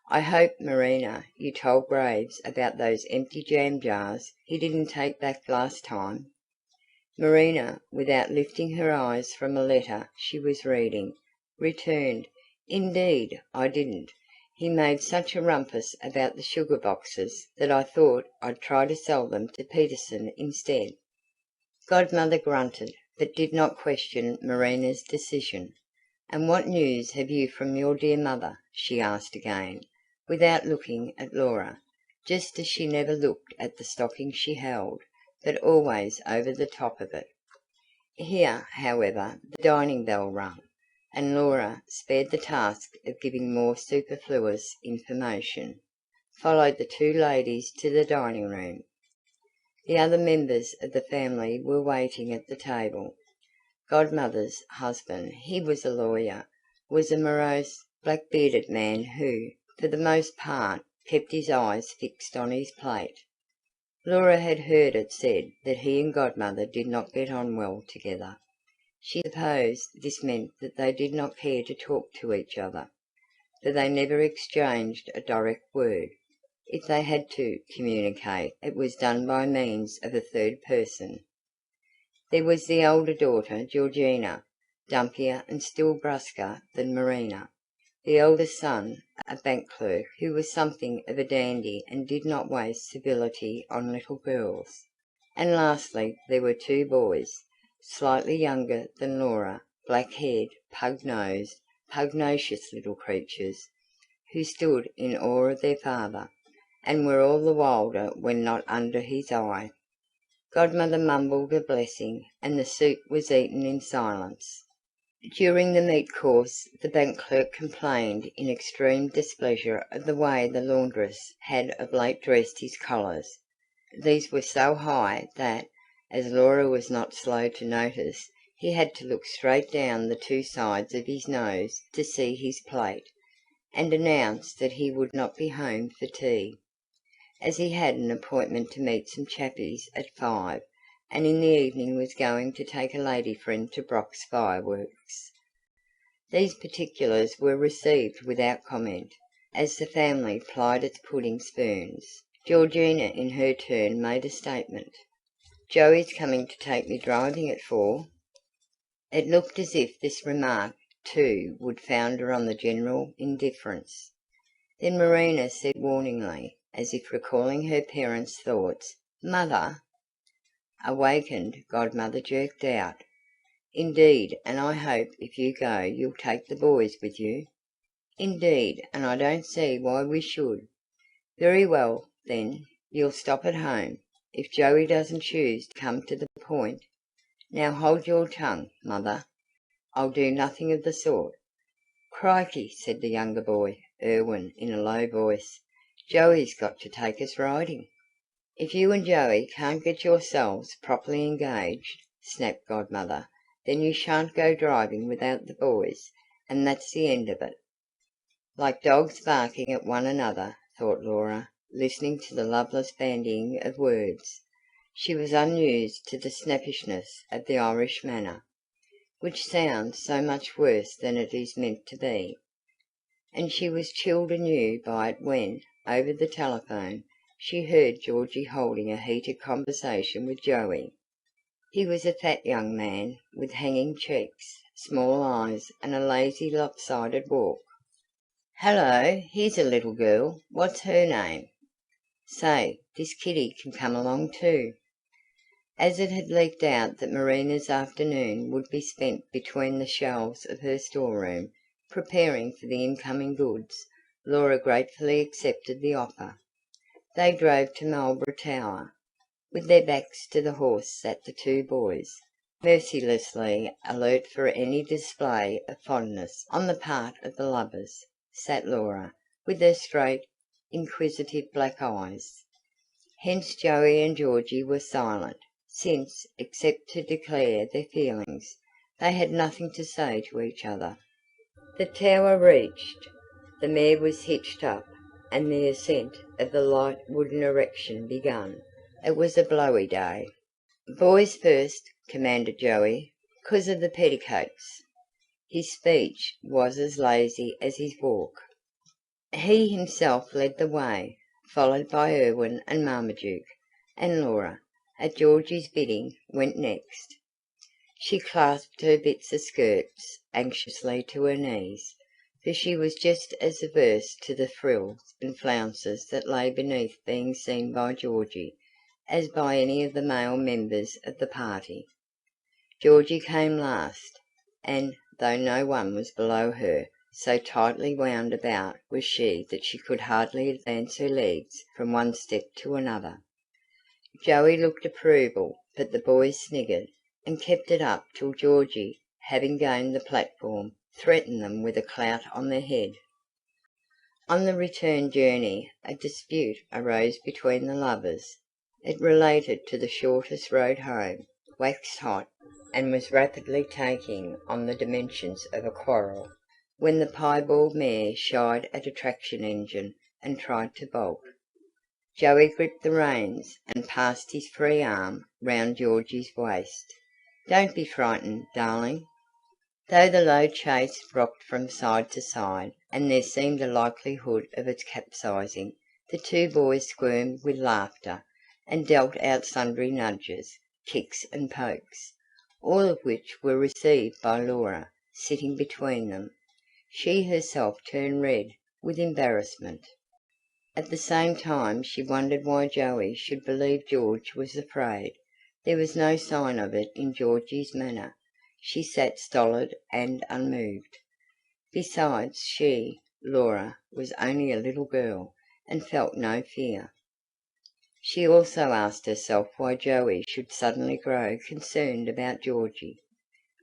"I hope, Marina, you told Graves about those empty jam jars he didn't take back last time?" Marina, without lifting her eyes from a letter she was reading, returned, "Indeed, I didn't. He made such a rumpus about the sugar boxes that I thought I'd try to sell them to Peterson instead." Godmother grunted, but did not question Marina's decision. "And what news have you from your dear mother?" she asked again, without looking at Laura, just as she never looked at the stocking she held, but always over the top of it. Here, however, the dining bell rang, and Laura, spared the task of giving more superfluous information, followed the two ladies to the dining room. The other members of the family were waiting at the table. Godmother's husband, he was a lawyer, was a morose, black-bearded man who, for the most part, kept his eyes fixed on his plate. Laura had heard it said that he and Godmother did not get on well together. She supposed this meant that they did not care to talk to each other, for they never exchanged a direct word. If they had to communicate, it was done by means of a third person. There was the elder daughter, Georgina, dumpier and still brusquer than Marina; the eldest son, a bank clerk, who was something of a dandy and did not waste civility on little girls; and lastly there were two boys, slightly younger than Laura, black-haired, pug-nosed, pugnacious little creatures, who stood in awe of their father, and were all the wilder when not under his eye. Godmother mumbled a blessing, and the soup was eaten in silence. During the meat course the bank clerk complained in extreme displeasure of the way the laundress had of late dressed his collars. These were so high that, as Laura was not slow to notice, he had to look straight down the two sides of his nose to see his plate, and announce that he would not be home for tea, as he had an appointment to meet some chappies at 5, and in the evening was going to take a lady friend to Brock's fireworks. These particulars were received without comment, as the family plied its pudding spoons. Georgina in her turn made a statement. "Joey's coming to take me driving at 4." It looked as if this remark, too, would founder on the general indifference. Then Marina said warningly, as if recalling her parents' thoughts, "Mother!" Awakened, Godmother jerked out, "Indeed, and I hope if you go you'll take the boys with you." "Indeed, and I don't see why we should." "Very well, then, you'll stop at home, if Joey doesn't choose to come to the point. Now hold your tongue, Mother. I'll do nothing of the sort." "Crikey!" said the younger boy, Irwin, in a low voice, "Joey's got to take us riding." "If you and Joey can't get yourselves properly engaged," snapped Godmother, "then you shan't go driving without the boys, and that's the end of it." Like dogs barking at one another, thought Laura, listening to the loveless bandying of words. She was unused to the snappishness of the Irish manner, which sounds so much worse than it is meant to be, and she was chilled anew by it when, over the telephone, she heard Georgie holding a heated conversation with Joey. He was a fat young man with hanging cheeks, small eyes, and a lazy, lopsided walk. "Hello, here's a little girl. What's her name? Say, this kitty can come along too." As it had leaked out that Marina's afternoon would be spent between the shelves of her storeroom, preparing for the incoming goods, Laura gratefully accepted the offer. They drove to Marlborough Tower. With their backs to the horse sat the two boys, mercilessly alert for any display of fondness on the part of the lovers. Sat Laura, with her straight, inquisitive black eyes. Hence Joey and Georgie were silent, since, except to declare their feelings, they had nothing to say to each other. The tower reached, the mare was hitched up, and the ascent of the light wooden erection begun. It was a blowy day. "Boys first," commanded Joey, "'cause of the petticoats." His speech was as lazy as his walk. He himself led the way, followed by Erwin and Marmaduke, and Laura, at Georgie's bidding, went next. She clasped her bits of skirts anxiously to her knees, for she was just as averse to the frills and flounces that lay beneath being seen by Georgie as by any of the male members of the party. Georgie came last, and, though no one was below her, so tightly wound about was she that she could hardly advance her legs from one step to another. Joey looked approval, but the boys sniggered, and kept it up till Georgie, having gained the platform, threatened them with a clout on the head. On the return journey a dispute arose between the lovers. It related to the shortest road home, waxed hot, and was rapidly taking on the dimensions of a quarrel, when the piebald mare shied at a traction engine and tried to bolt. Joey gripped the reins and passed his free arm round Georgie's waist. "Don't be frightened, darling." Though the low chaise rocked from side to side, and there seemed a likelihood of its capsizing, the two boys squirmed with laughter, and dealt out sundry nudges, kicks and pokes, all of which were received by Laura, sitting between them. She herself turned red with embarrassment. At the same time she wondered why Joey should believe George was afraid. There was no sign of it in Georgie's manner. She sat stolid and unmoved. Besides, she, Laura, was only a little girl, and felt no fear. She also asked herself why Joey should suddenly grow concerned about Georgie,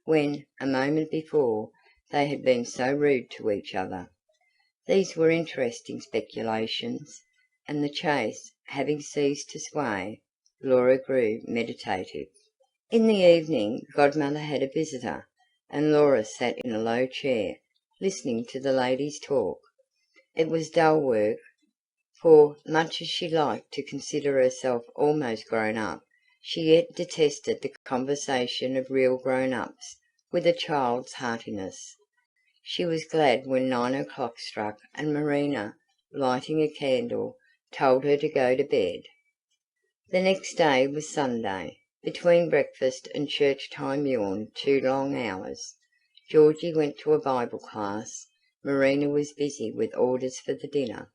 when, a moment before, they had been so rude to each other. These were interesting speculations, and the chaise having ceased to sway, Laura grew meditative. In the evening Godmother had a visitor, and Laura sat in a low chair, listening to the ladies talk. It was dull work, for, much as she liked to consider herself almost grown up, she yet detested the conversation of real grown-ups with a child's heartiness. She was glad when 9 o'clock struck and Marina, lighting a candle, told her to go to bed. The next day was Sunday. Between breakfast and church time yawned 2 long hours. Georgie went to a Bible class. Marina was busy with orders for the dinner.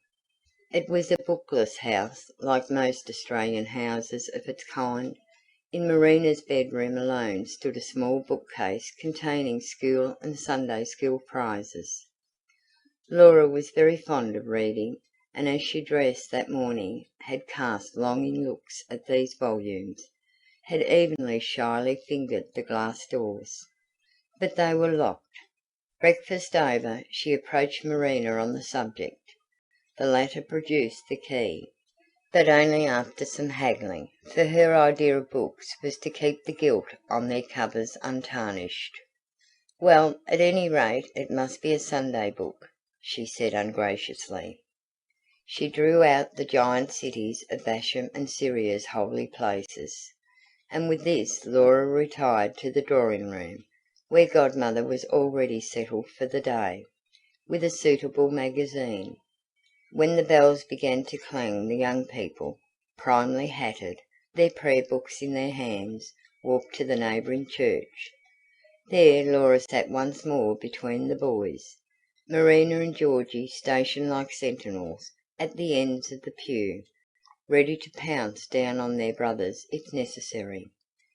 It was a bookless house, like most Australian houses of its kind. In Marina's bedroom alone stood a small bookcase containing school and Sunday school prizes. Laura was very fond of reading, and as she dressed that morning had cast longing looks at these volumes, had evenly shyly fingered the glass doors. But they were locked. Breakfast over, she approached Marina on the subject. The latter produced the key, but only after some haggling, for her idea of books was to keep the gilt on their covers untarnished. "Well, at any rate it must be a Sunday book," she said ungraciously. She drew out the giant cities of Basham and Syria's holy places, and with this Laura retired to the drawing-room, where Godmother was already settled for the day, with a suitable magazine. When the bells began to clang, the young people, primly hatted, their prayer books in their hands, walked to the neighbouring church. There Laura sat once more between the boys, Marina and Georgie stationed like sentinels at the ends of the pew, ready to pounce down on their brothers if necessary,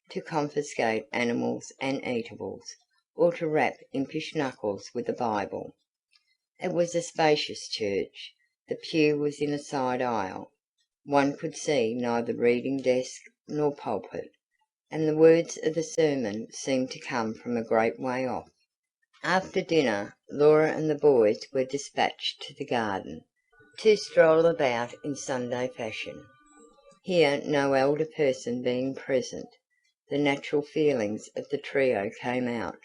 to confiscate animals and eatables, or to rap impish knuckles with a Bible. It was a spacious church. The pew was in a side aisle. One could see neither reading desk nor pulpit, and the words of the sermon seemed to come from a great way off. After dinner, Laura and the boys were dispatched to the garden, to stroll about in Sunday fashion. Here, no elder person being present, the natural feelings of the trio came out.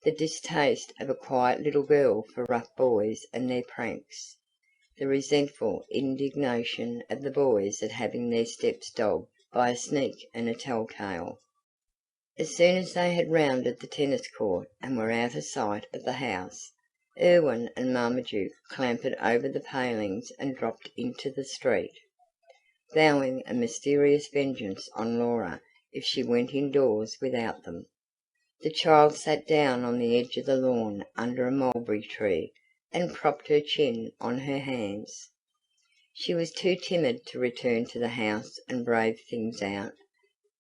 The distaste of a quiet little girl for rough boys and their pranks, the resentful indignation of the boys at having their steps dogged by a sneak and a telltale. As soon as they had rounded the tennis court and were out of sight of the house, Erwin and Marmaduke clambered over the palings and dropped into the street, vowing a mysterious vengeance on Laura if she went indoors without them. The child sat down on the edge of the lawn under a mulberry tree and propped her chin on her hands. She was too timid to return to the house and brave things out.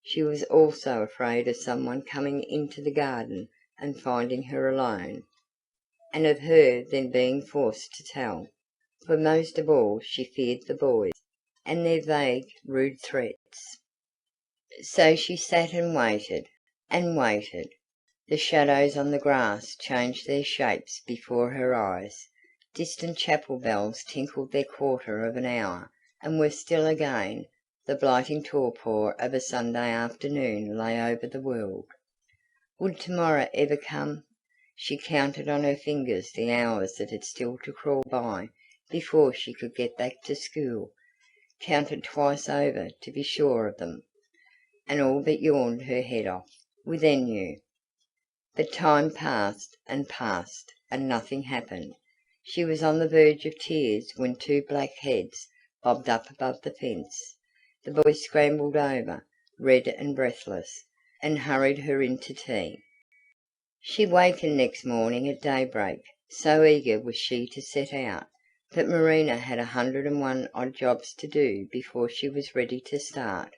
She was also afraid of someone coming into the garden and finding her alone, and of her then being forced to tell, for most of all she feared the boys, and their vague, rude threats. So she sat and waited, and waited. The shadows on the grass changed their shapes before her eyes. Distant chapel bells tinkled their quarter of an hour, and were still again. The blighting torpor of a Sunday afternoon lay over the world. Would tomorrow ever come? She counted on her fingers the hours that had still to crawl by before she could get back to school, counted twice over to be sure of them, and all but yawned her head off with ennui. But time passed, and nothing happened. She was on the verge of tears when two black heads bobbed up above the fence. The boys scrambled over, red and breathless, and hurried her into tea. She wakened next morning at daybreak, so eager was she to set out, but Marina had 101 odd jobs to do before she was ready to start,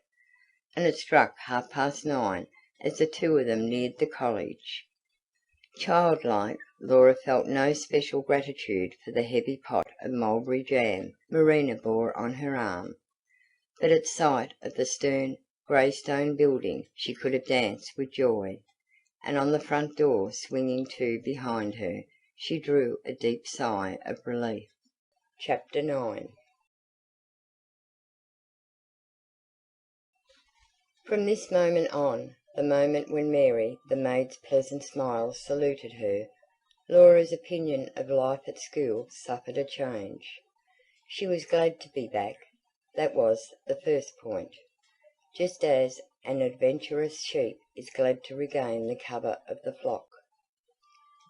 and it struck 9:30 as the two of them neared the college. Childlike, Laura felt no special gratitude for the heavy pot of mulberry jam Marina bore on her arm, but at sight of the stern, grey stone building she could have danced with joy, and on the front door swinging to behind her, she drew a deep sigh of relief. Chapter 9. From this moment on, the moment when Mary, the maid's pleasant smile saluted her, Laura's opinion of life at school suffered a change. She was glad to be back. That was the first point. Just as an adventurous sheep is glad to regain the cover of the flock.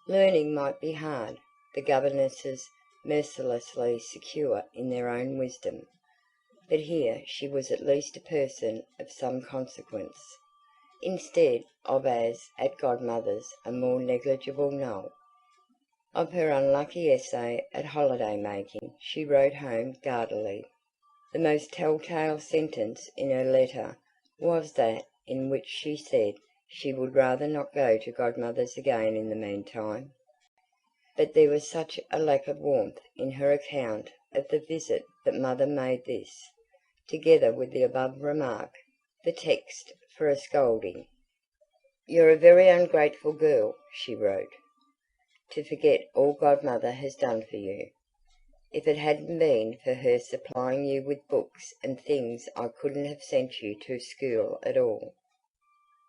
Learning might be hard, the governesses mercilessly secure in their own wisdom, but here she was at least a person of some consequence, instead of as at godmother's a more negligible null. Of her unlucky essay at holiday making she wrote home guardedly. The most telltale sentence in her letter was that in which she said she would rather not go to godmother's again in the meantime. But there was such a lack of warmth in her account of the visit that mother made this, together with the above remark, the text for a scolding. "You're a very ungrateful girl," she wrote, "to forget all godmother has done for you. If it hadn't been for her supplying you with books and things I couldn't have sent you to school at all.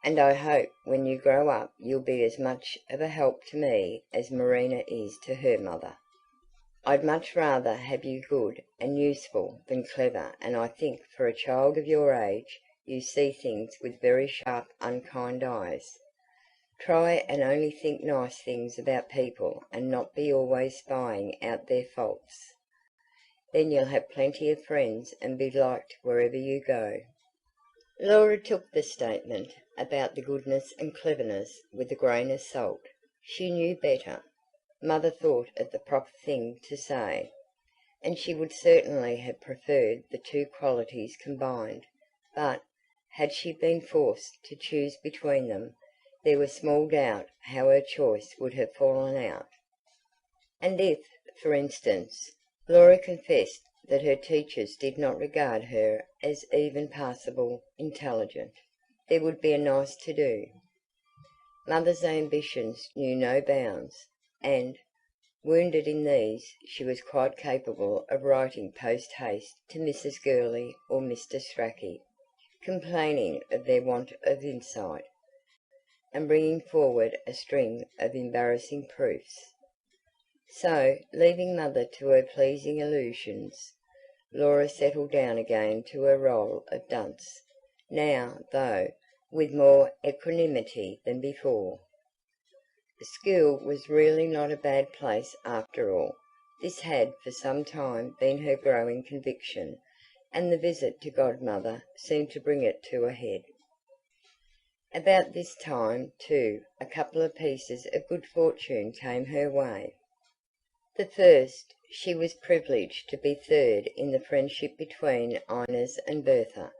And I hope when you grow up you'll be as much of a help to me as Marina is to her mother. I'd much rather have you good and useful than clever, and I think for a child of your age you see things with very sharp, unkind eyes. Try and only think nice things about people and not be always spying out their faults. Then you'll have plenty of friends and be liked wherever you go." Laura took the statement about the goodness and cleverness with a grain of salt. She knew better. Mother thought it the proper thing to say, and she would certainly have preferred the two qualities combined, but, had she been forced to choose between them, there was small doubt how her choice would have fallen out. And if, for instance, Laura confessed that her teachers did not regard her as even passable intelligent, there would be a nice to-do. Mother's ambitions knew no bounds, and, wounded in these, she was quite capable of writing post-haste to Mrs. Gurley or Mr. Strachey, complaining of their want of insight, and bringing forward a string of embarrassing proofs. So, leaving Mother to her pleasing illusions, Laura settled down again to her role of dunce, now, though, with more equanimity than before. School was really not a bad place after all. This had for some time been her growing conviction, and the visit to Godmother seemed to bring it to a head. About this time, too, a couple of pieces of good fortune came her way. The first, she was privileged to be third in the friendship between Inez and Bertha,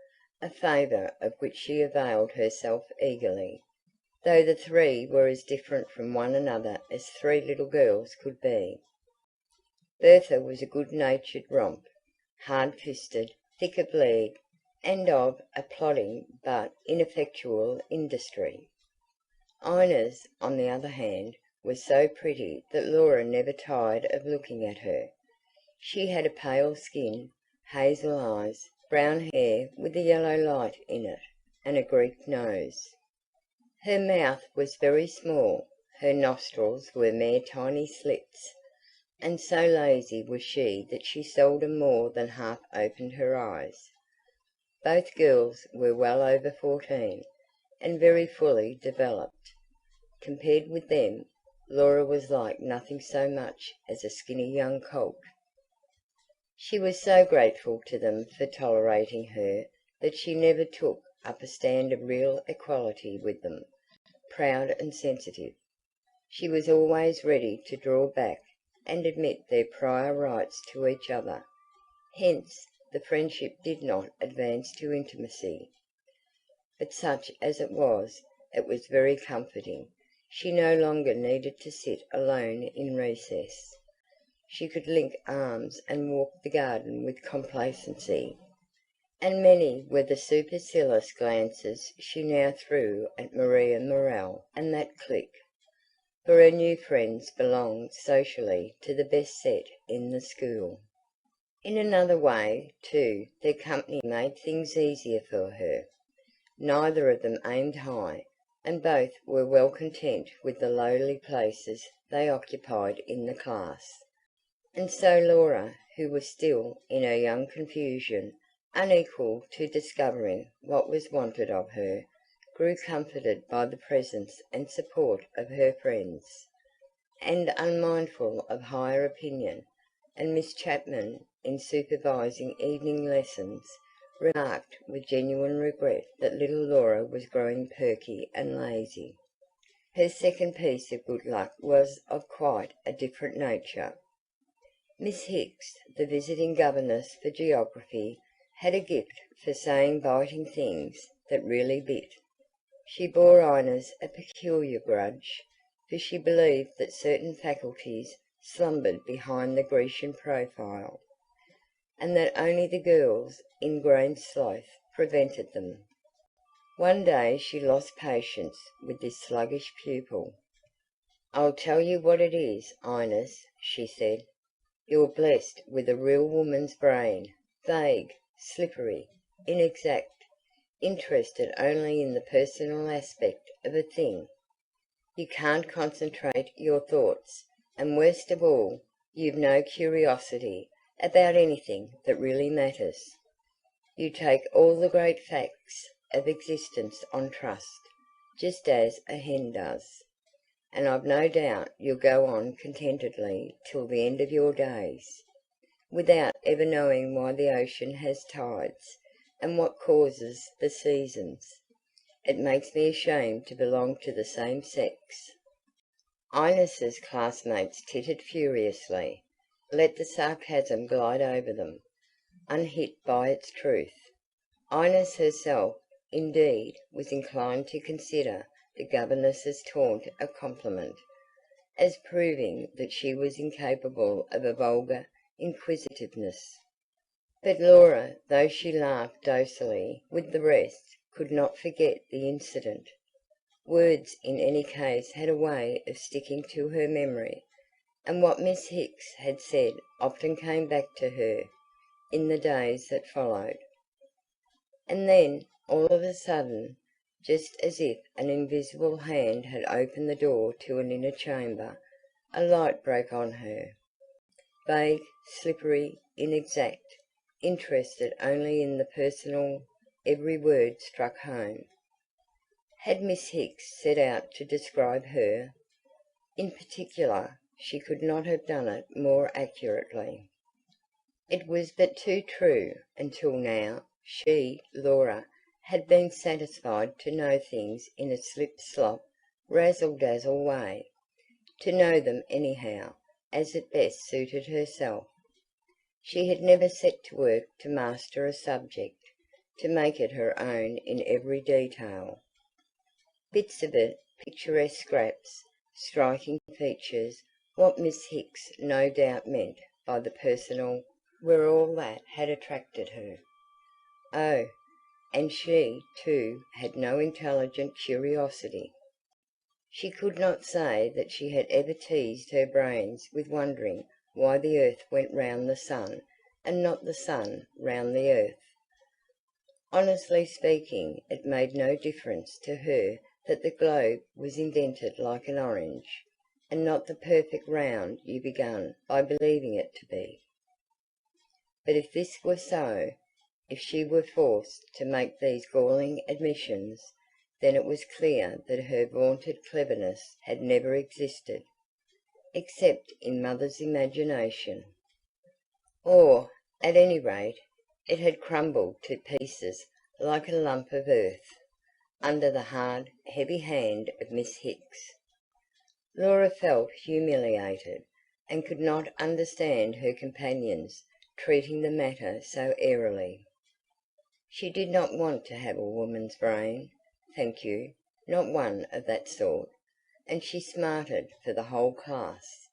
a favour of which she availed herself eagerly, though the three were as different from one another as three little girls could be. Bertha was a good-natured romp, hard-fisted, thick of leg, and of a plodding but ineffectual industry. Inez, on the other hand, was so pretty that Laura never tired of looking at her. She had a pale skin, hazel eyes, brown hair with a yellow light in it, and a Greek nose. Her mouth was very small, her nostrils were mere tiny slits, and so lazy was she that she seldom more than half opened her eyes. Both girls were well over 14, and very fully developed. Compared with them, Laura was like nothing so much as a skinny young colt. She was so grateful to them for tolerating her that she never took up a stand of real equality with them, proud and sensitive. She was always ready to draw back and admit their prior rights to each other. Hence, the friendship did not advance to intimacy. But such as it was very comforting. She no longer needed to sit alone in recess. She could link arms and walk the garden with complacency, and many were the supercilious glances she now threw at Maria Morell and that clique, for her new friends belonged socially to the best set in the school. In another way, too, their company made things easier for her. Neither of them aimed high, and both were well content with the lowly places they occupied in the class. And so Laura, who was still, in her young confusion, unequal to discovering what was wanted of her, grew comforted by the presence and support of her friends, and unmindful of higher opinion, and Miss Chapman, in supervising evening lessons, remarked with genuine regret that little Laura was growing perky and lazy. Her second piece of good luck was of quite a different nature. Miss Hicks, the visiting governess for geography, had a gift for saying biting things that really bit. She bore Inez a peculiar grudge, for she believed that certain faculties slumbered behind the Grecian profile, and that only the girls, ingrained sloth, prevented them. One day she lost patience with this sluggish pupil. "I'll tell you what it is, Inez," she said. "You're blessed with a real woman's brain, vague, slippery, inexact, interested only in the personal aspect of a thing. You can't concentrate your thoughts, and worst of all, you've no curiosity about anything that really matters. You take all the great facts of existence on trust, just as a hen does, and I've no doubt you'll go on contentedly till the end of your days. without ever knowing why the ocean has tides, and what causes the seasons. It makes me ashamed to belong to the same sex." Inez's classmates tittered furiously, let the sarcasm glide over them, unhit by its truth. Inez herself, indeed, was inclined to consider the governess's taunt a compliment, as proving that she was incapable of a vulgar inquisitiveness. But Laura, though she laughed docilely with the rest, could not forget the incident. Words in any case had a way of sticking to her memory, and what Miss Hicks had said often came back to her in the days that followed. And then, all of a sudden, just as if an invisible hand had opened the door to an inner chamber, a light broke on her. Vague, slippery, inexact, interested only in the personal, every word struck home. Had Miss Hicks set out to describe her? In particular, she could not have done it more accurately. It was but too true. Until now, she, Laura, had been satisfied to know things in a slip-slop, razzle-dazzle way, to know them anyhow, as it best suited herself. She had never set to work to master a subject, to make it her own in every detail. Bits of it, picturesque scraps, striking features, what Miss Hicks no doubt meant by the personal, were all that had attracted her. Oh, and she, too, had no intelligent curiosity. She could not say that she had ever teased her brains with wondering why the earth went round the sun, and not the sun round the earth. Honestly speaking, it made no difference to her that the globe was indented like an orange, and not the perfect round you began by believing it to be. But if this were so, if she were forced to make these galling admissions, then it was clear that her vaunted cleverness had never existed, except in mother's imagination. Or, at any rate, it had crumbled to pieces like a lump of earth, under the hard, heavy hand of Miss Hicks. Laura felt humiliated, and could not understand her companions treating the matter so airily. She did not want to have a woman's brain, thank you, not one of that sort, and she smarted for the whole class.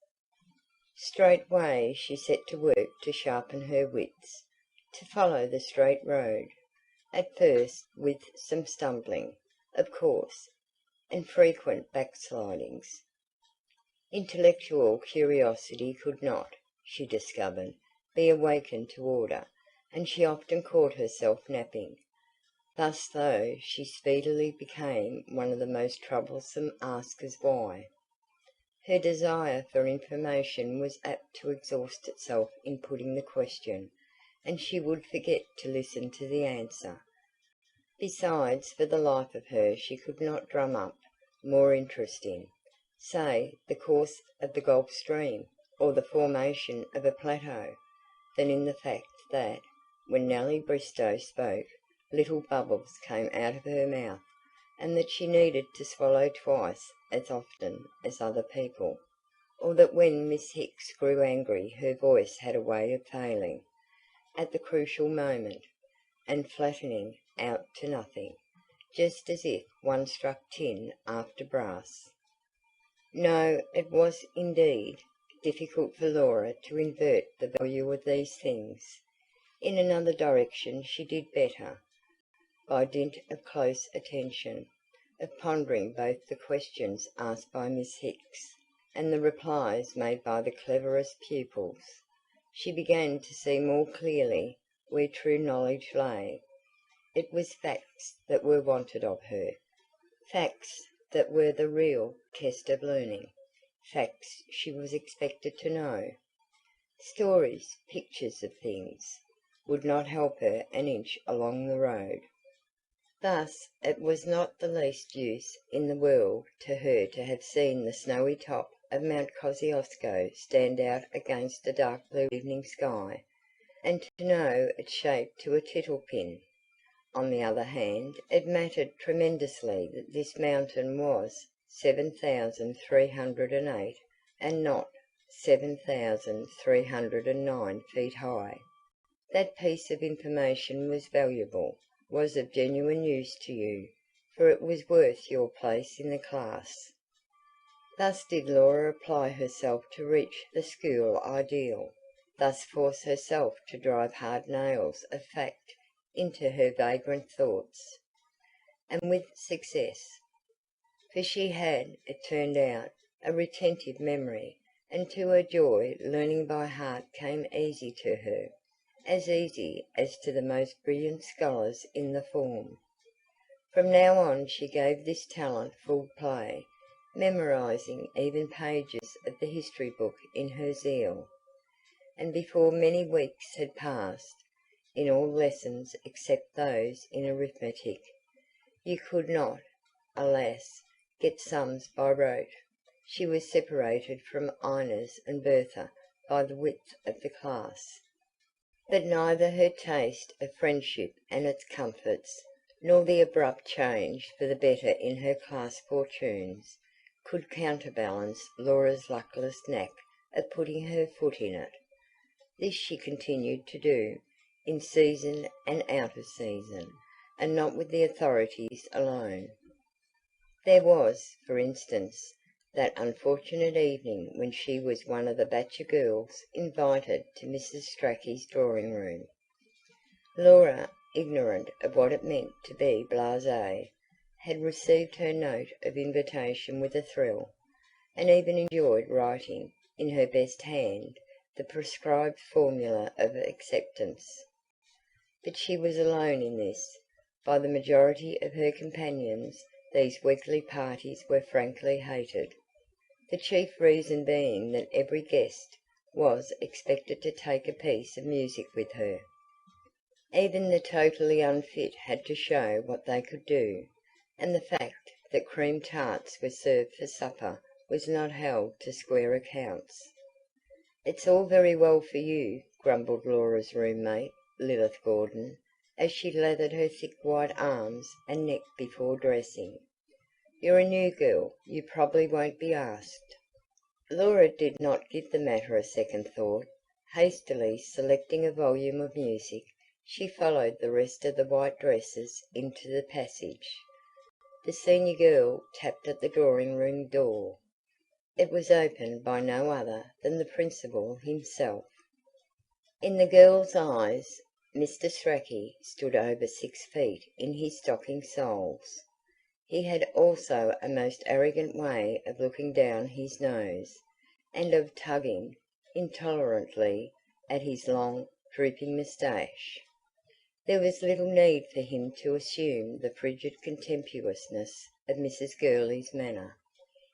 Straightway she set to work to sharpen her wits, to follow the straight road, at first with some stumbling, of course, and frequent backslidings. Intellectual curiosity could not, she discovered, be awakened to order, and she often caught herself napping. Thus, though, she speedily became one of the most troublesome askers why. Her desire for information was apt to exhaust itself in putting the question, and she would forget to listen to the answer. Besides, for the life of her she could not drum up more interest in, say, the course of the Gulf Stream, or the formation of a plateau, than in the fact that, when Nellie Bristow spoke, little bubbles came out of her mouth, and that she needed to swallow twice as often as other people, or that when Miss Hicks grew angry her voice had a way of failing, at the crucial moment, and flattening out to nothing, just as if one struck tin after brass. No, it was, indeed, difficult for Laura to invert the value of these things. In another direction she did better, by dint of close attention, of pondering both the questions asked by Miss Hicks and the replies made by the cleverest pupils. She began to see more clearly where true knowledge lay. It was facts that were wanted of her, facts that were the real test of learning, facts she was expected to know. Stories, pictures of things, would not help her an inch along the road. Thus it was not the least use in the world to her to have seen the snowy top of Mount Kosciuszko stand out against a dark blue evening sky, and to know its shape to a tittle pin. On the other hand, it mattered tremendously that this mountain was 7,308 and not 7,309 feet high. That piece of information was valuable, was of genuine use to you, for it was worth your place in the class. Thus did Laura apply herself to reach the school ideal, thus force herself to drive hard nails of fact into her vagrant thoughts, and with success. For she had, it turned out, a retentive memory, and to her joy learning by heart came easy to her, as easy as to the most brilliant scholars in the form. From now on she gave this talent full play, memorizing even pages of the history book in her zeal, and before many weeks had passed, in all lessons except those in arithmetic, you could not, alas, get sums by rote. She was separated from Inez and Bertha by the width of the class. But neither her taste of friendship and its comforts, nor the abrupt change for the better in her class fortunes, could counterbalance Laura's luckless knack of putting her foot in it. This she continued to do, in season and out of season, and not with the authorities alone. There was, for instance, that unfortunate evening when she was one of the batch of girls invited to Mrs. Strachey's drawing room. Laura, ignorant of what it meant to be blasée, had received her note of invitation with a thrill, and even enjoyed writing, in her best hand, the prescribed formula of acceptance. But she was alone in this. By the majority of her companions these weekly parties were frankly hated, the chief reason being that every guest was expected to take a piece of music with her. Even the totally unfit had to show what they could do, and the fact that cream tarts were served for supper was not held to square accounts. "It's all very well for you," grumbled Laura's roommate, Lilith Gordon, as she lathered her thick white arms and neck before dressing. "You're a new girl. You probably won't be asked." Laura did not give the matter a second thought. Hastily selecting a volume of music, she followed the rest of the white dresses into the passage. The senior girl tapped at the drawing-room door. It was opened by no other than the principal himself. In the girl's eyes, Mr. Strachey stood over 6 feet in his stocking soles. He had also a most arrogant way of looking down his nose, and of tugging, intolerantly, at his long, drooping moustache. There was little need for him to assume the frigid contemptuousness of Mrs. Gurley's manner.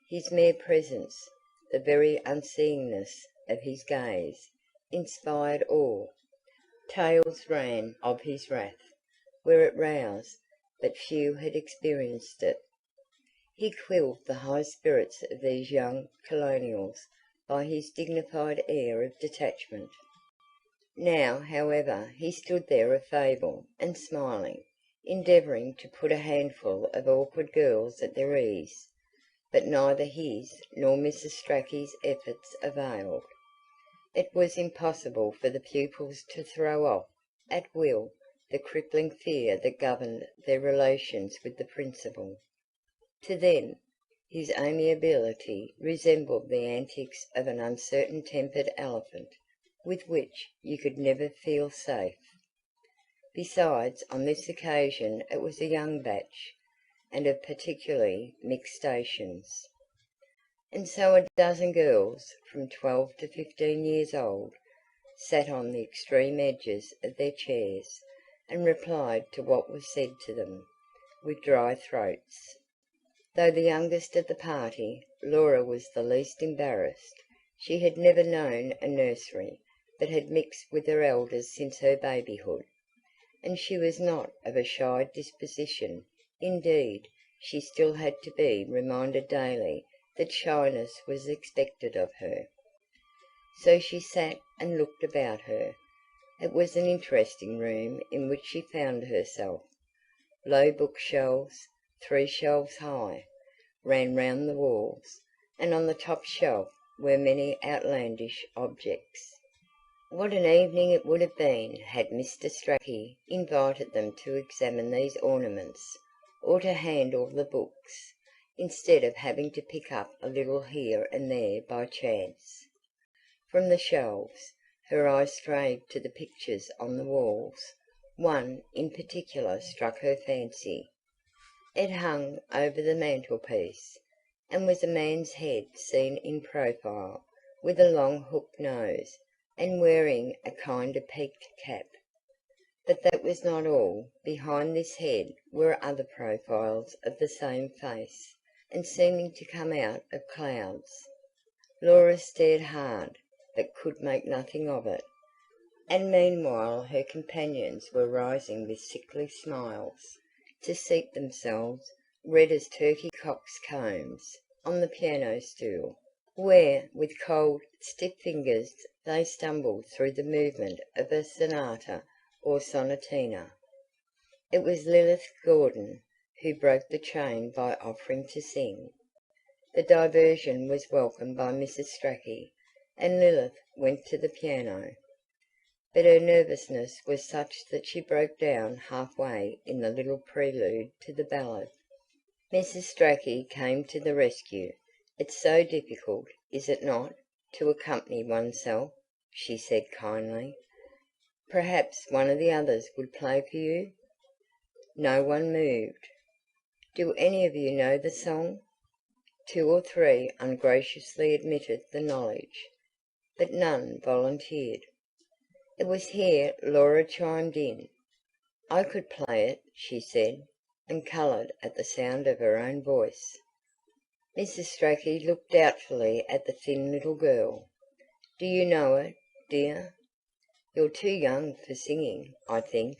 His mere presence, the very unseeingness of his gaze, inspired awe. Tales ran of his wrath, where it roused, but few had experienced it. He quelled the high spirits of these young colonials by his dignified air of detachment. Now, however, he stood there affable and smiling, endeavouring to put a handful of awkward girls at their ease. But neither his nor Mrs. Strachey's efforts availed. It was impossible for the pupils to throw off, at will, the crippling fear that governed their relations with the principal. To them, his amiability resembled the antics of an uncertain-tempered elephant, with which you could never feel safe. Besides, on this occasion it was a young batch, and of particularly mixed stations. And so a dozen girls, from 12 to 15 years old, sat on the extreme edges of their chairs, and replied to what was said to them, with dry throats. Though the youngest of the party, Laura was the least embarrassed. She had never known a nursery, but had mixed with her elders since her babyhood, and she was not of a shy disposition. Indeed, she still had to be reminded daily that shyness was expected of her. So she sat and looked about her. It was an interesting room in which she found herself. Low bookshelves, 3 shelves high, ran round the walls, and on the top shelf were many outlandish objects. What an evening it would have been had Mr. Strachey invited them to examine these ornaments, or to handle the books, instead of having to pick up a little here and there by chance. From the shelves, her eyes strayed to the pictures on the walls. One in particular struck her fancy. It hung over the mantelpiece, and was a man's head seen in profile, with a long hooked nose, and wearing a kind of peaked cap. But that was not all. Behind this head were other profiles of the same face, and seeming to come out of clouds. Laura stared hard, but could make nothing of it, and meanwhile her companions were rising with sickly smiles, to seat themselves, red as turkey cocks' combs, on the piano stool, where with cold, stiff fingers they stumbled through the movement of a sonata or sonatina. It was Lilith Gordon who broke the chain by offering to sing. The diversion was welcomed by Mrs. Strachey, and Lilith went to the piano. But her nervousness was such that she broke down halfway in the little prelude to the ballad. Mrs. Strachey came to the rescue. "It's so difficult, is it not, to accompany oneself?" she said kindly. "Perhaps one of the others would play for you?" No one moved. "Do any of you know the song?" 2 or 3 ungraciously admitted the knowledge, but none volunteered. It was here Laura chimed in. "I could play it," she said, and coloured at the sound of her own voice. Mrs. Strachey looked doubtfully at the thin little girl. "Do you know it, dear? You're too young for singing, I think."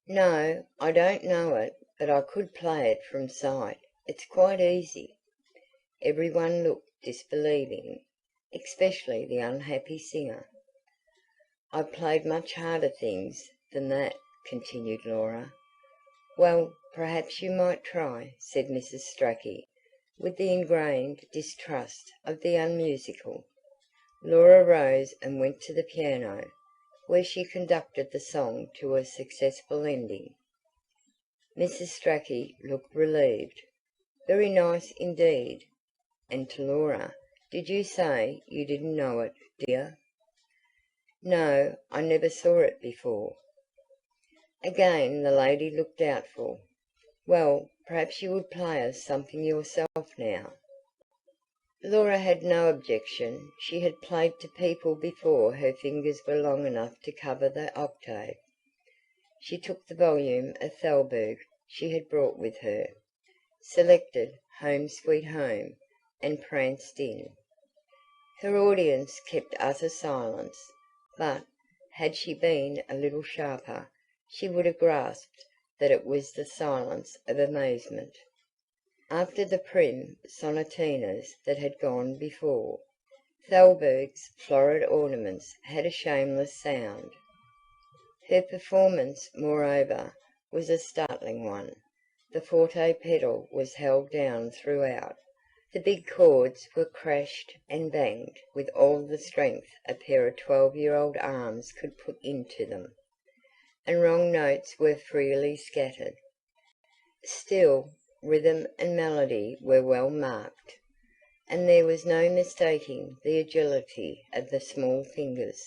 "No, I don't know it, but I could play it from sight. It's quite easy." Everyone looked disbelieving, especially the unhappy singer. "I've played much harder things than that," continued Laura. "Well, perhaps you might try," said Mrs. Strachey, with the ingrained distrust of the unmusical. Laura rose and went to the piano, where she conducted the song to a successful ending. Mrs. Strachey looked relieved. "Very nice indeed." And to Laura, "Did you say you didn't know it, dear?" "No, I never saw it before." Again the lady looked doubtful. "Well, perhaps you would play us something yourself now." Laura had no objection. She had played to people before her fingers were long enough to cover the octave. She took the volume of Thalberg she had brought with her, selected "Home, Sweet Home", and pranced in. Her audience kept utter silence, but, had she been a little sharper, she would have grasped that it was the silence of amazement. After the prim sonatinas that had gone before, Thalberg's florid ornaments had a shameless sound. Her performance, moreover, was a startling one. The forte pedal was held down throughout. The big chords were crashed and banged with all the strength a pair of 12-year-old arms could put into them, and wrong notes were freely scattered. Still, rhythm and melody were well marked, and there was no mistaking the agility of the small fingers.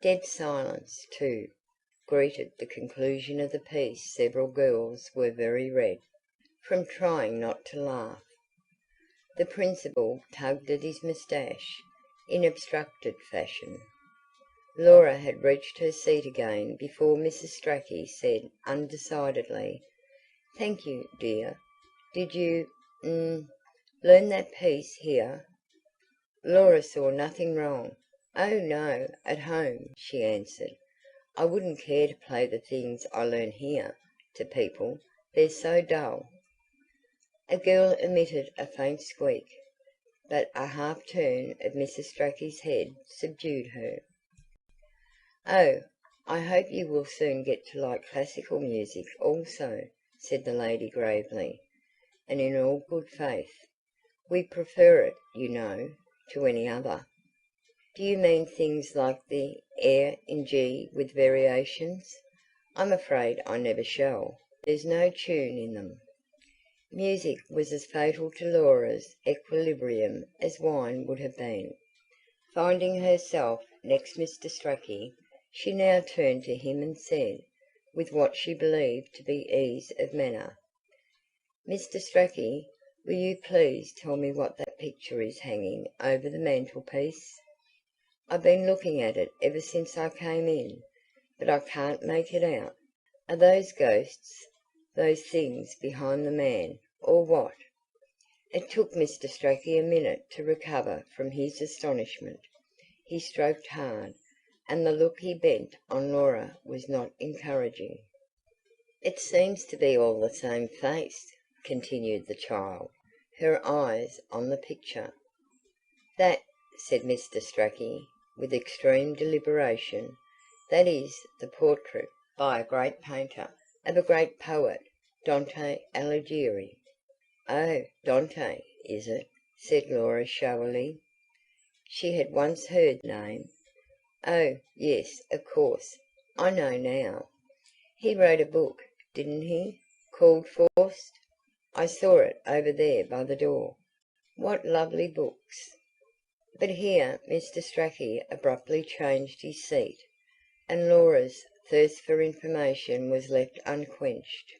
Dead silence, too, greeted the conclusion of the piece. Several girls were very red, from trying not to laugh. The principal tugged at his moustache in abstracted fashion. Laura had reached her seat again before Mrs. Strachey said undecidedly, "Thank you, dear. Did you learn that piece here?" Laura saw nothing wrong. "Oh, no, at home," she answered. "I wouldn't care to play the things I learn here to people. They're so dull." A girl emitted a faint squeak, but a half turn of Mrs. Strackey's head subdued her. "Oh, I hope you will soon get to like classical music also," said the lady gravely, and in all good faith. "We prefer it, you know, to any other." "Do you mean things like the air in G with variations? I'm afraid I never shall. There's no tune in them." Music was as fatal to Laura's equilibrium as wine would have been. Finding herself next Mr. Strachey, she now turned to him and said, with what she believed to be ease of manner: "Mr. Strachey, will you please tell me what that picture is hanging over the mantelpiece? I've been looking at it ever since I came in, but I can't make it out. Are those ghosts, those things behind the man, or what?" It took Mr. Strachey a minute to recover from his astonishment. He stroked hard, and the look he bent on Laura was not encouraging. "It seems to be all the same face," continued the child, her eyes on the picture. "That," said Mr. Strachey, with extreme deliberation, "that is the portrait, by a great painter, of a great poet, Dante Alighieri." "Oh, Dante, is it?" said Laura showily. She had once heard the name. "Oh, yes, of course, I know now. He wrote a book, didn't he, called Faust? I saw it over there by the door. What lovely books!" But here Mr. Strachey abruptly changed his seat, and Laura's thirst for information was left unquenched.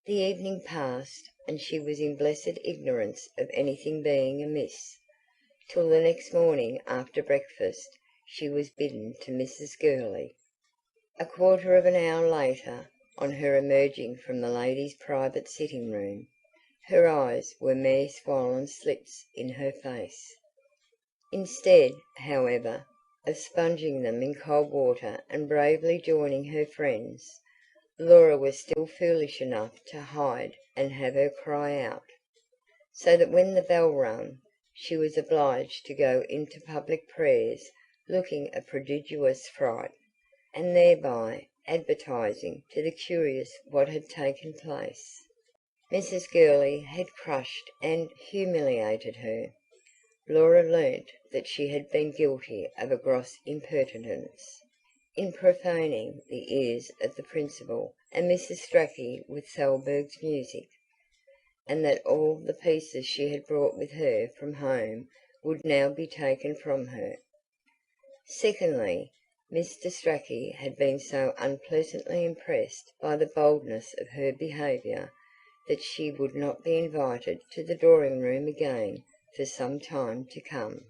The evening passed, and she was in blessed ignorance of anything being amiss, till the next morning after breakfast she was bidden to Mrs. Gurley. A quarter of an hour later, on her emerging from the ladies' private sitting room, her eyes were mere swollen slits in her face. Instead, however, of sponging them in cold water and bravely joining her friends, Laura was still foolish enough to hide and have her cry out, so that when the bell rang, she was obliged to go into public prayers looking a prodigious fright, and thereby advertising to the curious what had taken place. Mrs. Gurley had crushed and humiliated her. Laura learnt that she had been guilty of a gross impertinence, in profaning the ears of the principal and Mrs. Strachey with Thalberg's music, and that all the pieces she had brought with her from home would now be taken from her. Secondly, Mr. Strachey had been so unpleasantly impressed by the boldness of her behaviour that she would not be invited to the drawing-room again for some time to come.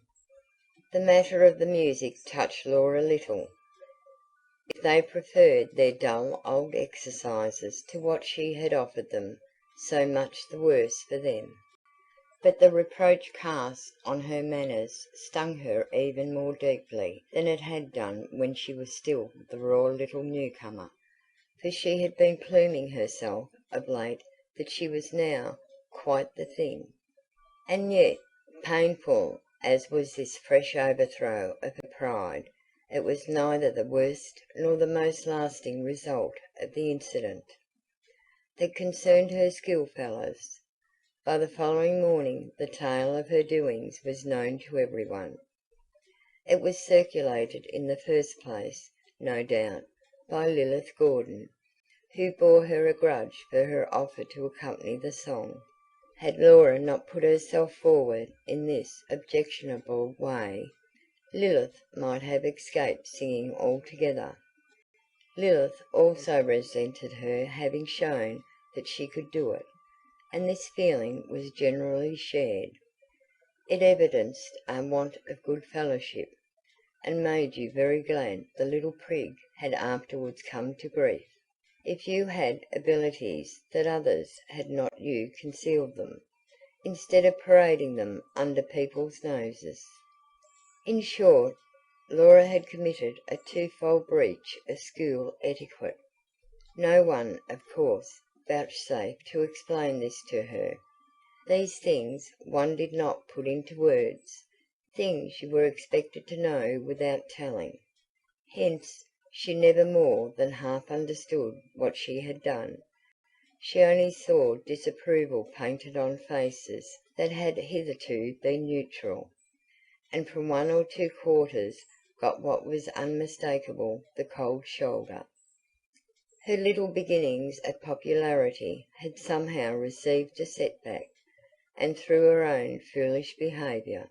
The matter of the music touched Laura little. If they preferred their dull old exercises to what she had offered them, so much the worse for them. But the reproach cast on her manners stung her even more deeply than it had done when she was still the raw little newcomer, for she had been pluming herself of late that she was now quite the thing. And yet, painful as was this fresh overthrow of her pride, it was neither the worst nor the most lasting result of the incident that concerned her schoolfellows. By the following morning the tale of her doings was known to everyone. It was circulated in the first place, no doubt, by Lilith Gordon, who bore her a grudge for her offer to accompany the song. Had Laura not put herself forward in this objectionable way, Lilith might have escaped singing altogether. Lilith also resented her having shown that she could do it, and this feeling was generally shared. It evidenced a want of good fellowship, and made you very glad the little prig had afterwards come to grief. If you had abilities that others had not, you concealed them, instead of parading them under people's noses. In short, Laura had committed a twofold breach of school etiquette. No one, of course, vouchsafed to explain this to her, These things one did not put into words, things you were expected to know without telling. Hence she never more than half understood what she had done. She only saw disapproval painted on faces that had hitherto been neutral, and from one or two quarters got what was unmistakable, the cold shoulder. Her little beginnings at popularity had somehow received a setback, and through her own foolish behaviour.